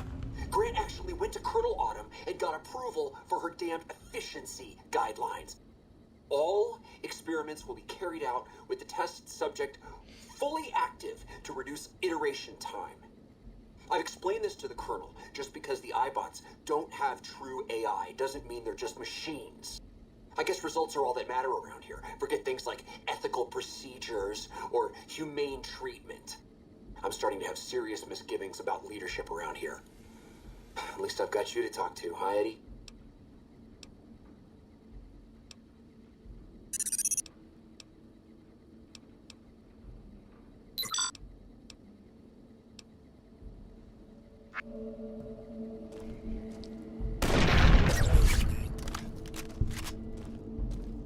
Grant actually went to Colonel Autumn and got approval for her damned efficiency guidelines. All experiments will be carried out with the test subject fully active to reduce iteration time. I've explained this to the Colonel. Just because the iBots don't have true AI doesn't mean they're just machines. I guess results are all that matter around here. Forget things like ethical procedures or humane treatment. I'm starting to have serious misgivings about leadership around here. At least I've got you to talk to, huh, Eddie?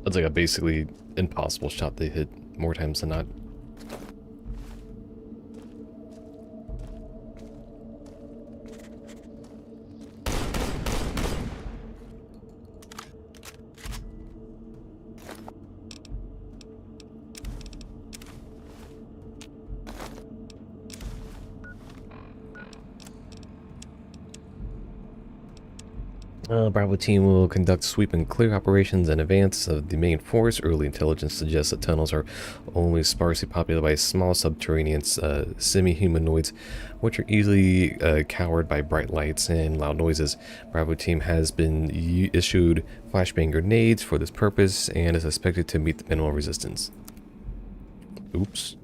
That's like a basically impossible shot to hit more times than not. Bravo team will conduct sweep and clear operations in advance of the main force. Early intelligence suggests that tunnels are only sparsely populated by small subterranean semi-humanoids, which are easily cowered by bright lights and loud noises. Bravo team has been issued flashbang grenades for this purpose and is expected to meet the minimal resistance. Oops.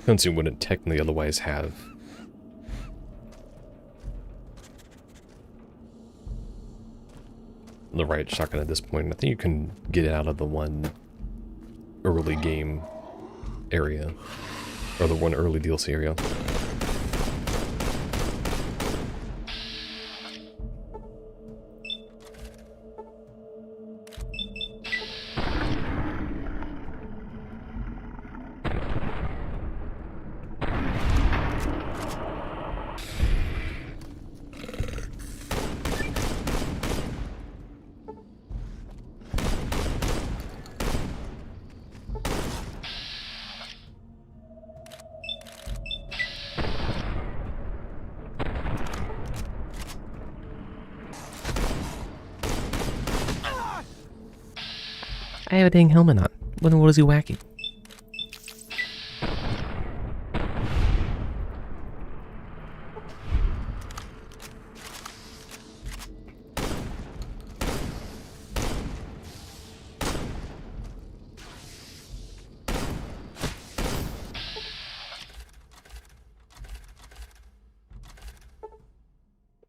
Huntsy wouldn't technically otherwise have. the right shotgun at this point. I think you can get out of the one early game area, or the one early DLC area. I have a dang helmet on. What is he whacking?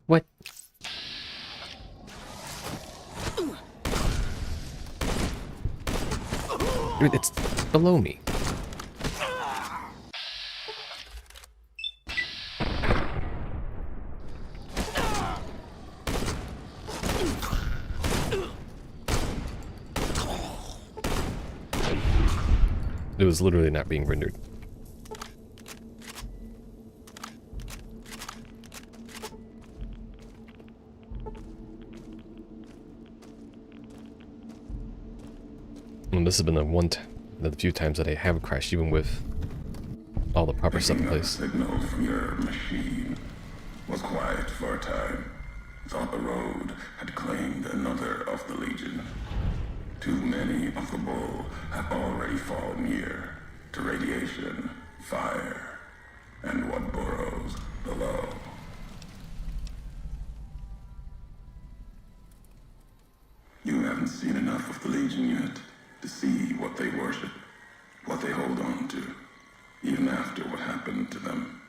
What? Dude, it's below me. It was literally not being rendered. And this has been the few times that I have crashed, even with all the proper stuff in place. Signal from your machine was quiet for a time. Thought the road had claimed another of the Legion. Too many of the bull have already fallen here to radiation, fire, and what burrows below. You haven't seen enough of the Legion yet to see what they worship, what they hold on to, even after what happened to them.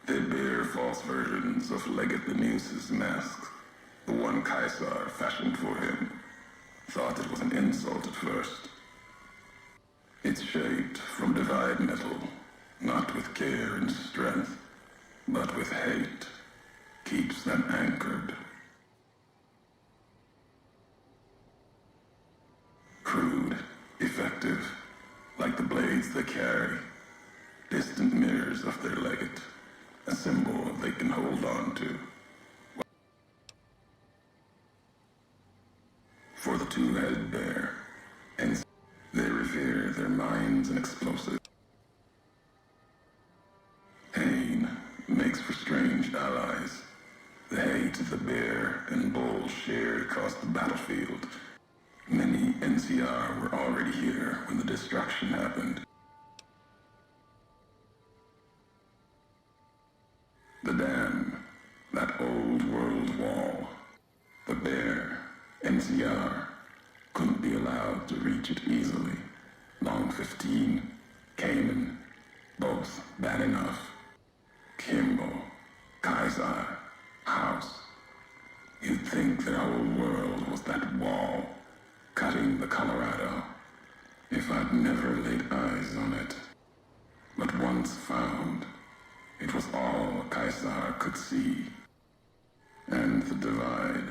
They bear false versions of Legate Lemus's mask, the one Caesar fashioned for him. Thought it was an insult at first. It's shaped from divide metal, not with care and strength, but with hate. Keeps them anchored. Crude, effective, like the blades they carry, distant mirrors of their legate, a symbol they can hold on to. For the two-headed bear, and they revere their minds and explosives. Pain makes for strange allies. The hate the bear and bull shared across the battlefield. Many NCR were already here when the destruction happened. The dam, that old world wall, the bear, NCR, couldn't be allowed to reach it easily. Long 15, Cayman, both bad enough. Kimball, Kaiser, House. You'd think their whole world was that wall, cutting the Colorado, if I'd never laid eyes on it. But once found, it was all Caesar could see. And the divide,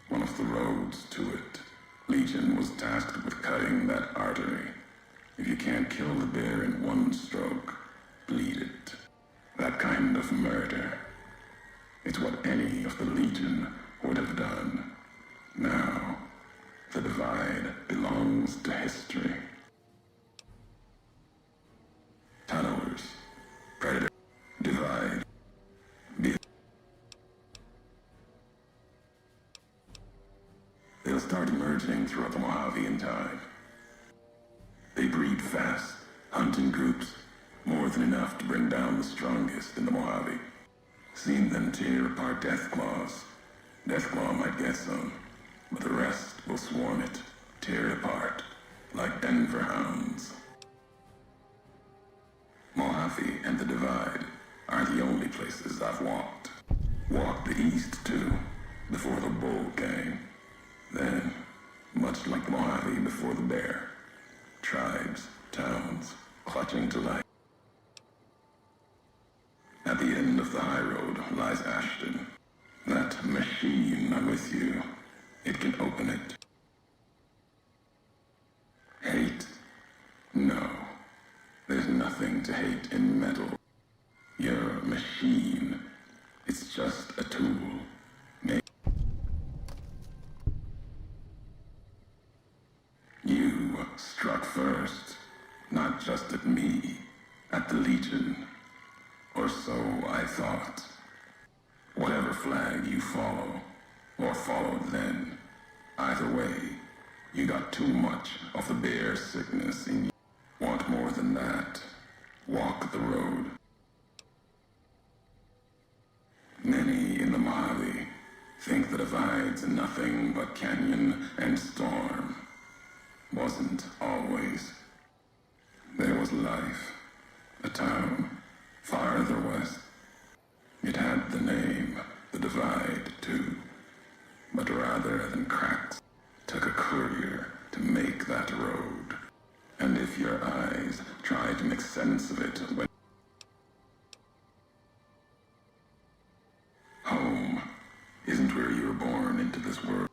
one of the roads to it. Legion was tasked with cutting that artery. If you can't kill the bear in one stroke, bleed it. That kind of murder. It's what any of the Legion would have done. Now, the divide belongs to history. Tunnelers, predator, divide, they'll start emerging throughout the Mojave in time. They breed fast, hunt in groups, more than enough to bring down the strongest in the Mojave. Seen them tear apart Deathclaws. Deathclaw might get some, but the rest will swarm it, tear it apart, like Denver hounds. Mojave and the Divide are the only places I've walked. Walked the east too, before the bull came. Then, much like Mojave before the bear, tribes, towns, clutching to life. At the end of the high road lies Ashton. That machine I'm with you. It can open it. Hate? No. There's nothing to hate in metal. You're a machine. It's just a tool. You struck first, not just at me, at the Legion. Or so I thought. Whatever flag you follow, or followed then, either way, you got too much of the bear sickness in you. Want more than that? Walk the road. Many in the Mojave think the divide's nothing but canyon and storm. Wasn't always. There was life, a town, farther west. It had the name, the Divide, too. But rather than cracks, took a courier to make that road. And if your eyes try to make sense of it when home isn't where you were born into this world,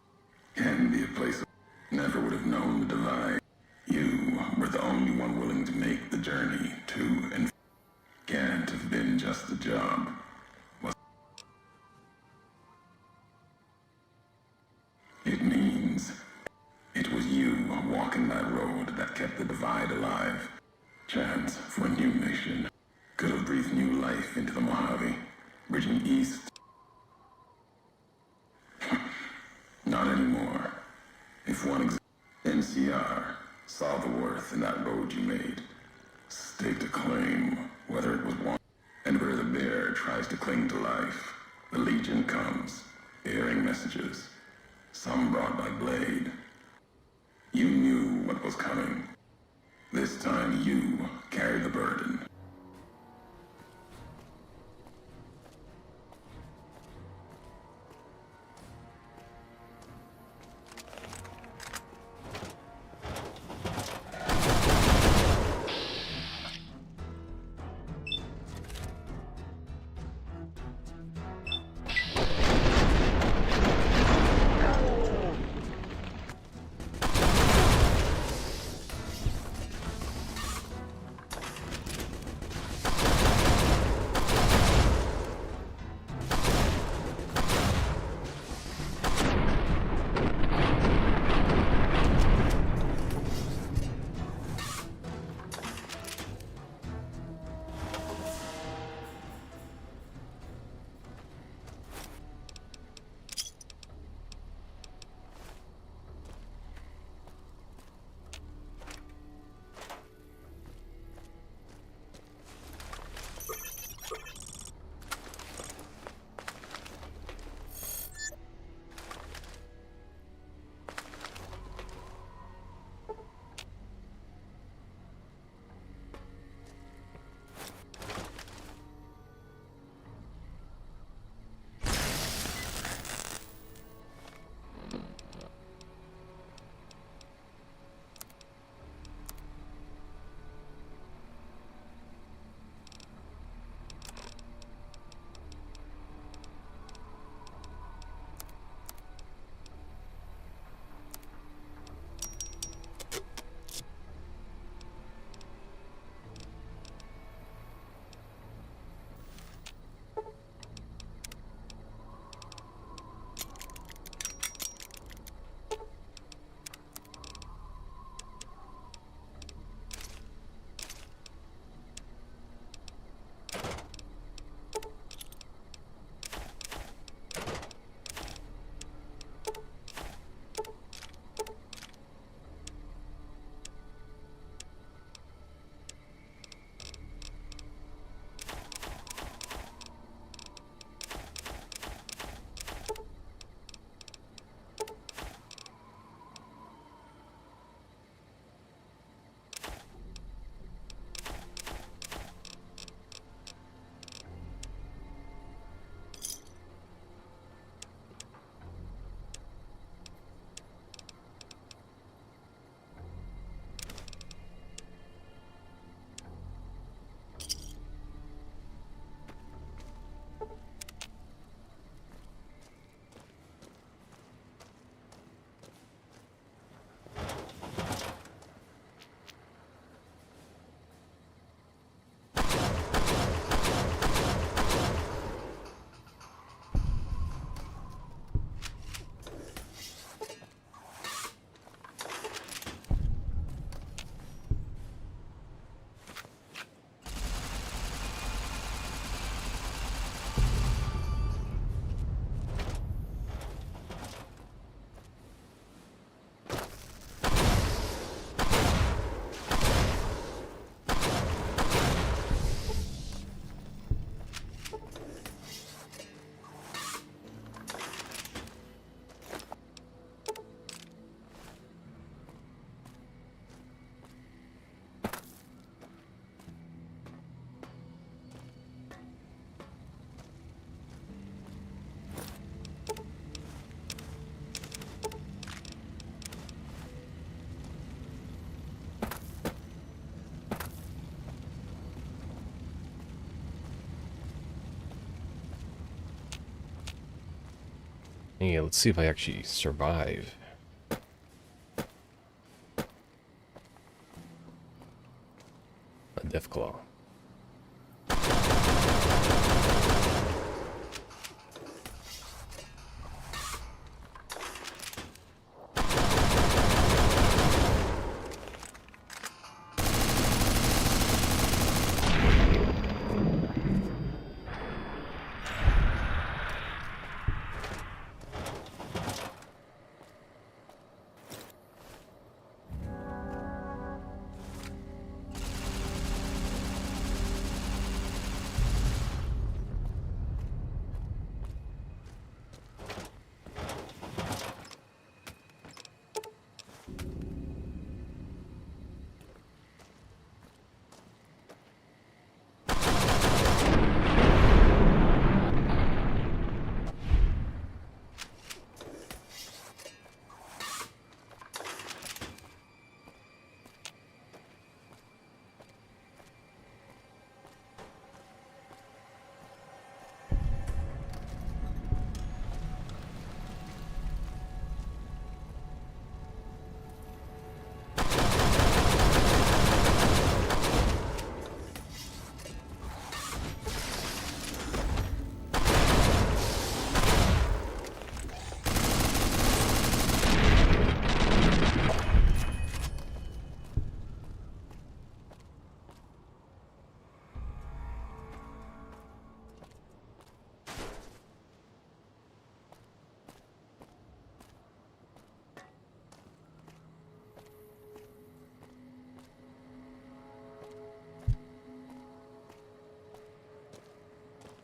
can be a place never would have known the Divide. You were the only one willing to make the journey to and can't have been just a job. It means it was you walking that road that kept the Divide alive. Chance for a new mission. Could have breathed new life into the Mojave, bridging east. Not anymore. If one NCR saw the worth in that road you made, staked a claim, whether it was one, and where the bear tries to cling to life, the Legion comes, bearing messages, some brought by blade. You knew what was coming. This time you carried the burden. Yeah, let's see if I actually survive. A Deathclaw.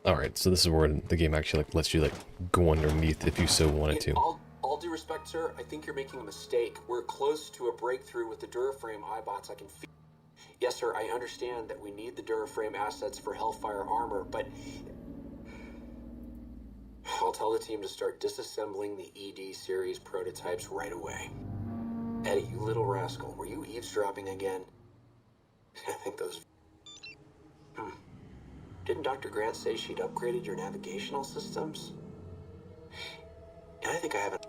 Alright, so this is where the game actually like lets you like go underneath if you so wanted to. All due respect, sir, I think you're making a mistake. We're close to a breakthrough with the Duraframe iBots. I can feel. Yes, sir, I understand that we need the Duraframe assets for Hellfire armor, but I'll tell the team to start disassembling the ED series prototypes right away. Eddie, you little rascal, were you eavesdropping again? I think those... Didn't Dr. Grant say she'd upgraded your navigational systems? And I think I haven't...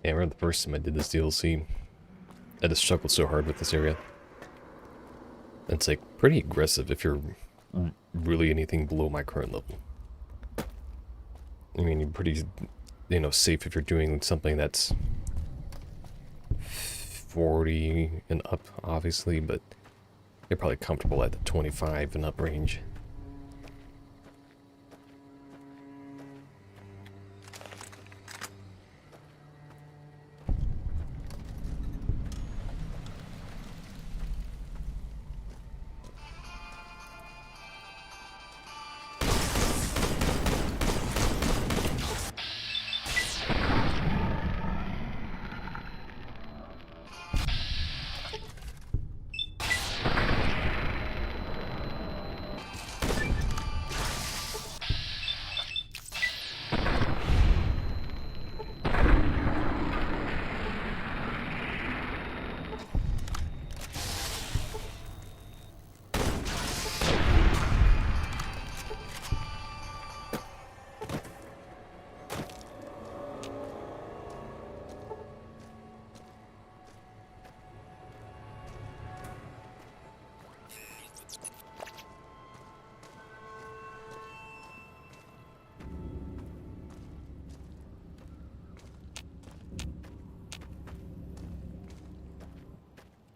Yeah, I remember the first time I did this DLC, I just struggled so hard with this area. It's like pretty aggressive if you're really anything below my current level. I mean, you're pretty, safe if you're doing something that's 40 and up, obviously, but you're probably comfortable at the 25 and up range.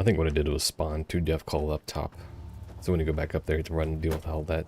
I think what I did was spawn 2 death call up top. So when you go back up there, you have to run and deal with all that.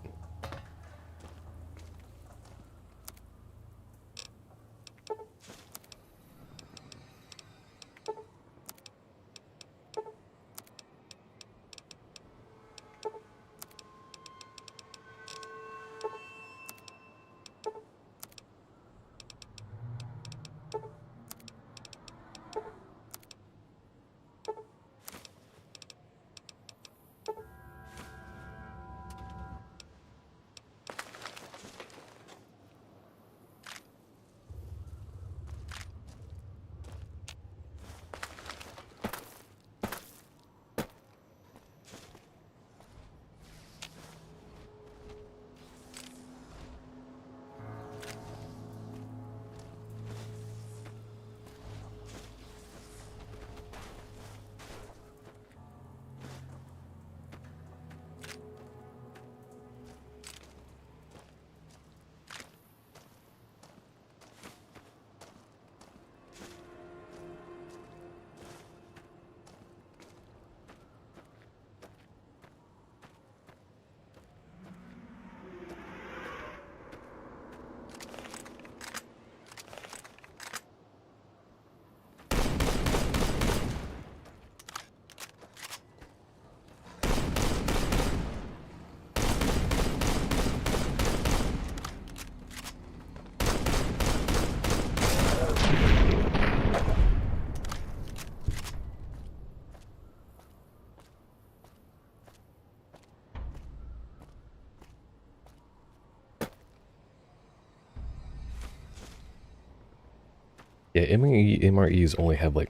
Yeah, MREs only have like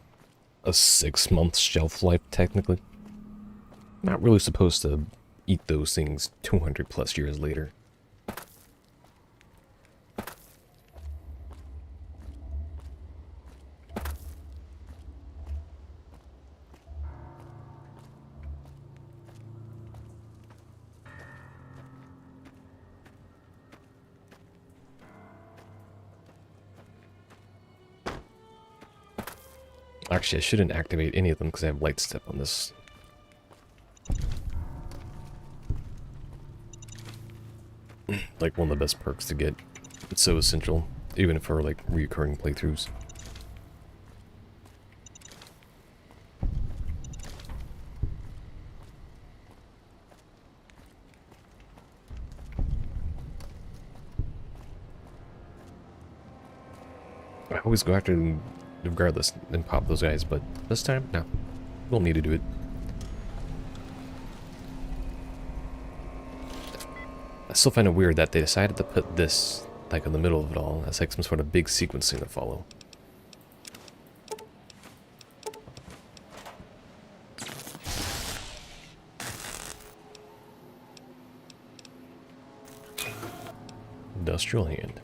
a 6-month shelf life technically. Not really supposed to eat those things 200 plus years later. Actually, I shouldn't activate any of them because I have light step on this. Like one of the best perks to get. It's so essential, even for like recurring playthroughs. I always go after them regardless and pop those guys, but this time, no. We'll need to do it. I still find it weird that they decided to put this like in the middle of it all as like some sort of big sequencing to follow. Industrial hand.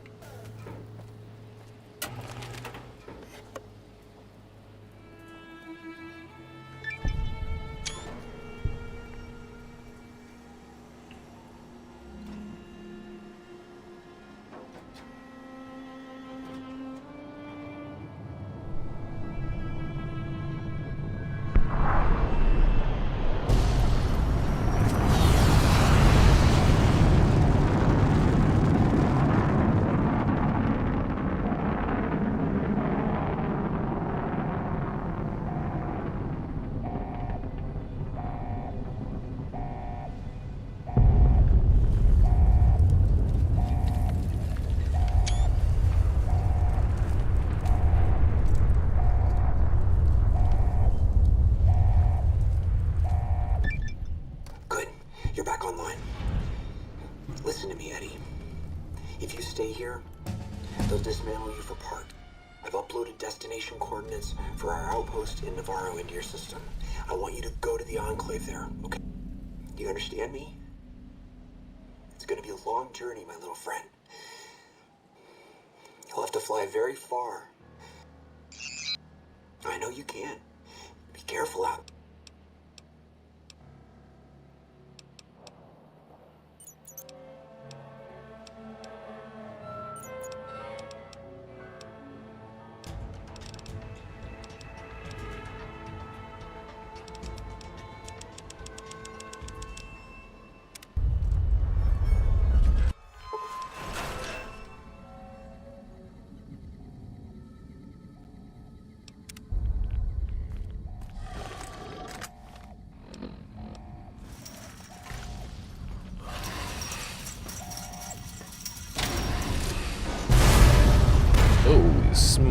Listen to me, Eddie. If you stay here, they'll dismantle you for part. I've uploaded destination coordinates for our outpost in Navarro into your system. I want you to go to the Enclave there, okay? Do you understand me? It's gonna be a long journey, my little friend. You'll have to fly very far. I know you can. Be careful out.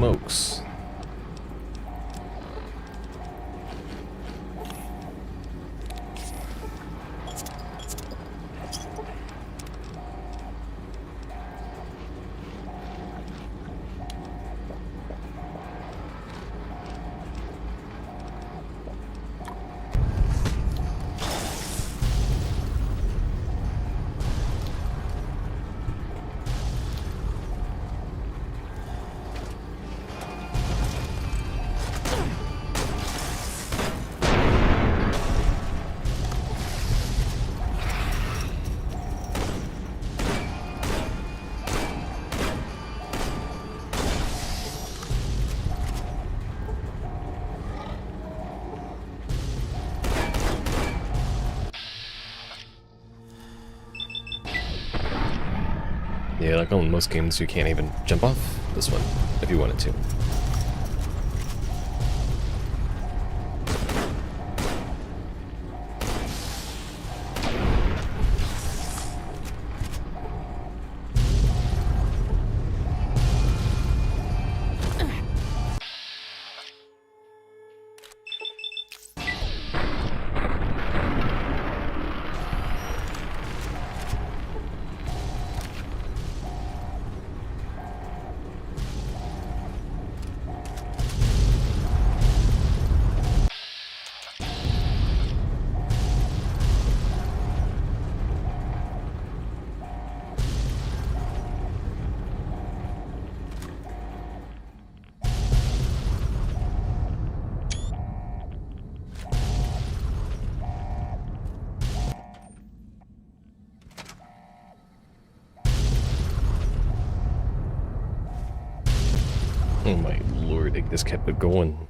smokes. Yeah, like on most games, you can't even jump off this one if you wanted to. Oh my lord, they just kept it going.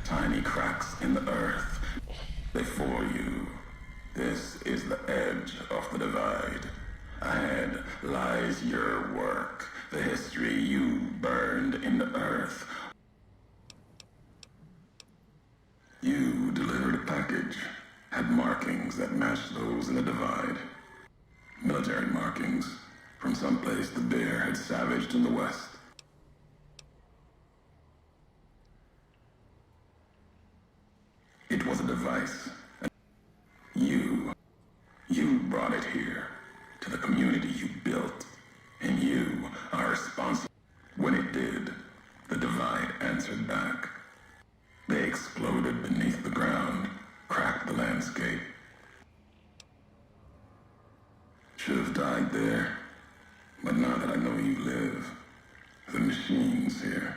tiny cracks in the earth before you. This is the edge of the divide. Ahead lies your work, the history you burned in the earth. You delivered a package, had markings that matched those in the divide. Military markings from someplace the bear had savaged in the west. It was a device. You brought it here, to the community you built, and you are responsible. When it did, the divide answered back. They exploded beneath the ground, cracked the landscape. Should have died there, but now that I know you live, the machine's here.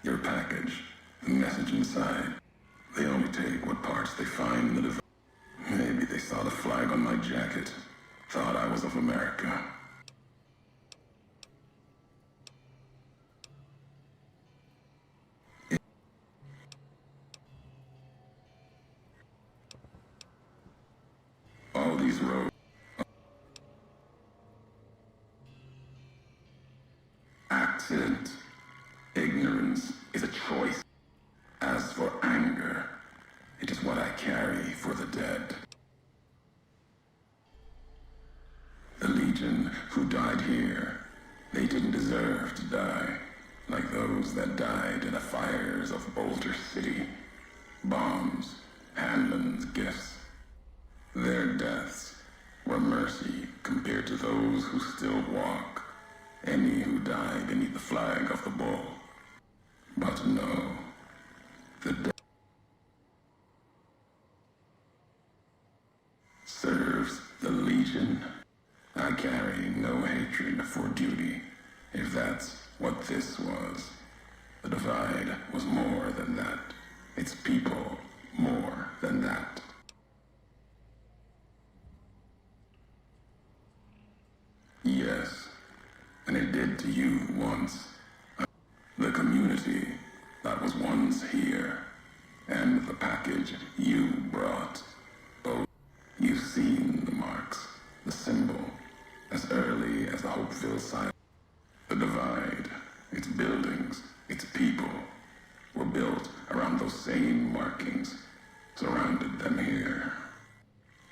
Your package, the message inside, they only take what parts they find in the device. Maybe they saw the flag on my jacket, thought I was of America. All these roads. Accident. Ignorance is a choice. As for anger, it is what I carry for the dead. The Legion who died here, they didn't deserve to die, like those that died in the fires of Boulder City. Bombs, Hanlon's gifts. Their deaths were mercy compared to those who still walk, any who die beneath the flag of the bull. But no, the death serves the Legion. I carry no hatred for duty, if that's what this was. The divide was more than that. Its people more than that. Yes, and it did to you once. The community that was once here, and the package you brought. Both. You've seen the marks, the symbol, as early as the Hopeville site. The divide, its buildings, its people, were built around those same markings, surrounded them here.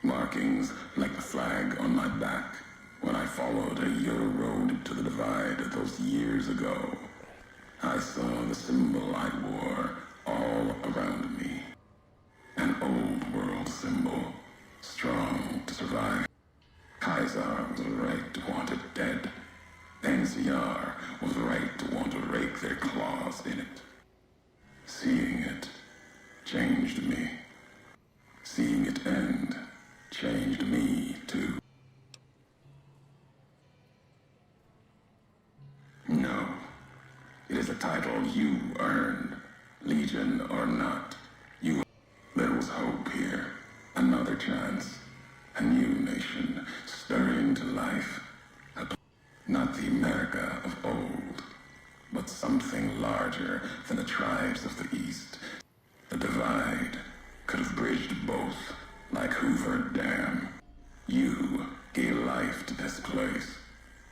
Markings like the flag on my back when I followed a your road to the divide those years ago. I saw the symbol I wore all around me. An old world symbol, strong to survive. Kaiser was right to want it dead. NCR was right to want to rake their claws in it. Seeing it changed me. Seeing it end changed me too. No, it is a title you earned, Legion or not. There was hope here, another chance, a new nation stirring to life. Not the America of old, but something larger than the tribes of the East. The divide could have bridged both, like Hoover Dam. You gave life to this place.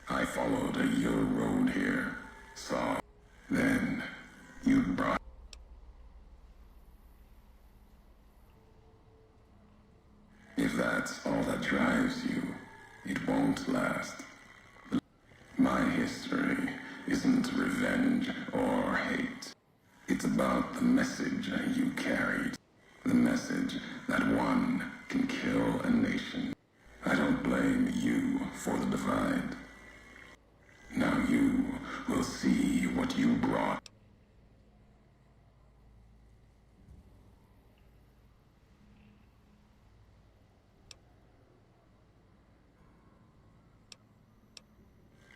I followed your road here, saw. Then you brought. If that's all that drives you, it won't last. My history isn't revenge or hate. It's about the message you carried. The message that one can kill a nation. I don't blame you for the divide. Now you will see what you brought.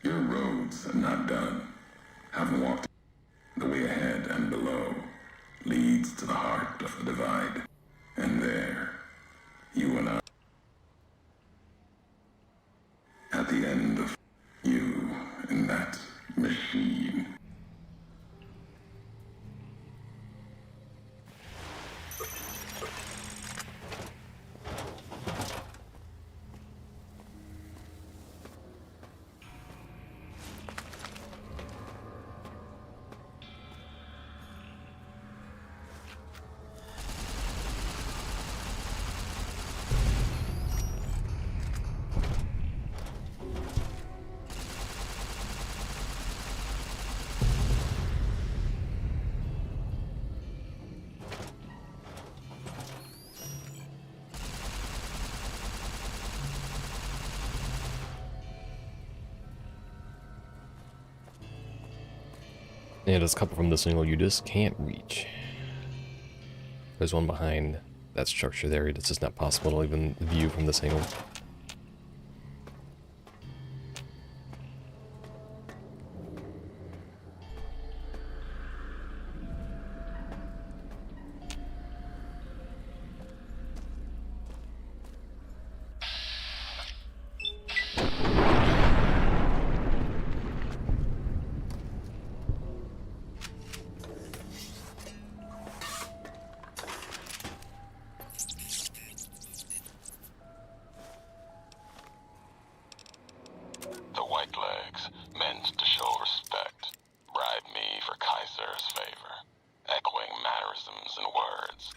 Your roads are not done. Haven't walked. The way ahead and below leads to the heart of the divide. And there, you and I. At the end of you in that machine. And there's a couple from this angle you just can't reach. There's one behind that structure there. It's just not possible to even view from this angle. The Whitelegs meant to show respect, bribe me for Kaiser's favor, echoing mannerisms and words.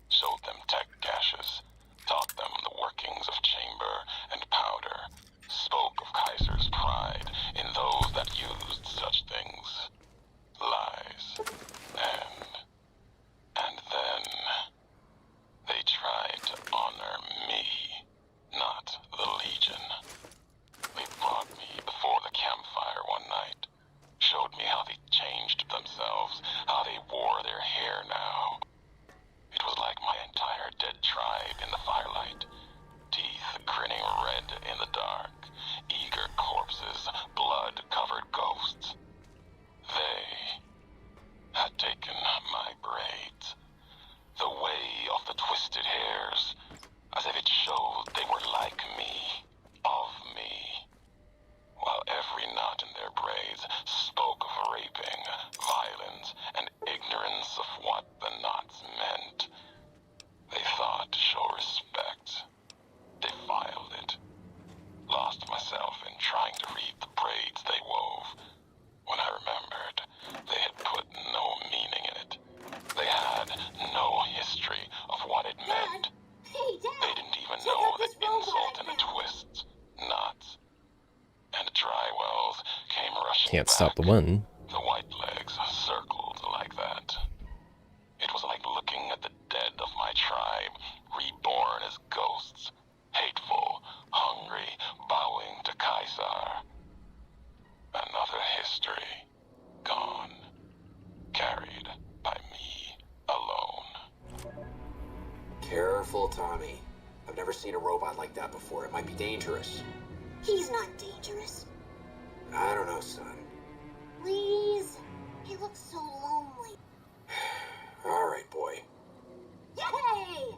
Showed them tech caches, taught them the workings of chamber and powder, spoke of Kaiser's pride in those that used such things. Lies. And then they tried to honor me, not the Legion. They brought me before the campfire one night, showed me how they changed themselves, how they wore their hair now. It was like my entire dead tribe in the firelight, teeth grinning red in the dark, eager corpses, blood-covered ghosts. They had taken my braids, the way of the twisted hairs, as if it showed they were like me, of me, while every knot in their braids spoke of raping, violence, and ignorance of what the knots meant. They thought to show respect, defiled it, lost myself in trying to read the braids they wove, when I remembered they had put no meaning in it. They had no history of what it meant. They didn't even know the insult and the twists, knots, and dry wells came rushing Can't back. stop the wind. The Whitelegs circled like that. It was like looking at the dead of my tribe, reborn as ghosts, hateful, hungry, bowing to Kaiser. Another history, gone, carried by me alone. Careful, Tommy. I've never seen a robot like that before. It might be dangerous. He's not dangerous. I don't know, son. Please? He looks so lonely. All right, boy. Yay!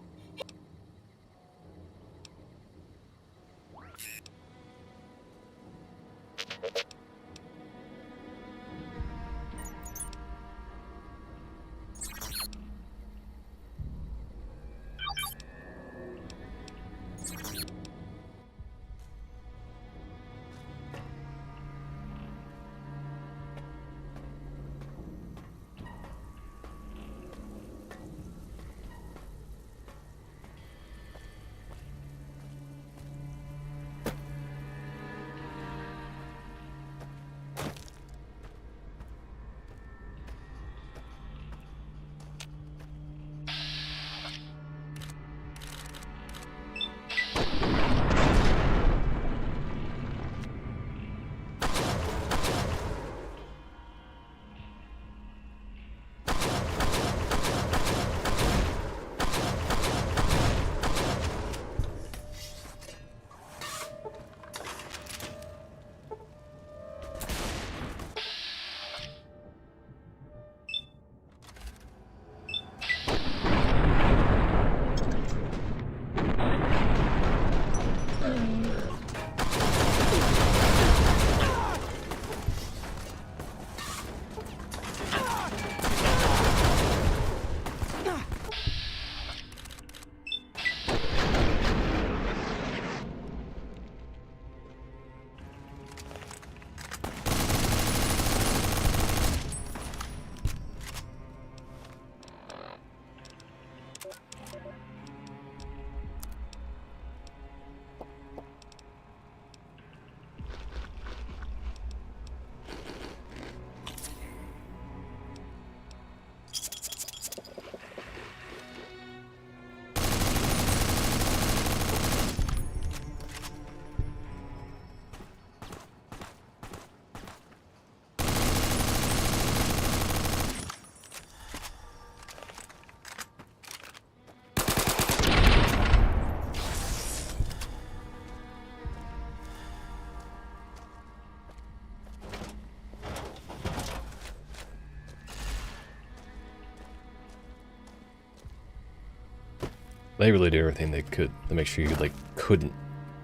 They really did everything they could to make sure you like couldn't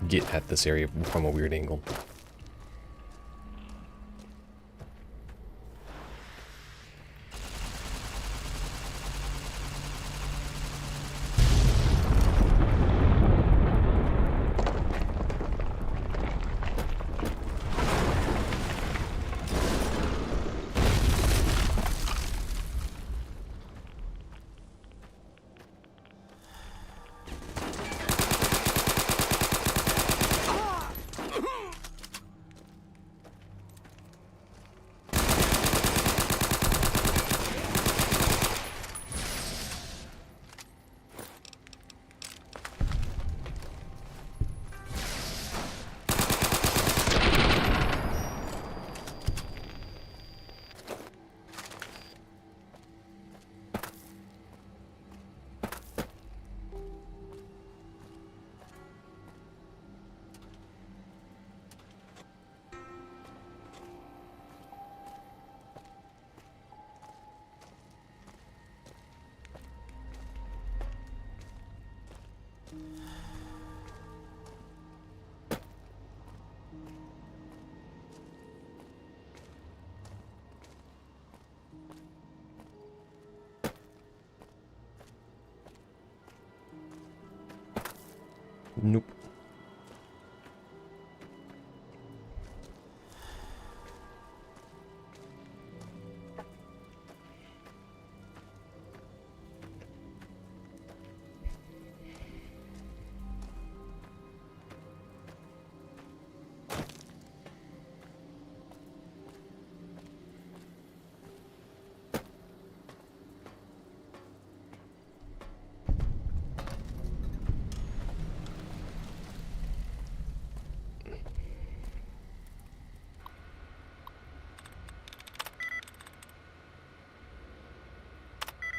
get at this area from a weird angle. Nope.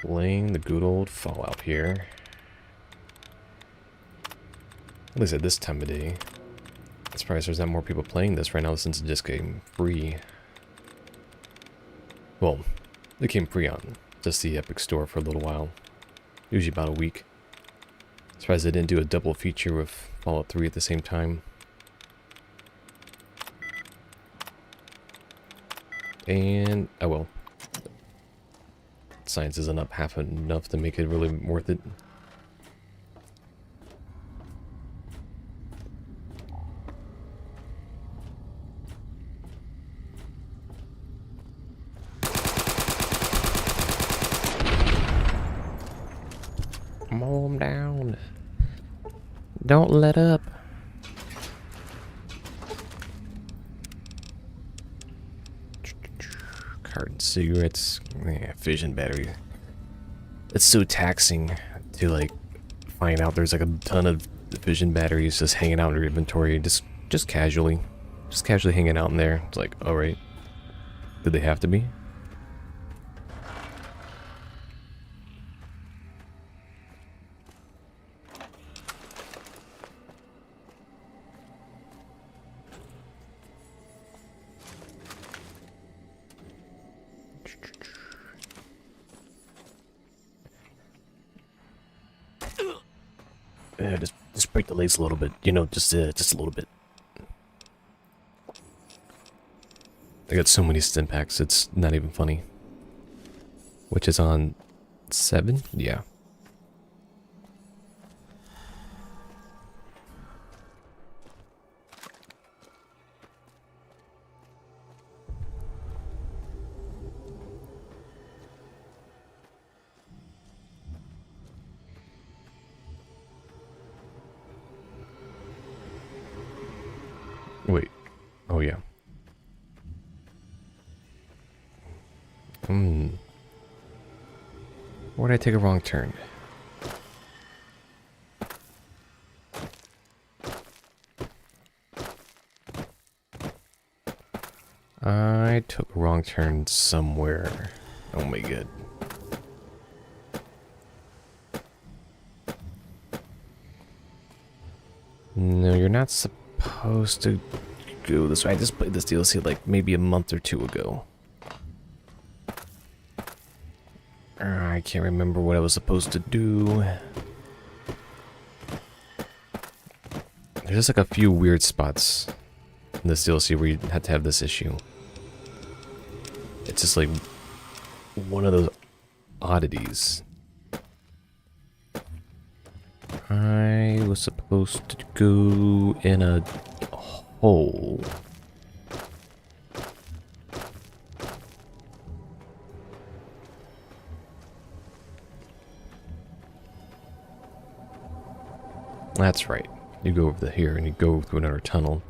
Playing the good old Fallout here. At least at this time of day. I'm surprised there's not more people playing this right now since it just came free. Well, it came free on just the Epic Store for a little while. Usually about a week. Surprised they didn't do a double feature with Fallout 3 at the same time. And, oh well. Science isn't up half enough to make it really worth it. Mow 'em down. Don't let up. Carton cigarettes. Yeah, fission battery. It's so taxing to like find out there's like a ton of fission batteries just hanging out in your inventory, just casually hanging out in there. It's like, all right, did they have to be? Just break the legs a little bit, you know, just a little bit. I got so many stim packs, it's not even funny. Which is on 7? Yeah. Wait. Oh, yeah. Where did I take a wrong turn? I took a wrong turn somewhere. Oh my god. No, you're not supposed to go this way. I just played this DLC like maybe a month or two ago. I can't remember what I was supposed to do. There's just like a few weird spots in this DLC where you have to have this issue. It's just like one of those oddities. I was supposed to go in a hole. That's right. You go over here and you go through another tunnel.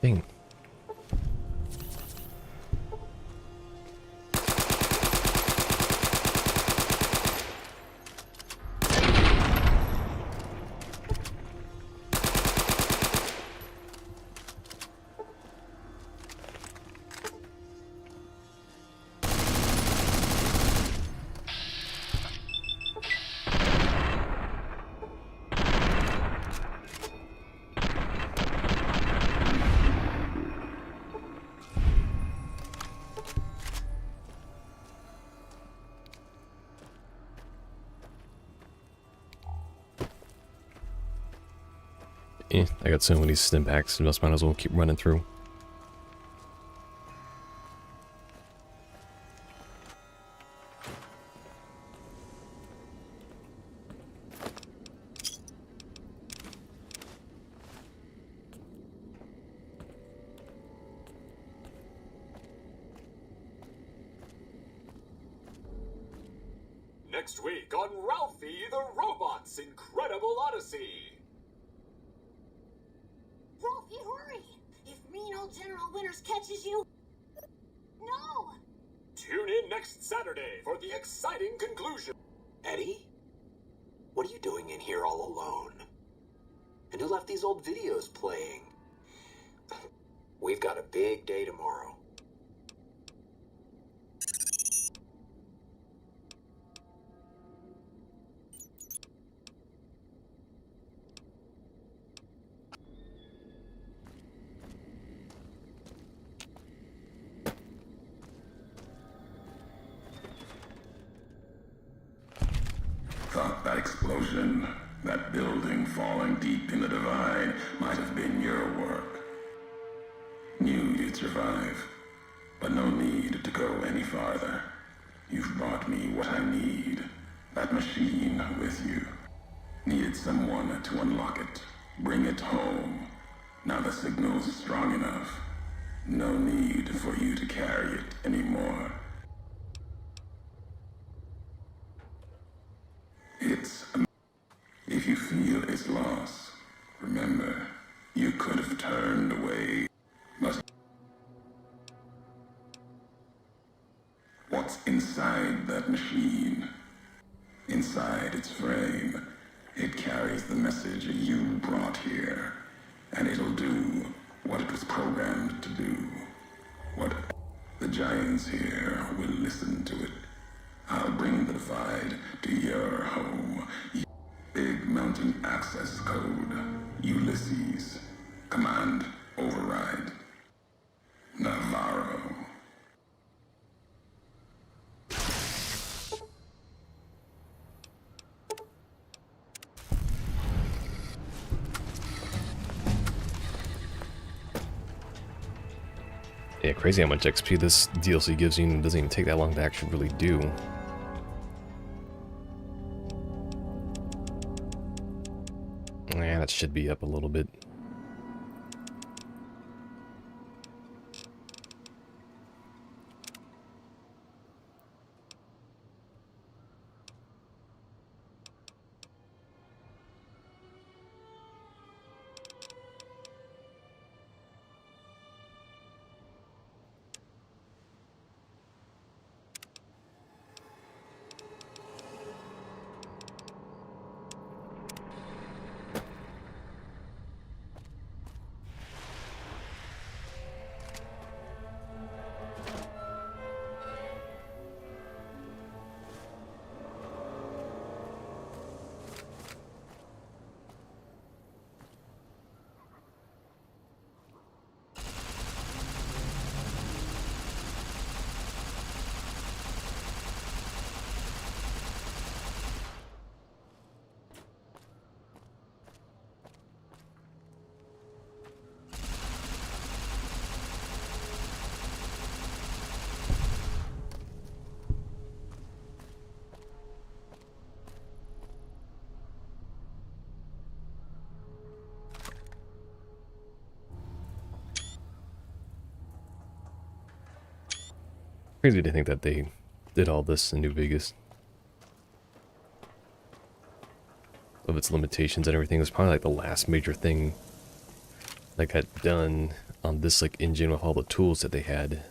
Thing. I got so many stim packs, I just might as well keep running through. Next week on Ralphie the Robot's Incredible Odyssey. Ralphie, hurry! If mean old General Winters catches you... No! Tune in next Saturday for the exciting conclusion. Eddie? What are you doing in here all alone? And who left these old videos playing? We've got a big day tomorrow. Thought that explosion, that building falling deep in the divide, might have been your work. Knew you'd survive, but no need to go any farther. You've brought me what I need, that machine with you. Needed someone to unlock it. Bring it home. Now the signal's strong enough. No need for you to carry it anymore. If you feel it's lost, remember, you could have turned away. What's inside that machine? Inside its frame, it carries the message you brought here, and it'll do what it was programmed to do. What the giants here will listen to it. I'll bring the divide to your home. Big mountain access code. Ulysses. Command override. Navarro. Yeah, crazy how much XP this DLC gives you, and it doesn't even take that long to actually really do. Yeah, that should be up a little bit. Crazy to think that they did all this in New Vegas. Of its limitations and everything. It was probably like the last major thing that got done on this like engine with all the tools that they had.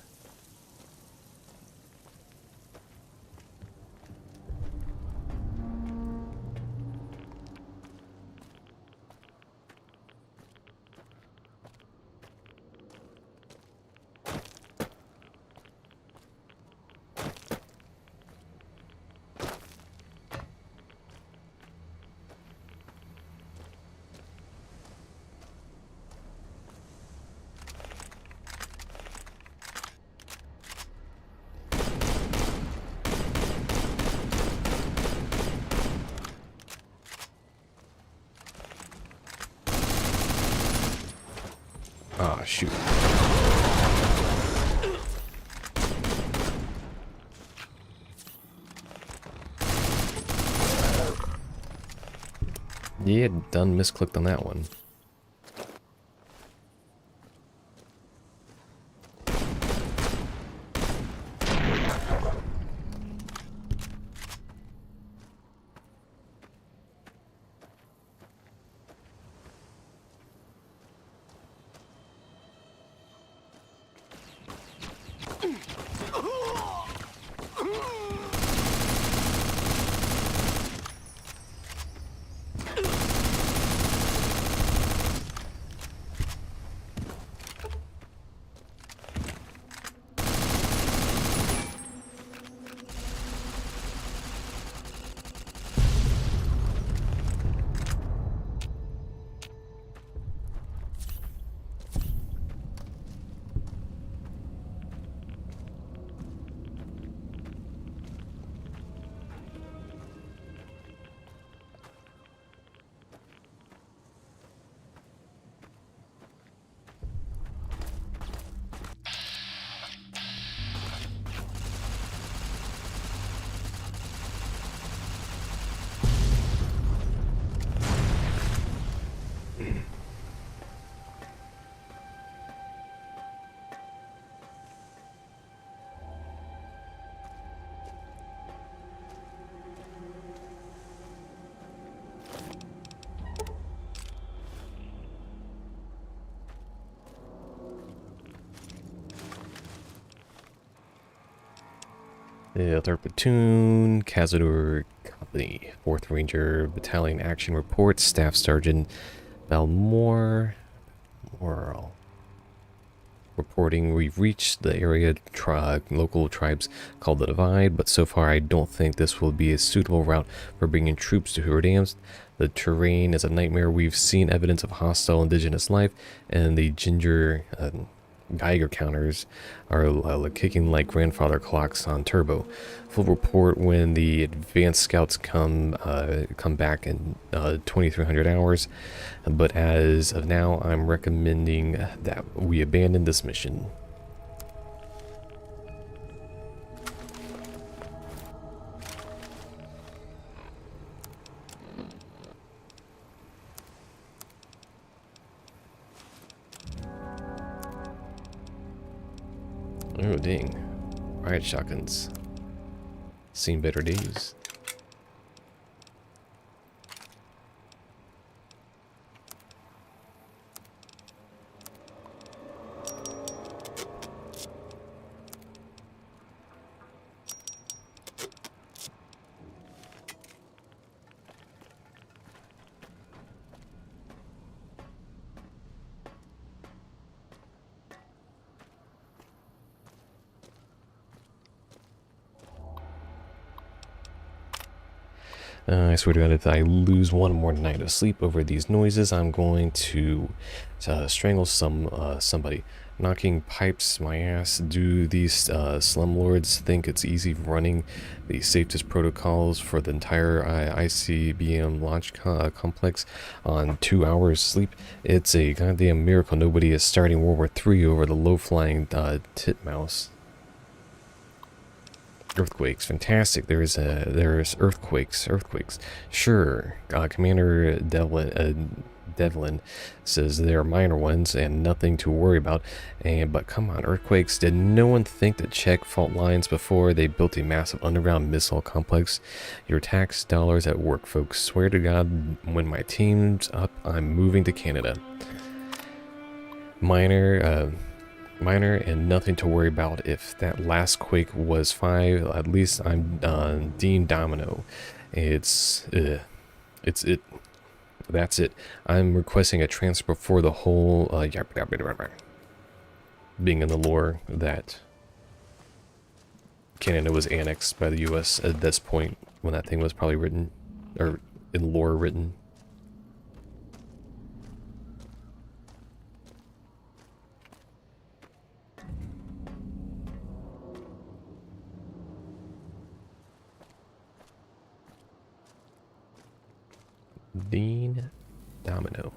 Ah, shoot. Yeah, done misclicked on that one. The 3rd Platoon, Cazador Company, 4th Ranger Battalion Action Report, Staff Sergeant Balmore. Moral. Reporting, we've reached the area local tribes called the Divide, but so far I don't think this will be a suitable route for bringing troops to Hurdams. The terrain is a nightmare. We've seen evidence of hostile indigenous life, and the Ginger Geiger counters are kicking like grandfather clocks on turbo. Full report when the advanced scouts come back in 2300 hours, but as of now I'm recommending that we abandon this mission. Oh dang, riot shotguns. Seen better days. I swear to God, if I lose one more night of sleep over these noises, I'm going to strangle somebody. Knocking pipes my ass. Do these slumlords think it's easy running the safest protocols for the entire ICBM launch complex on 2 hours sleep? It's a goddamn miracle nobody is starting World War III over the low-flying titmouse. Earthquakes, fantastic. There's earthquakes. Sure, Commander Devlin says there are minor ones and nothing to worry about. But come on, earthquakes. Did no one think to check fault lines before they built a massive underground missile complex? Your tax dollars at work, folks. Swear to God, when my team's up, I'm moving to Canada. Minor and nothing to worry about. If that last quake was 5, at least I'm Dean Domino. That's it. I'm requesting a transfer for the whole being in the lore that Canada was annexed by the US at this point when that thing was probably written, or in lore written. Dean Domino.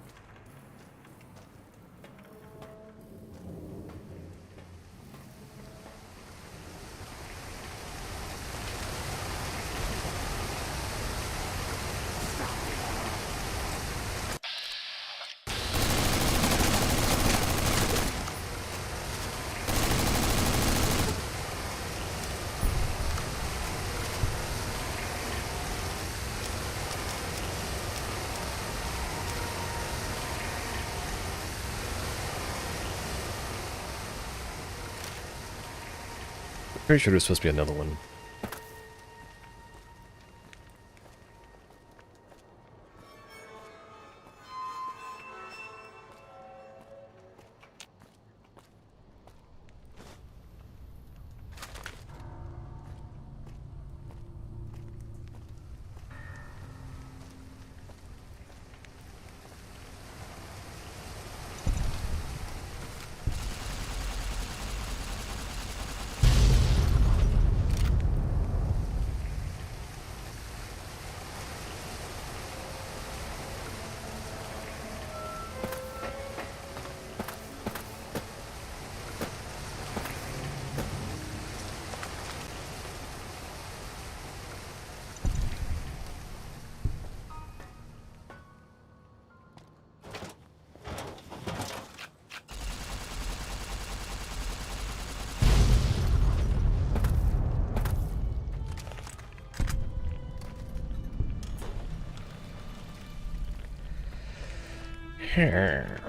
Pretty sure there's supposed to be another one.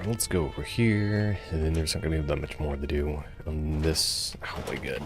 Let's go over here, and then there's not going to be that much more to do on this. Oh my god.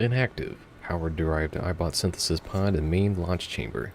Inactive. Power-derived iBot synthesis pod and main launch chamber.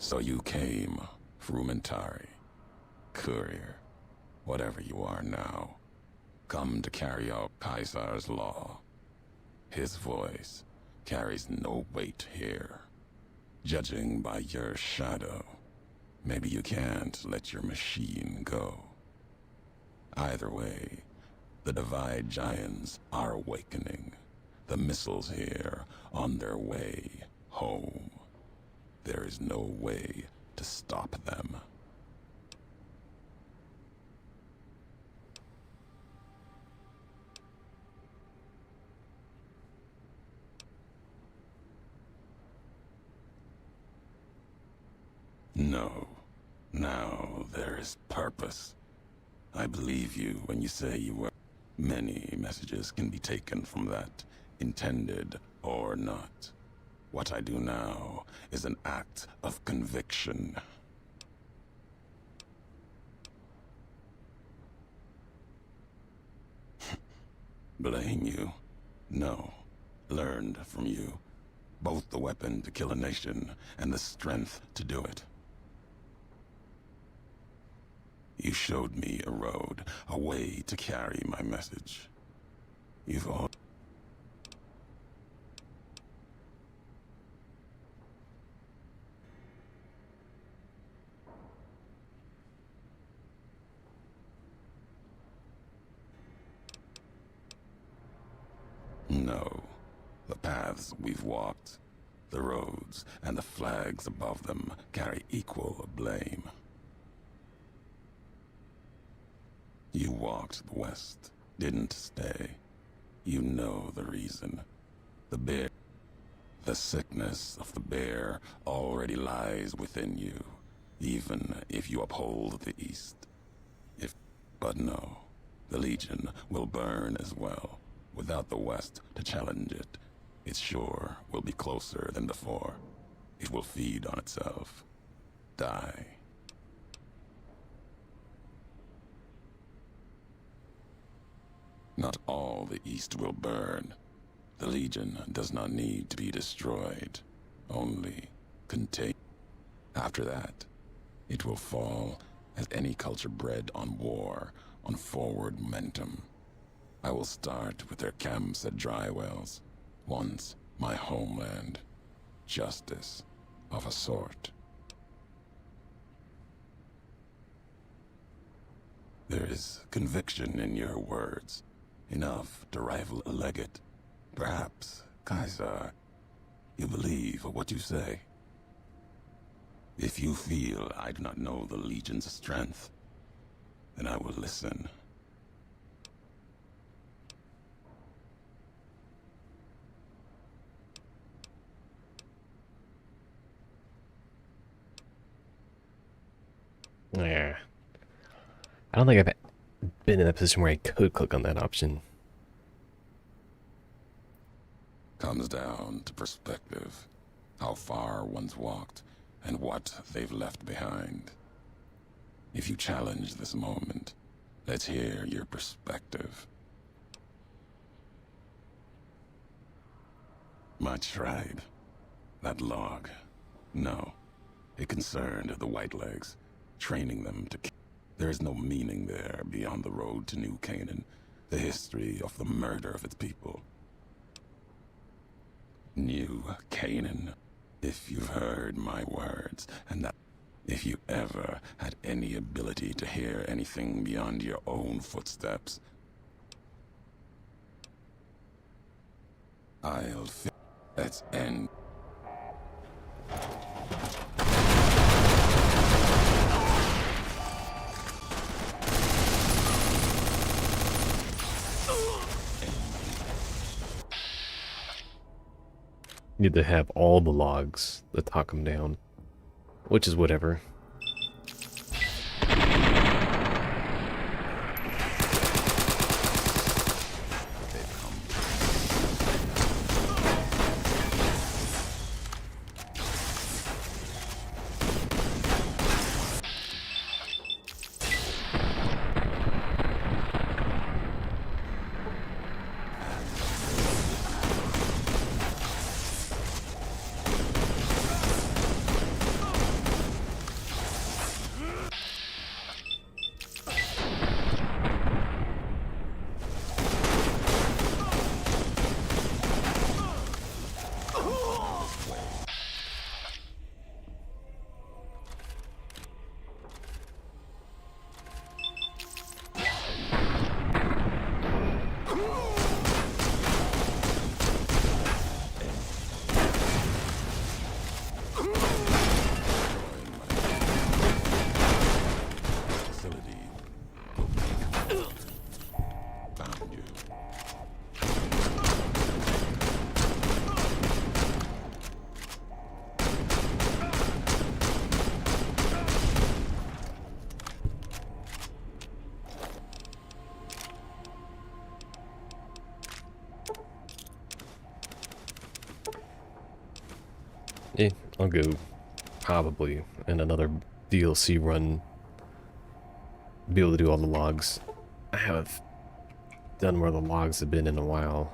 So you came, Frumentari, courier, whatever you are now, come to carry out Caesar's law. His voice carries no weight here. Judging by your shadow, maybe you can't let your machine go. Either way, the Divide Giants are awakening. The missiles here on their way home. There is no way to stop them. No. Now there is purpose. I believe you when you say you were. Many messages can be taken from that, intended or not. What I do now is an act of conviction. Blame you? No. Learned from you. Both the weapon to kill a nation and the strength to do it. You showed me a road, a way to carry my message. You've all... No. The paths we've walked, the roads, and the flags above them carry equal blame. You walked the west, didn't stay. You know the reason. The bear. The sickness of the bear already lies within you, even if you uphold the east. But no, the Legion will burn as well. Without the West to challenge it, it sure will be closer than before. It will feed on itself. Die. Not all the East will burn. The Legion does not need to be destroyed, only contained. After that, it will fall as any culture bred on war, on forward momentum. I will start with their camps at dry wells. Once my homeland. Justice of a sort. There is conviction in your words. Enough to rival a legate. Perhaps, Caesar, you believe what you say. If you feel I do not know the Legion's strength, then I will listen. Yeah. I don't think I've been in a position where I could click on that option. Comes down to perspective. How far one's walked and what they've left behind. If you challenge this moment, let's hear your perspective. My tribe. That log. No. It concerned the Whitelegs, training them to kill. There is no meaning there beyond the road to New Canaan, the history of the murder of its people. New Canaan. If you've heard my words, and that if you ever had any ability to hear anything beyond your own footsteps, let's end. Need to have all the logs that talk them down, which is whatever. I'll go probably in another DLC run, be able to do all the logs. I haven't done where the logs have been in a while.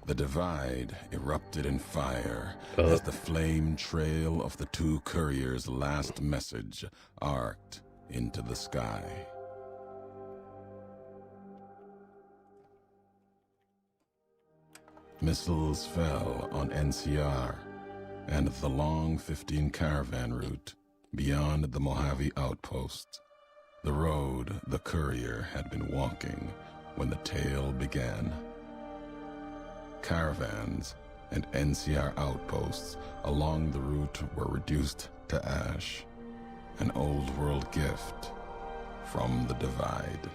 The divide erupted in fire as the flame trail of the two couriers' last message arced into the sky. Missiles fell on NCR and the long 15 caravan route beyond the Mojave outpost, the road the courier had been walking when the tale began. Caravans and NCR outposts along the route were reduced to ash, an old-world gift from the divide.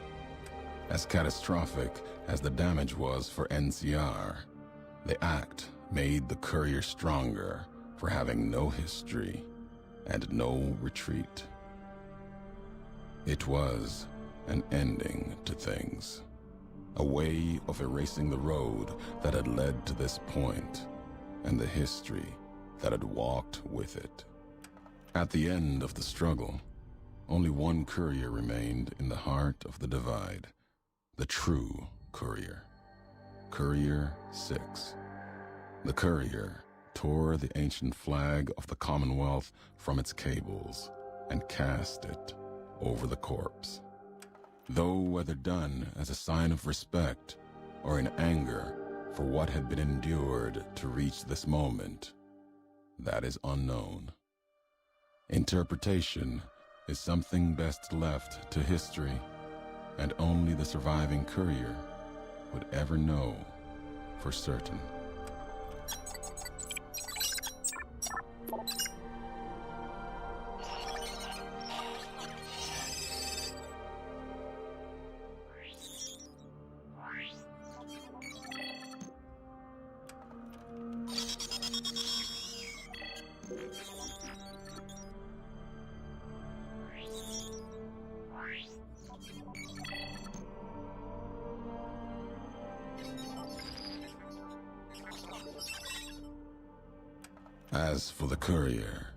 As catastrophic as the damage was for NCR, the act made the courier stronger for having no history and no retreat. It was an ending to things, a way of erasing the road that had led to this point and the history that had walked with it. At the end of the struggle, only one courier remained in the heart of the divide, the true courier, Courier 6. The courier tore the ancient flag of the Commonwealth from its cables and cast it over the corpse. Though whether done as a sign of respect or in anger for what had been endured to reach this moment, that is unknown. Interpretation is something best left to history, and only the surviving courier would ever know for certain. As for the courier,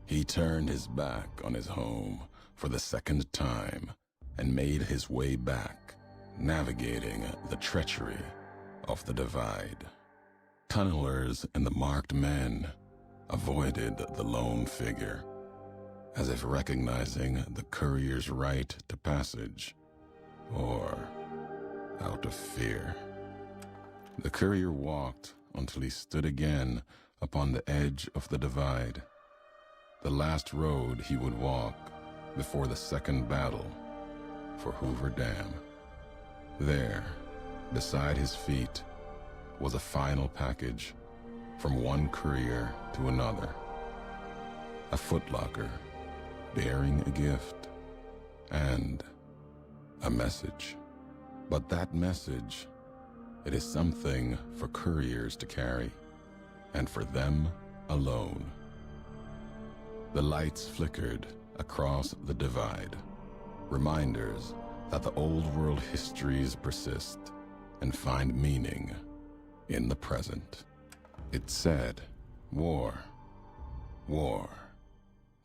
he turned his back on his home for the second time and made his way back, navigating the treachery of the divide. Tunnelers and the marked men avoided the lone figure, as if recognizing the courier's right to passage, or out of fear. The courier walked until he stood again upon the edge of the divide, the last road he would walk before the second battle for Hoover Dam. There, beside his feet, was a final package from one courier to another. A footlocker bearing a gift and a message. But that message, it is something for couriers to carry, and for them alone. The lights flickered across the divide, reminders that the old world histories persist and find meaning in the present. It said, war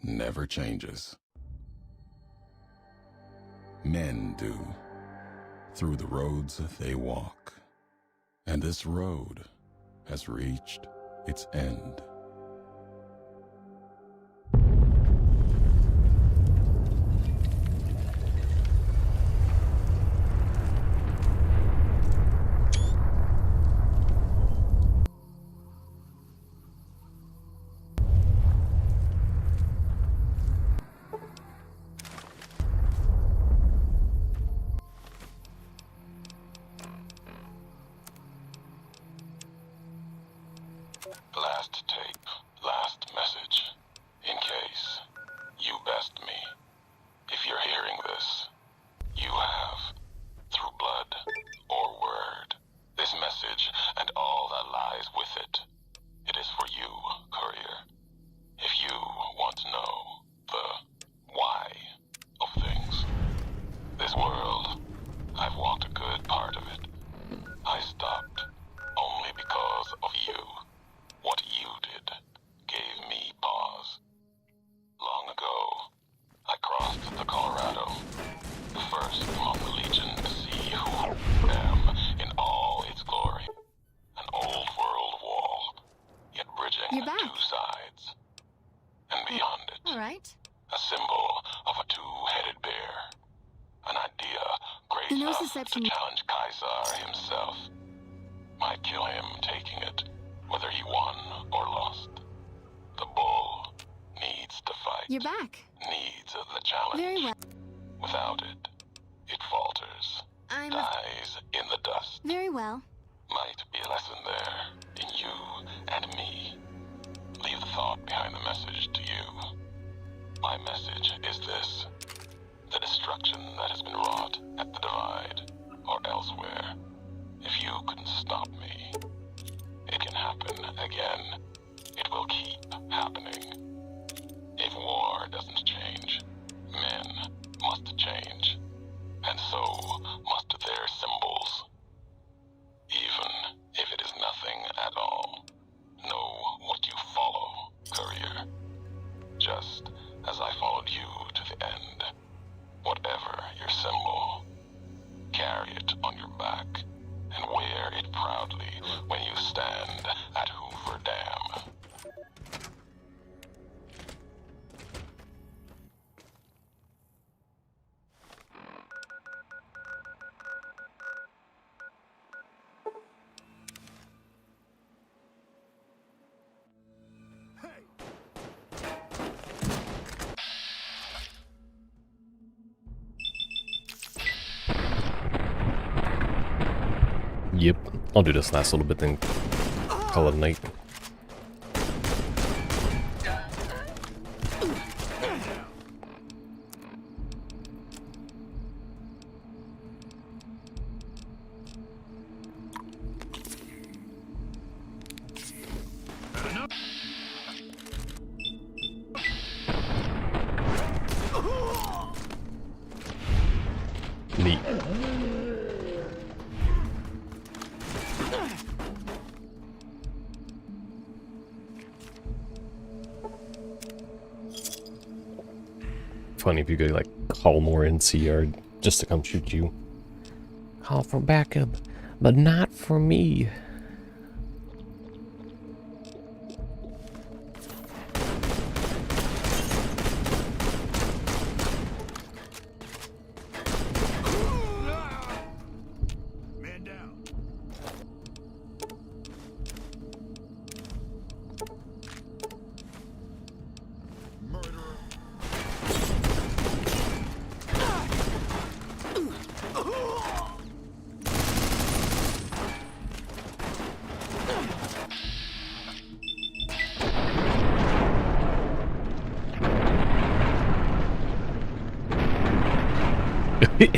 never changes. Men do, through the roads they walk, and this road has reached its end. Last tape, last message. In case you best me. If you're hearing this, you have, through blood or word, this message and all that lies with it. It is for you, courier. If you want to know the why of things. This world, I've walked a good part of it. I stopped only because of you. What you did gave me pause. Long ago, I crossed the Colorado, the first among the Legion to see who I am in all its glory. An old The nose deception. Challenge Caesar himself. Might kill him taking it, whether he won or lost. The bull needs to fight. You're back. Needs the challenge. Very well. Without it, it falters. Dies in the dust. Very well. Might be a lesson there, in you and me. Leave the thought behind the message to you. My message is this. The destruction that has been wrought at the Divide, or elsewhere, if you couldn't stop me, it can happen again. It will keep happening. If war doesn't change, men must change, and so must their symbols. Even if it is nothing at all, know what you follow, courier. Just as I followed you to the end. Whatever your symbol, carry it on your back and wear it proudly when you stand at Hoover Dam. Yep, I'll do this last little bit, then call it a night. Neat. Funny if you could like call more NCR just to come shoot you. Call for backup, but not for me. Man down.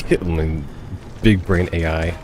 I mean, big brain AI.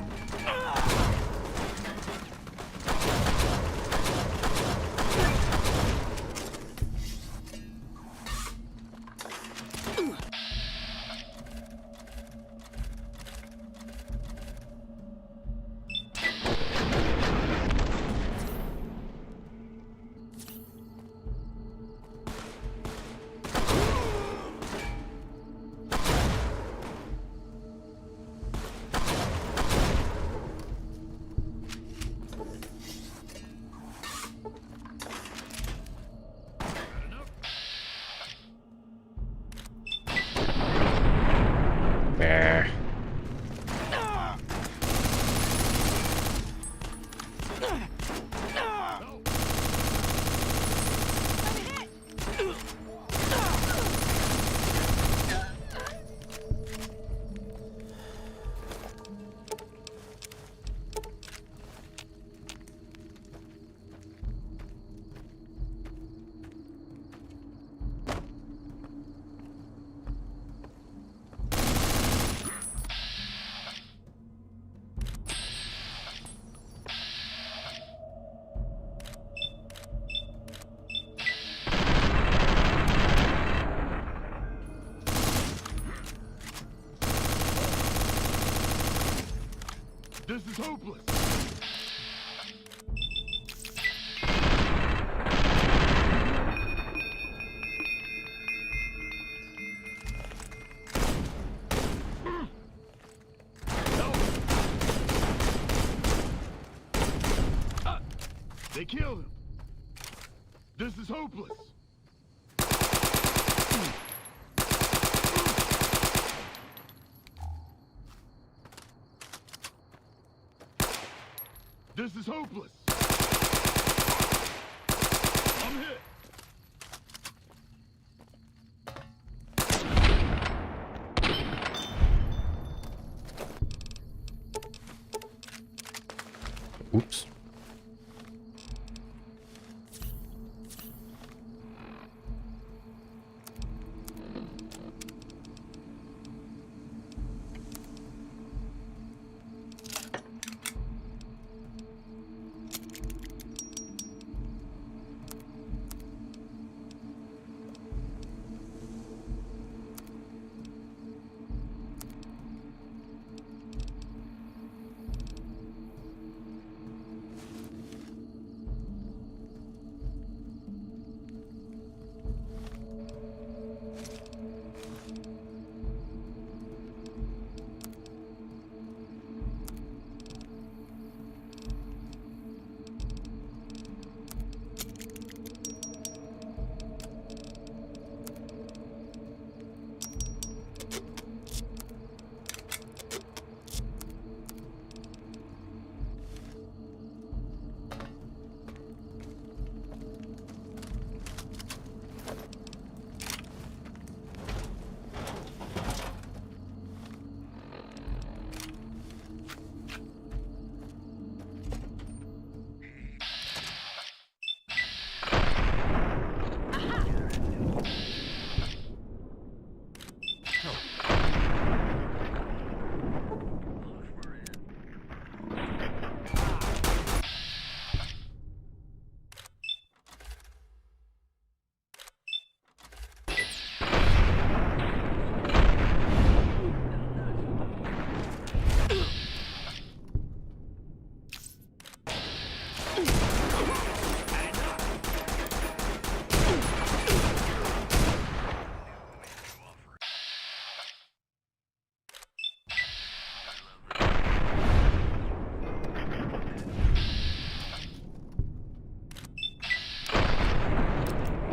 This is hopeless. They killed him. This is hopeless. This is hopeless. I'm hit. Oops.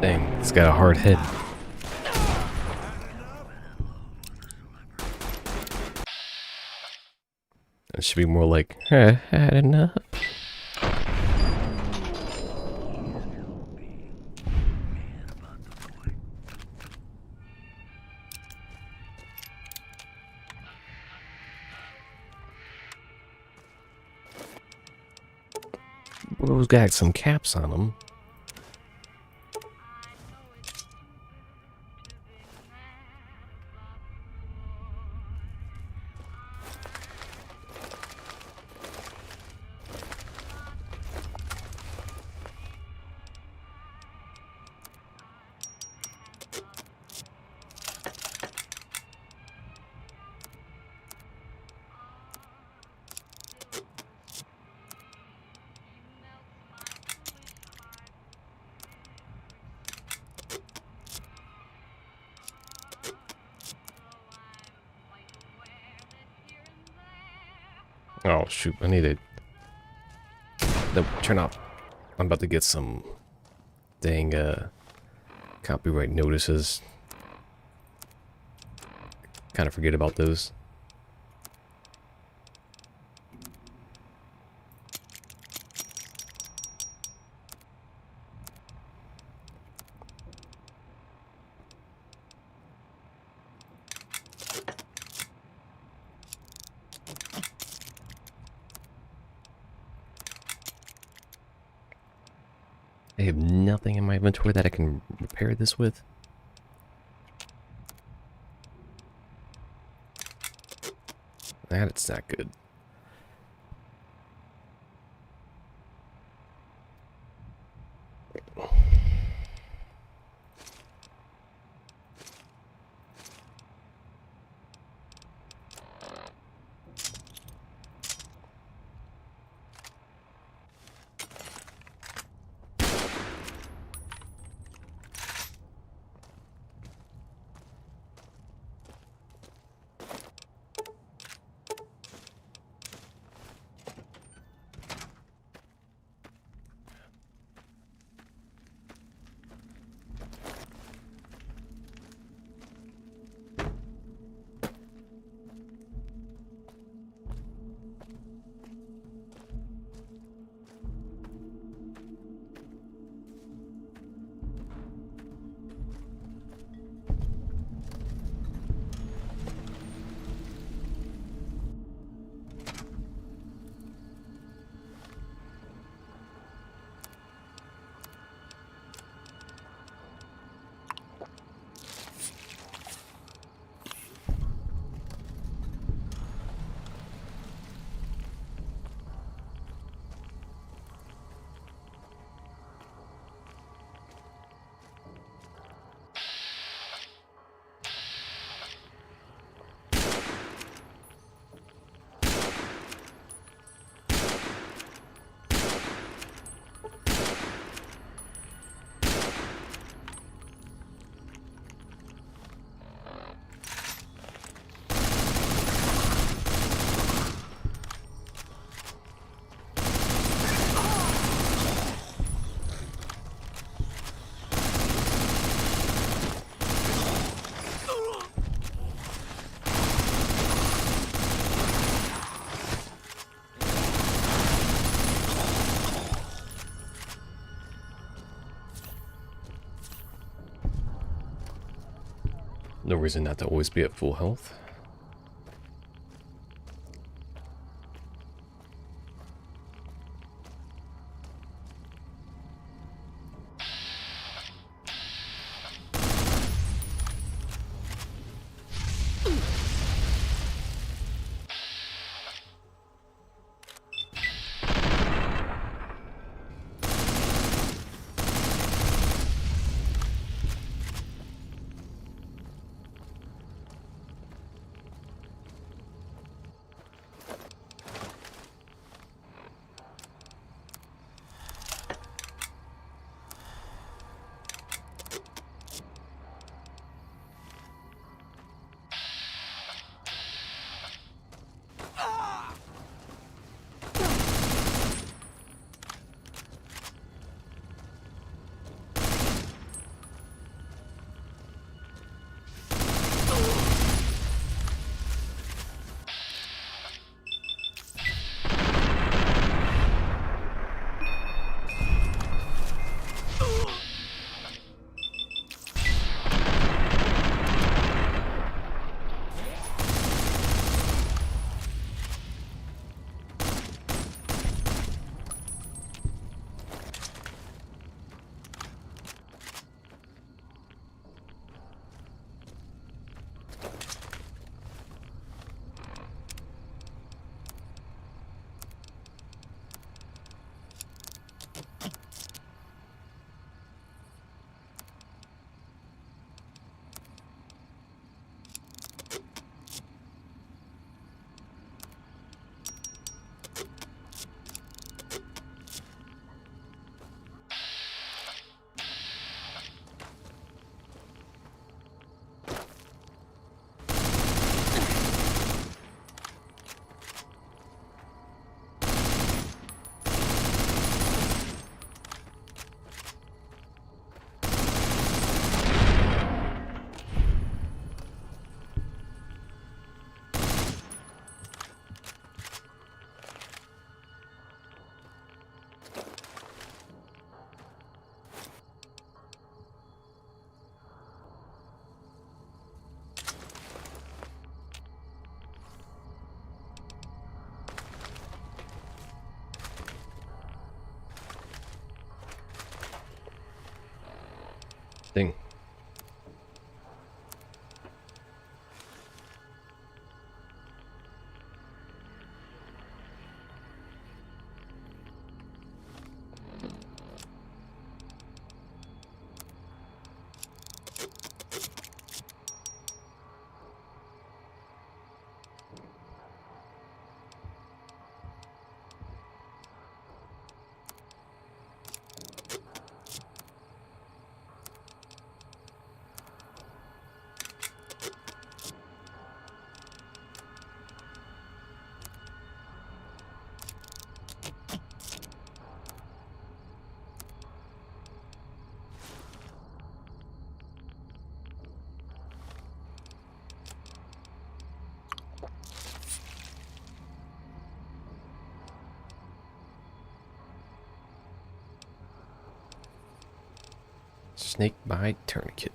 Dang, it's got a hard head. It should be more like, had enough. Bro's got some caps on them. Oh shoot, I need it. Turn off. I'm about to get some dang copyright notices. Kind of forget about those. I have nothing in my inventory that I can repair this with. That's not good. No reason not to always be at full health. Ding. Snake bite tourniquet.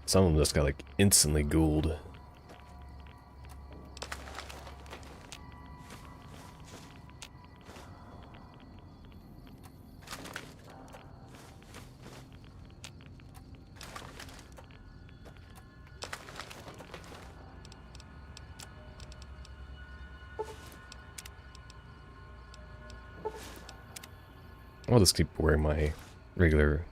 Some of them just got like instantly ghouled. I'll just keep wearing my regular.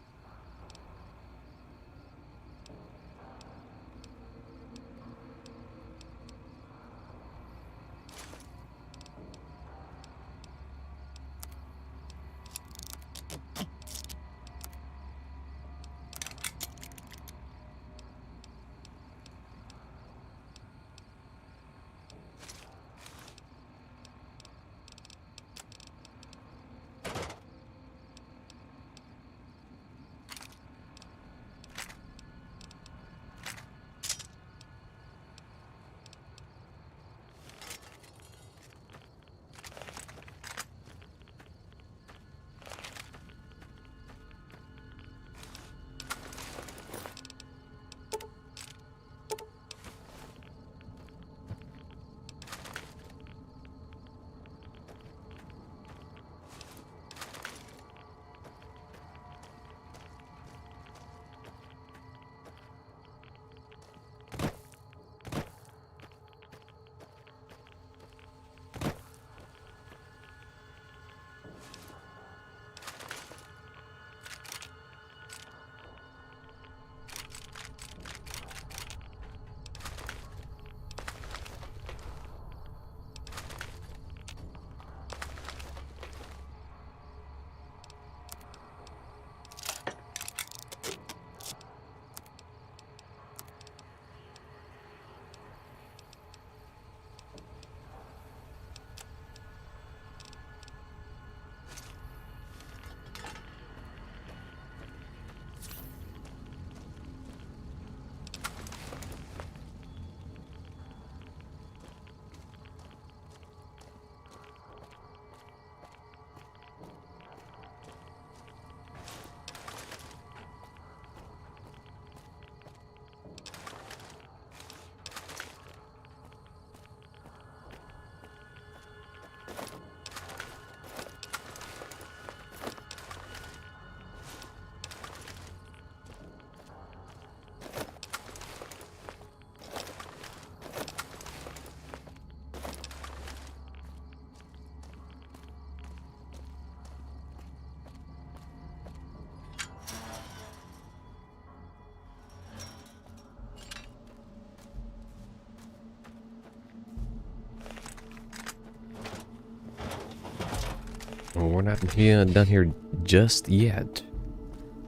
We're not here, done here just yet.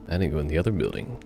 I didn't go in the other building.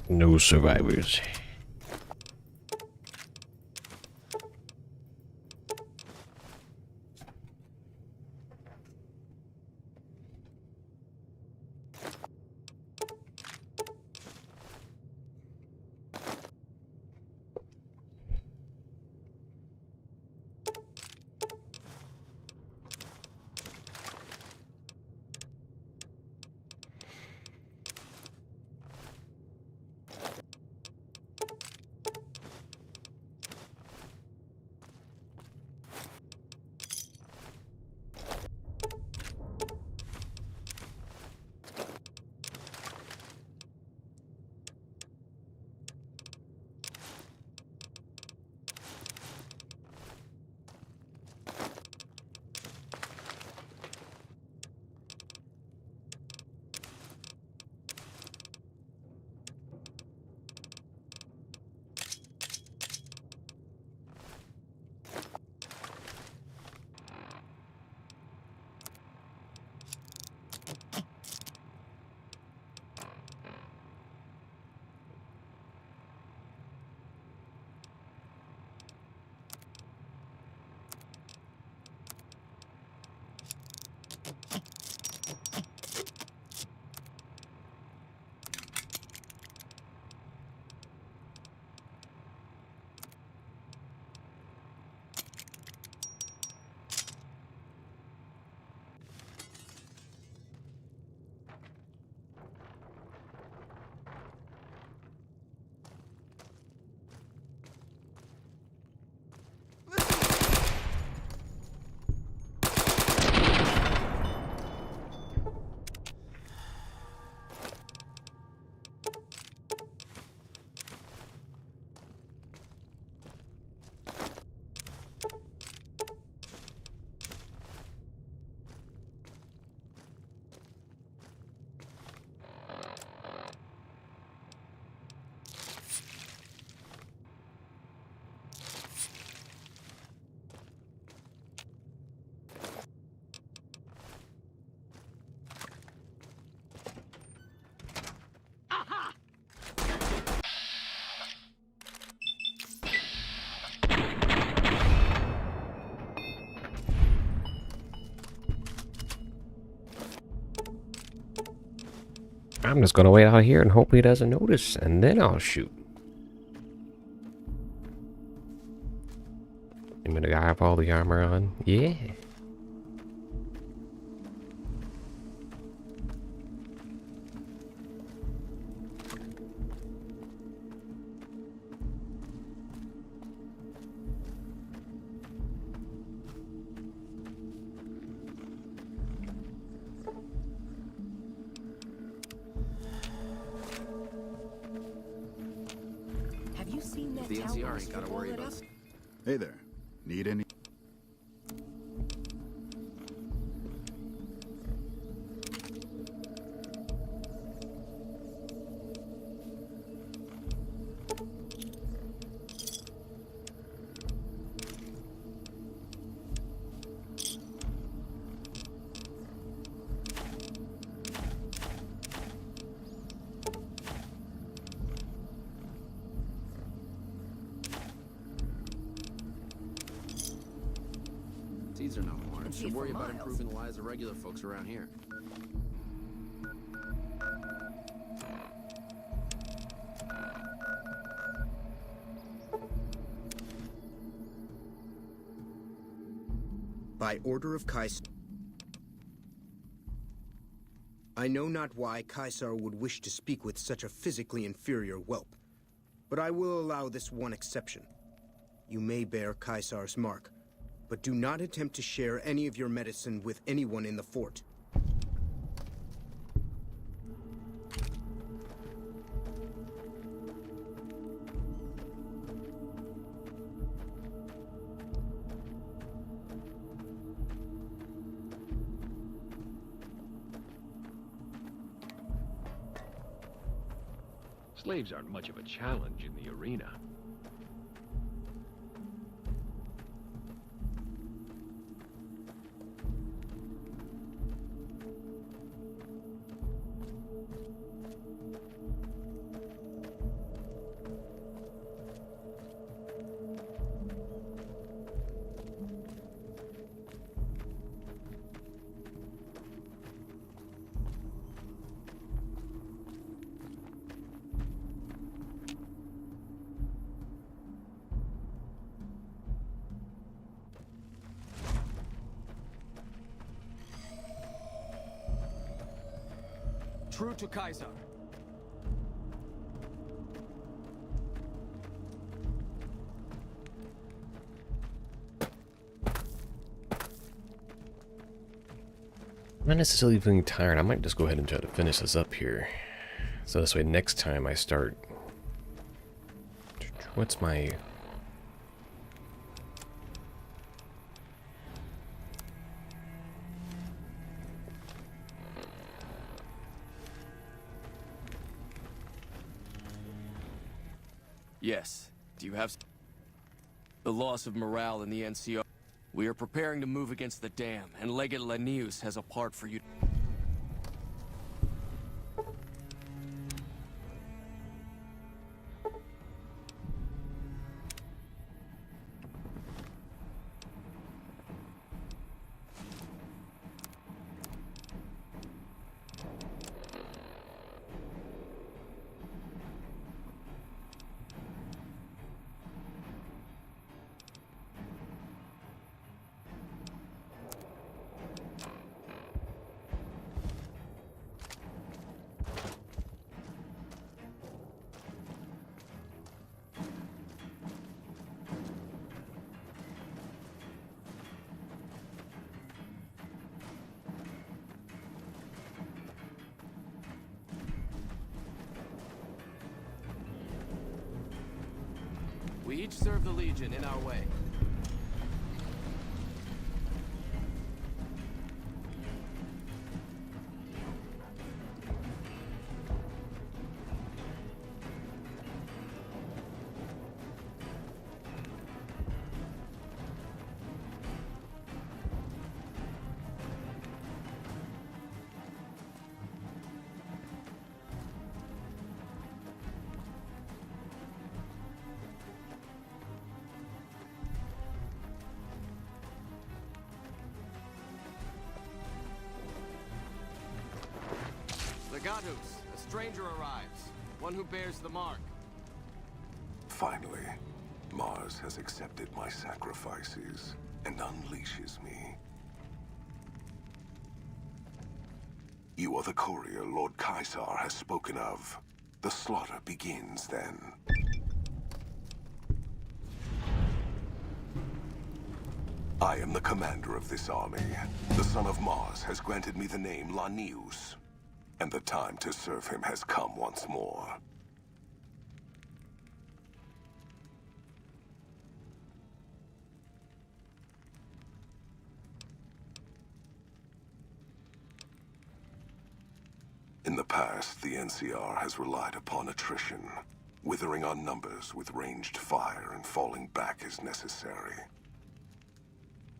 No survivors. I'm just gonna wait out here and hope he doesn't notice, and then I'll shoot. You mean the guy with all the armor on? Yeah. Have you seen that The tower NCR ain't gotta worry about. Hey there. Need any? speeds are no more. And see Should for worry about miles. improving the lives of regular folks around here. By order of Kaisar. I know not why Kaisar would wish to speak with such a physically inferior whelp, but I will allow this one exception. You may bear Kaisar's mark, but do not attempt to share any of your medicine with anyone in the fort. Slaves aren't much of a challenge in the arena. True to Kaiser. I'm not necessarily feeling tired. I might just go ahead and try to finish this up here. So this way next time I start... What's my... Yes. Do you have... The loss of morale in the NCO. We are preparing to move against the dam, and Legate Lanius has a part for you. We each serve the Legion in our way. Legatus, a stranger arrives. One who bears the mark. Finally, Mars has accepted my sacrifices and unleashes me. You are the courier Lord Kaisar has spoken of. The slaughter begins then. I am the commander of this army. The son of Mars has granted me the name Lanius, and the time to serve him has come once more. In the past, the NCR has relied upon attrition, withering our numbers with ranged fire and falling back as necessary.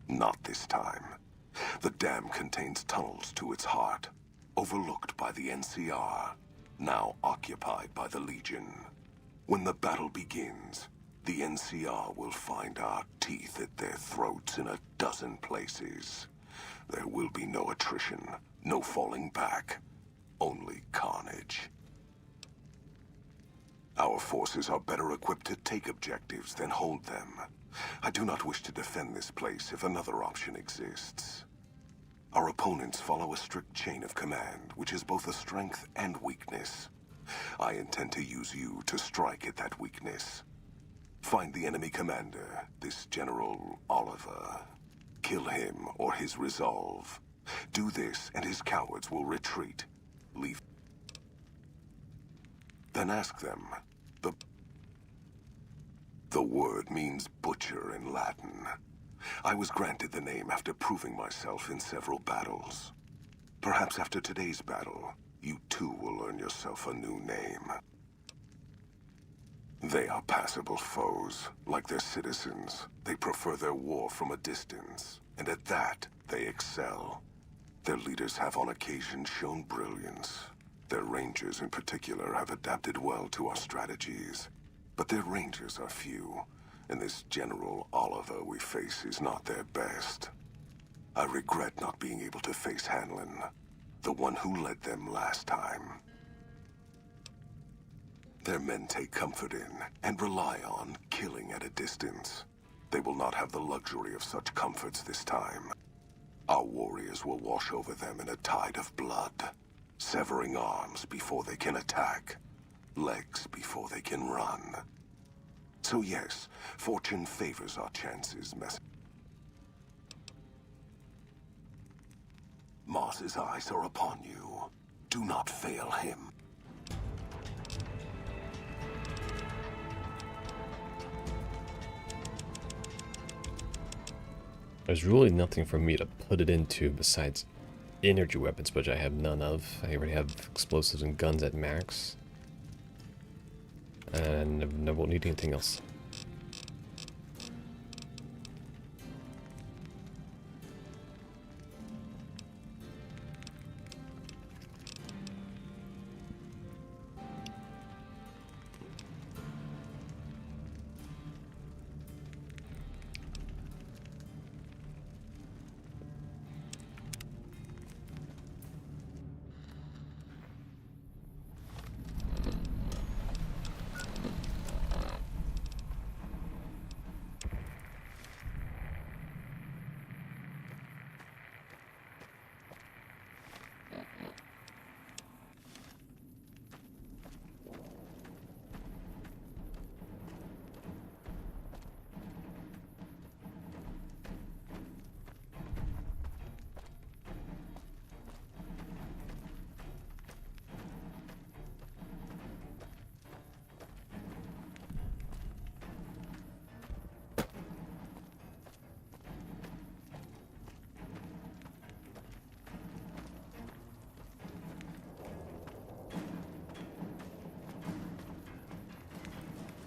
Not this time. The dam contains tunnels to its heart, overlooked by the NCR, now occupied by the Legion. When the battle begins, The NCR will find our teeth at their throats in a dozen places. There will be no attrition, no falling back, only carnage. Our forces are better equipped to take objectives than hold them. I do not wish to defend this place if another option exists. Our opponents follow a strict chain of command, which is both a strength and weakness. I intend to use you to strike at that weakness. Find the enemy commander, this General Oliver. Kill him or his resolve. Do this and his cowards will retreat. Leave. Then ask them. The word means butcher in Latin. I was granted the name after proving myself in several battles. Perhaps after today's battle, you too will earn yourself a new name. They are passable foes. Like their citizens, they prefer their war from a distance, and at that, they excel. Their leaders have on occasion shown brilliance. Their rangers in particular have adapted well to our strategies. But their rangers are few, and this General Oliver we face is not their best. I regret not being able to face Hanlon, the one who led them last time. Their men take comfort in, and rely on, killing at a distance. They will not have the luxury of such comforts this time. Our warriors will wash over them in a tide of blood, severing arms before they can attack, legs before they can run. So yes, fortune favors our chances, Moss's eyes are upon you. Do not fail him. There's really nothing for me to put it into besides energy weapons, which I have none of. I already have explosives and guns at max. And I won't need anything else.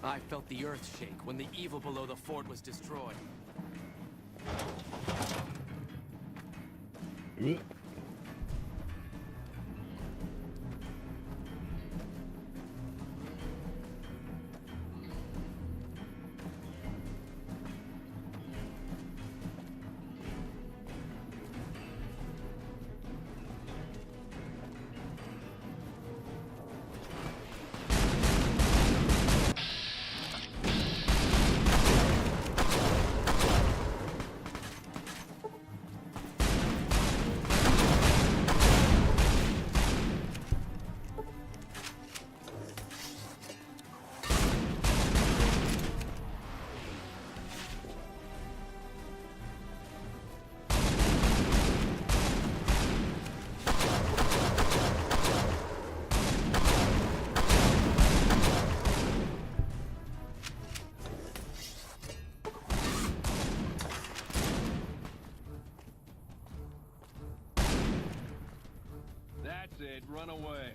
I felt the earth shake when the evil below the fort was destroyed. That's it, run away.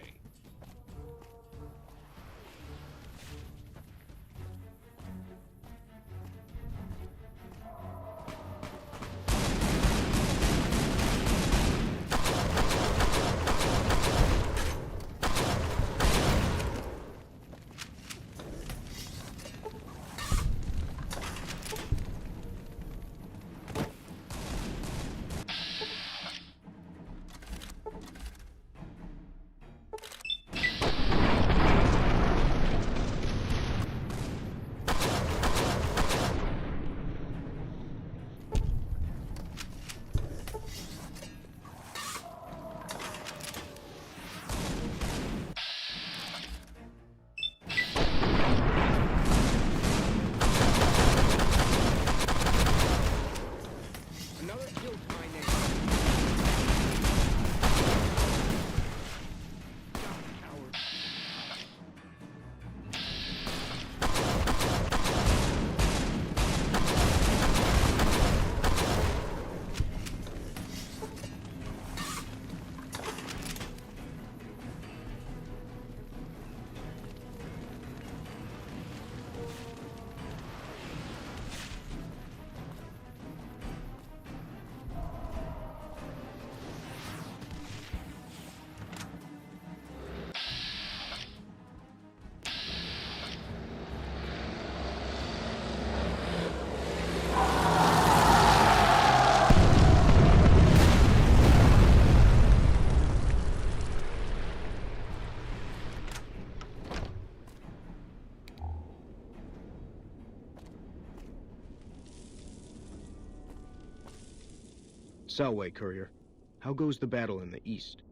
Selway, courier. How goes the battle in the east?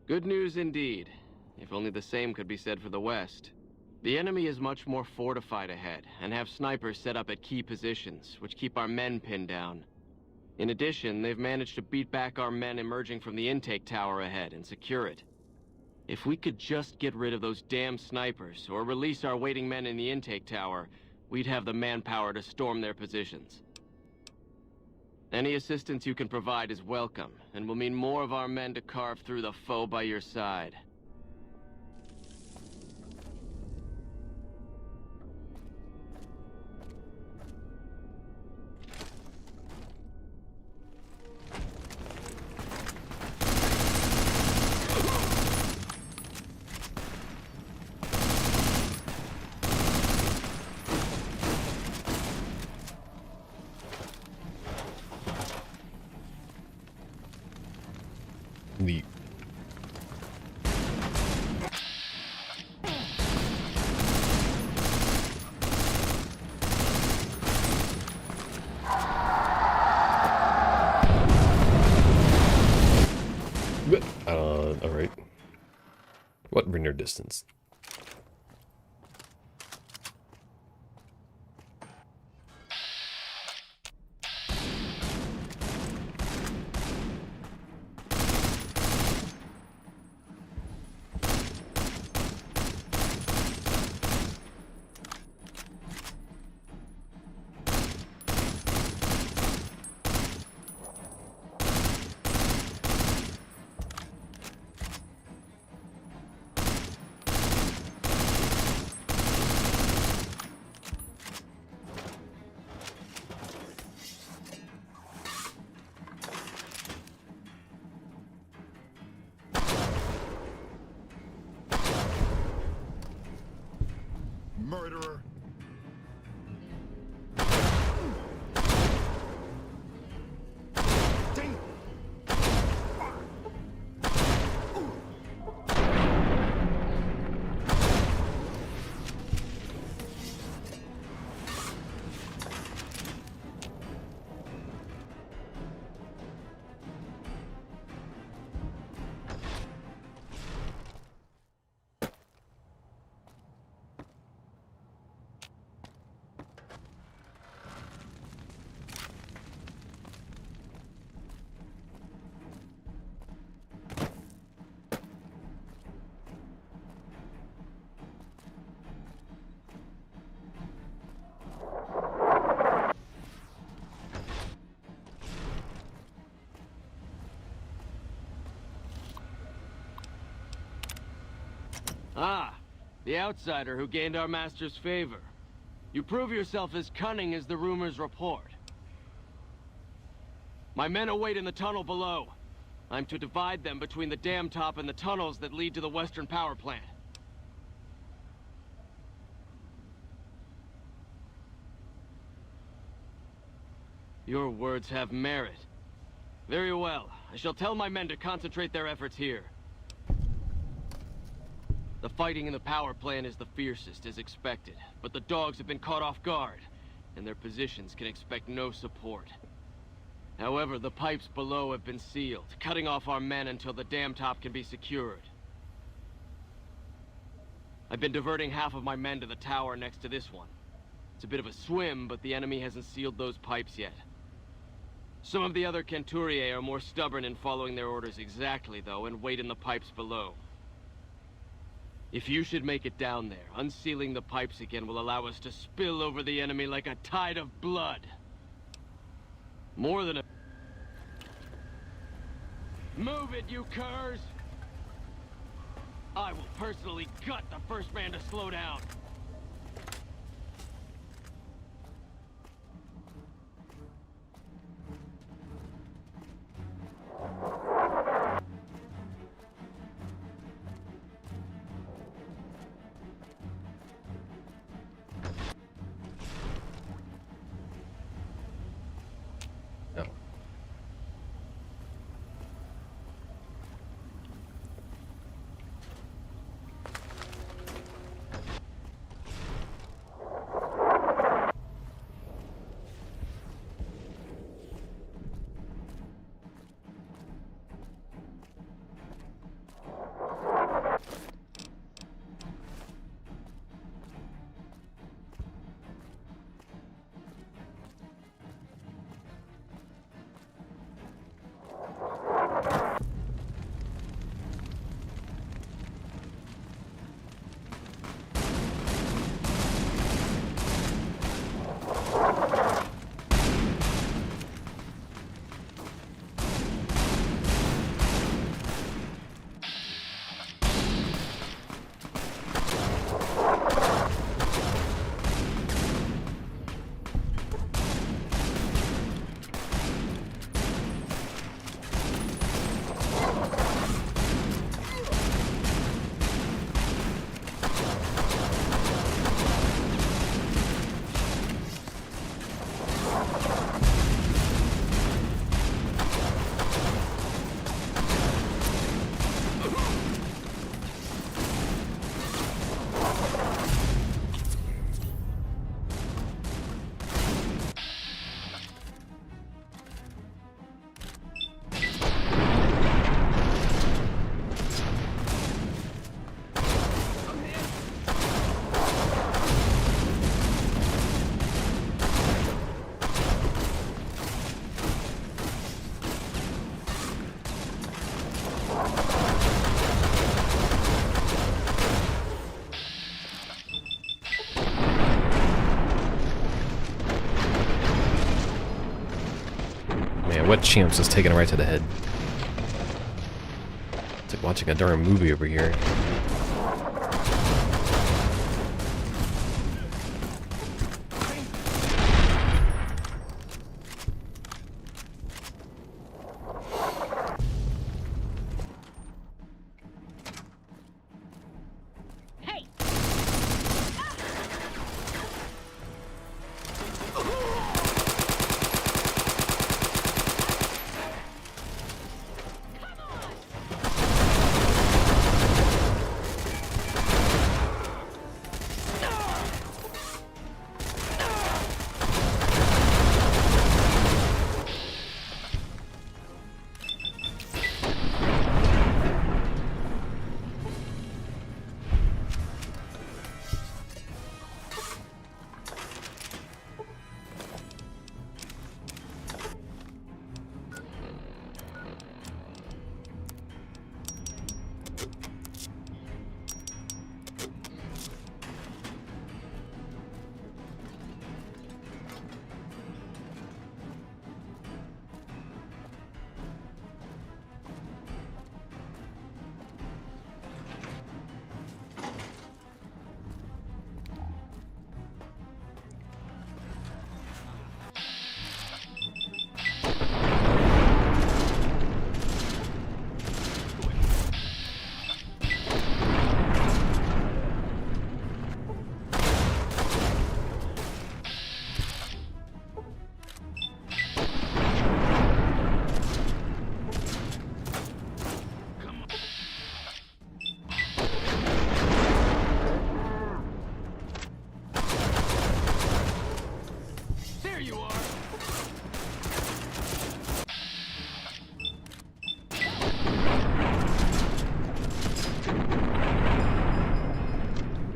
Good news indeed. If only the same could be said for the west. The enemy is much more fortified ahead, and have snipers set up at key positions, which keep our men pinned down. In addition, they've managed to beat back our men emerging from the intake tower ahead and secure it. If we could just get rid of those damn snipers, or release our waiting men in the intake tower, we'd have the manpower to storm their positions. Any assistance you can provide is welcome, and will mean more of our men to carve through the foe by your side. Neat. Alright. What render distance? Murderer! Ah, the outsider who gained our master's favor. You prove yourself as cunning as the rumors report. My men await in the tunnel below. I'm to divide them between the dam top and the tunnels that lead to the western power plant. Your words have merit. Very well. I shall tell my men to concentrate their efforts here. The fighting in the power plant is the fiercest, as expected, but the dogs have been caught off guard, and their positions can expect no support. However, the pipes below have been sealed, cutting off our men until the dam top can be secured. I've been diverting half of my men to the tower next to this one. It's a bit of a swim, but the enemy hasn't sealed those pipes yet. Some of the other Centuriae are more stubborn in following their orders exactly, though, and wait in the pipes below. If you should make it down there, unsealing the pipes again will allow us to spill over the enemy like a tide of blood. More than a... Move it, you curs! I will personally gut the first man to slow down. What chimps is taking it right to the head? It's like watching a darn movie over here.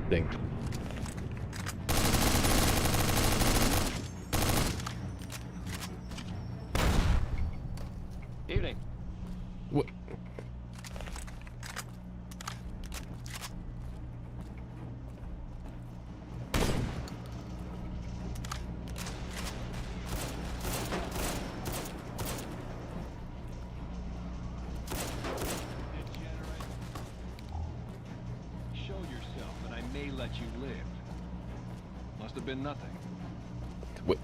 Ding. Evening. What? Show yourself, and I may let you live. Must have been nothing. What?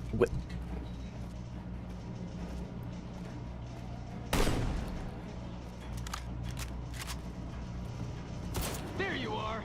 There you are.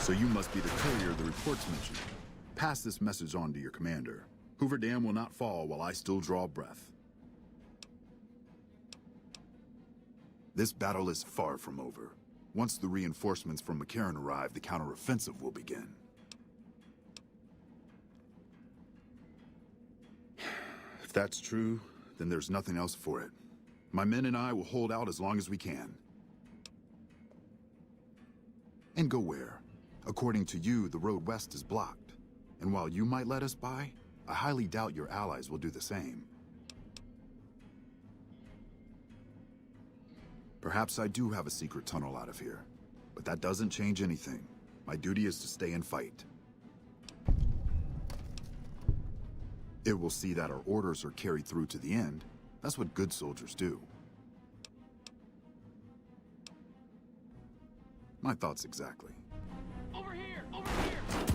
So you must be the courier the reports mentioned. Pass this message on to your commander. Hoover Dam will not fall while I still draw breath. This battle is far from over. Once the reinforcements from McCarran arrive, the counteroffensive will begin. If that's true, then there's nothing else for it. My men and I will hold out as long as we can. And go where? According to you, the road west is blocked. And while you might let us by, I highly doubt your allies will do the same. Perhaps I do have a secret tunnel out of here, but that doesn't change anything. My duty is to stay and fight. It will see that our orders are carried through to the end. That's what good soldiers do. My thoughts exactly. Over here! Over here!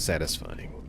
satisfying.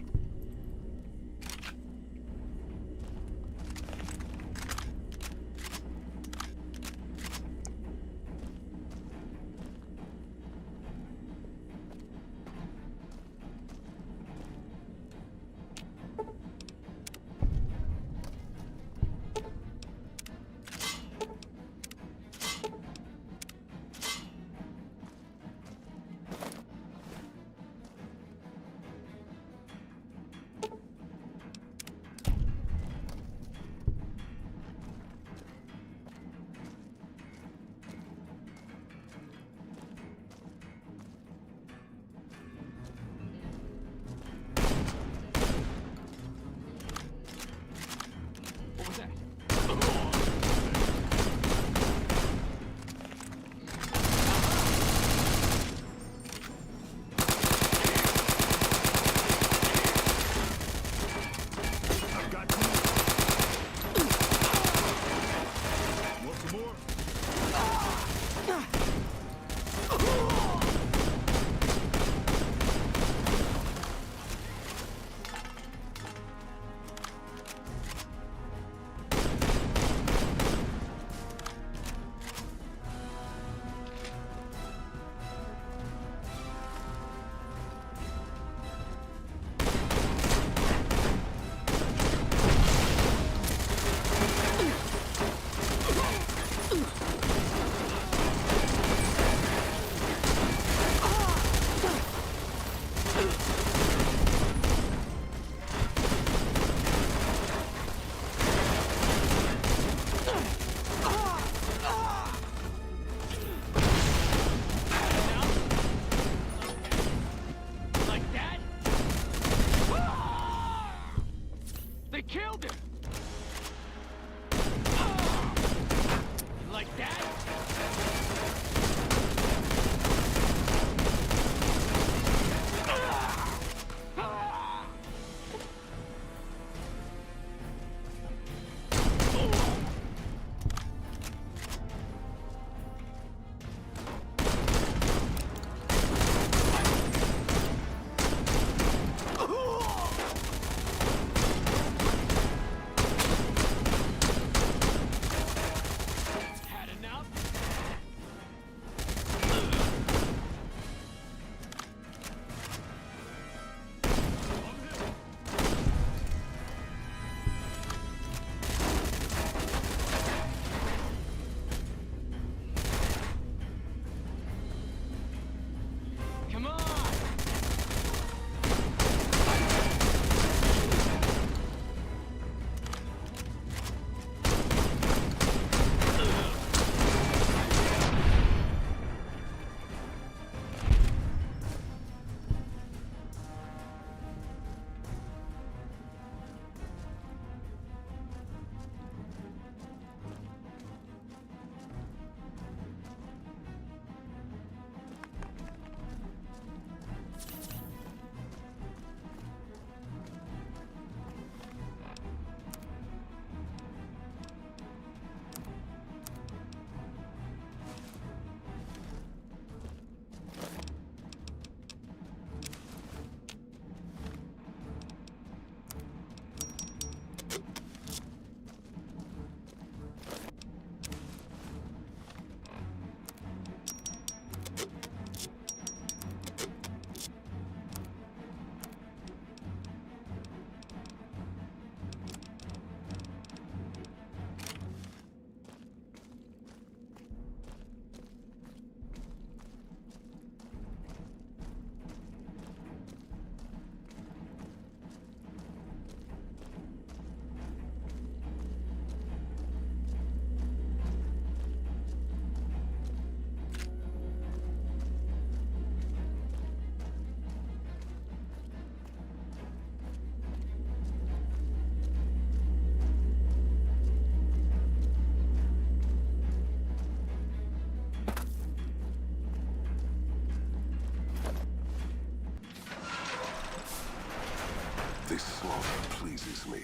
This slaughter pleases me.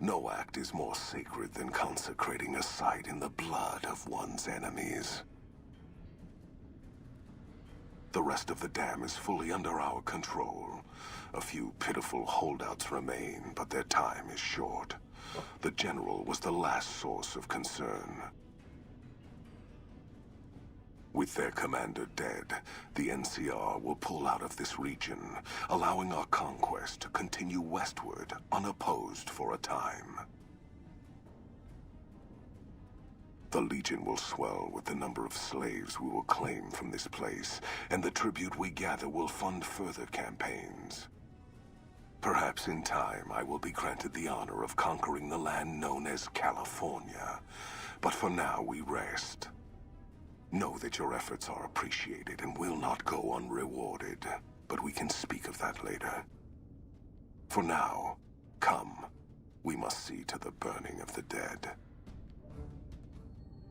No act is more sacred than consecrating a site in the blood of one's enemies. The rest of the dam is fully under our control. A few pitiful holdouts remain, but their time is short. The General was the last source of concern. With their commander dead, the NCR will pull out of this region, allowing our conquest to continue westward unopposed for a time. The Legion will swell with the number of slaves we will claim from this place, and the tribute we gather will fund further campaigns. Perhaps in time I will be granted the honor of conquering the land known as California, but for now we rest. Know that your efforts are appreciated and will not go unrewarded, but we can speak of that later. For now, come. We must see to the burning of the dead.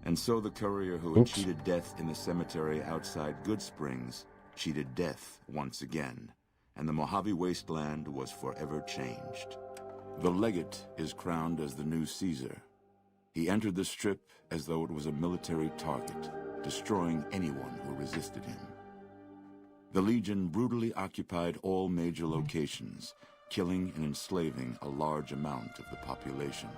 And so the courier who had cheated death in the cemetery outside Goodsprings cheated death once again, and the Mojave wasteland was forever changed. The legate is crowned as the new Caesar. He entered the Strip as though it was a military target, destroying anyone who resisted him. The Legion brutally occupied all major locations, killing and enslaving a large amount of the population.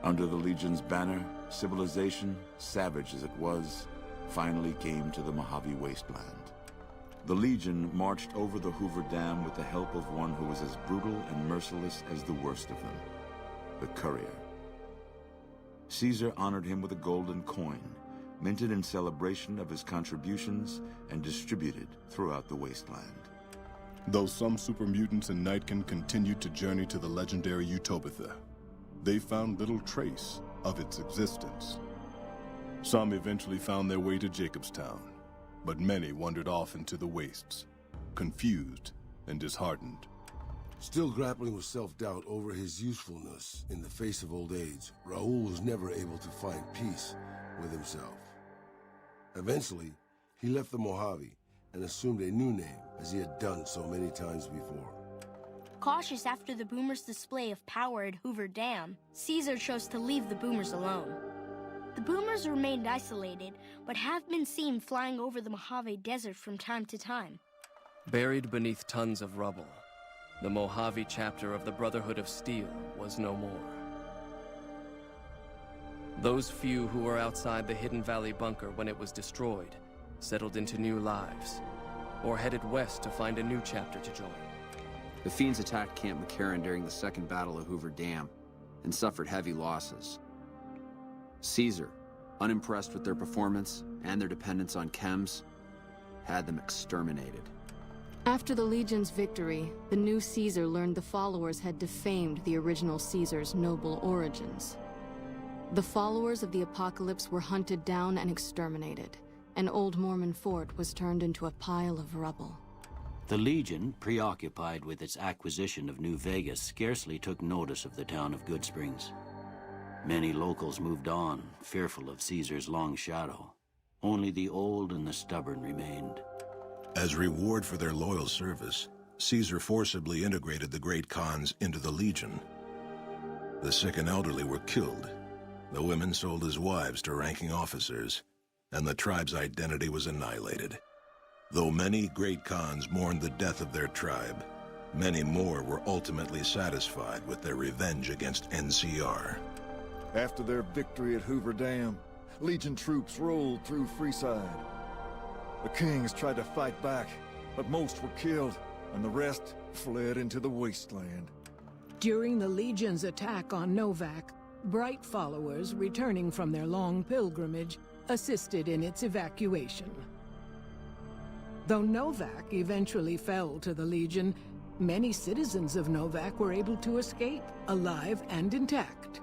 Under the Legion's banner, civilization, savage as it was, finally came to the Mojave wasteland. The Legion marched over the Hoover Dam with the help of one who was as brutal and merciless as the worst of them, the courier. Caesar honored him with a golden coin, minted in celebration of his contributions and distributed throughout the wasteland. Though some super mutants in Nightkin continued to journey to the legendary Utopia, they found little trace of its existence. Some eventually found their way to Jacobstown, but many wandered off into the wastes, confused and disheartened. Still grappling with self-doubt over his usefulness in the face of old age, Raoul was never able to find peace with himself. Eventually, he left the Mojave and assumed a new name, as he had done so many times before. Cautious after the Boomers' display of power at Hoover Dam, Caesar chose to leave the Boomers alone. The Boomers remained isolated, but have been seen flying over the Mojave Desert from time to time. Buried beneath tons of rubble, the Mojave chapter of the Brotherhood of Steel was no more. Those few who were outside the Hidden Valley bunker when it was destroyed settled into new lives, or headed west to find a new chapter to join. The Fiends attacked Camp McCarran during the Second Battle of Hoover Dam and suffered heavy losses. Caesar, unimpressed with their performance and their dependence on chems, had them exterminated. After the Legion's victory, the new Caesar learned the followers had defamed the original Caesar's noble origins. The followers of the Apocalypse were hunted down and exterminated, and Old Mormon Fort was turned into a pile of rubble. The Legion, preoccupied with its acquisition of New Vegas, scarcely took notice of the town of Goodsprings. Many locals moved on, fearful of Caesar's long shadow. Only the old and the stubborn remained. As reward for their loyal service, Caesar forcibly integrated the great Khans into the Legion. The sick and elderly were killed. The women sold as wives to ranking officers, and the tribe's identity was annihilated. Though many great Khans mourned the death of their tribe, many more were ultimately satisfied with their revenge against NCR. After their victory at Hoover Dam, Legion troops rolled through Freeside. The Kings tried to fight back, but most were killed, and the rest fled into the wasteland. During the Legion's attack on Novak, Bright followers returning from their long pilgrimage assisted in its evacuation. Though Novak eventually fell to the Legion, many citizens of Novak were able to escape, alive and intact.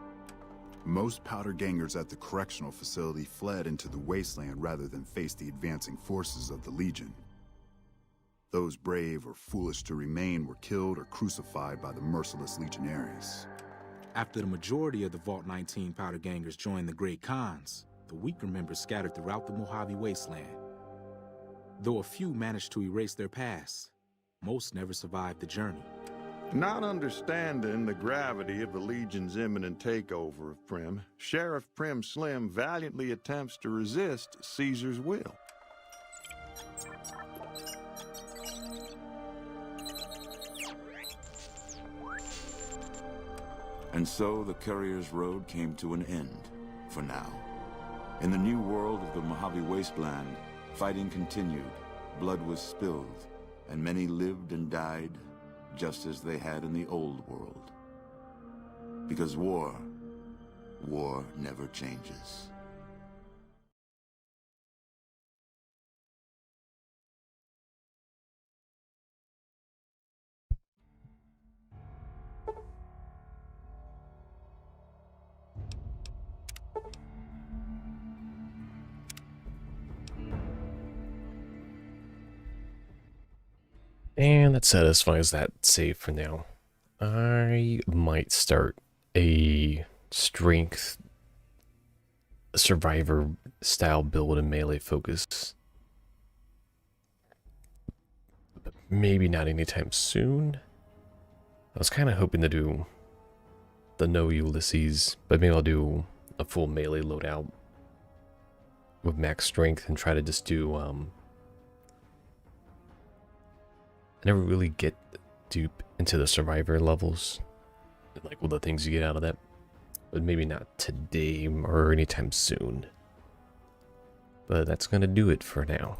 Most powder gangers at the correctional facility fled into the wasteland rather than face the advancing forces of the Legion. Those brave or foolish to remain were killed or crucified by the merciless legionaries. After the majority of the Vault 19 powder gangers joined the Great Khans, the weaker members scattered throughout the Mojave wasteland. Though a few managed to erase their past, most never survived the journey. Not understanding the gravity of the Legion's imminent takeover of Prim, Sheriff Prim Slim valiantly attempts to resist Caesar's will. And so the Courier's Road came to an end, for now. In the new world of the Mojave Wasteland, fighting continued, blood was spilled, and many lived and died just as they had in the old world. Because war never changes. And that satisfies that save for now. I might start a strength survivor style build and melee focus. But maybe not anytime soon. I was kind of hoping to do the no Ulysses, but maybe I'll do a full melee loadout with max strength and try to just do I never really get deep into the survivor levels, like all the things you get out of that, but maybe not today or anytime soon. But that's gonna do it for now.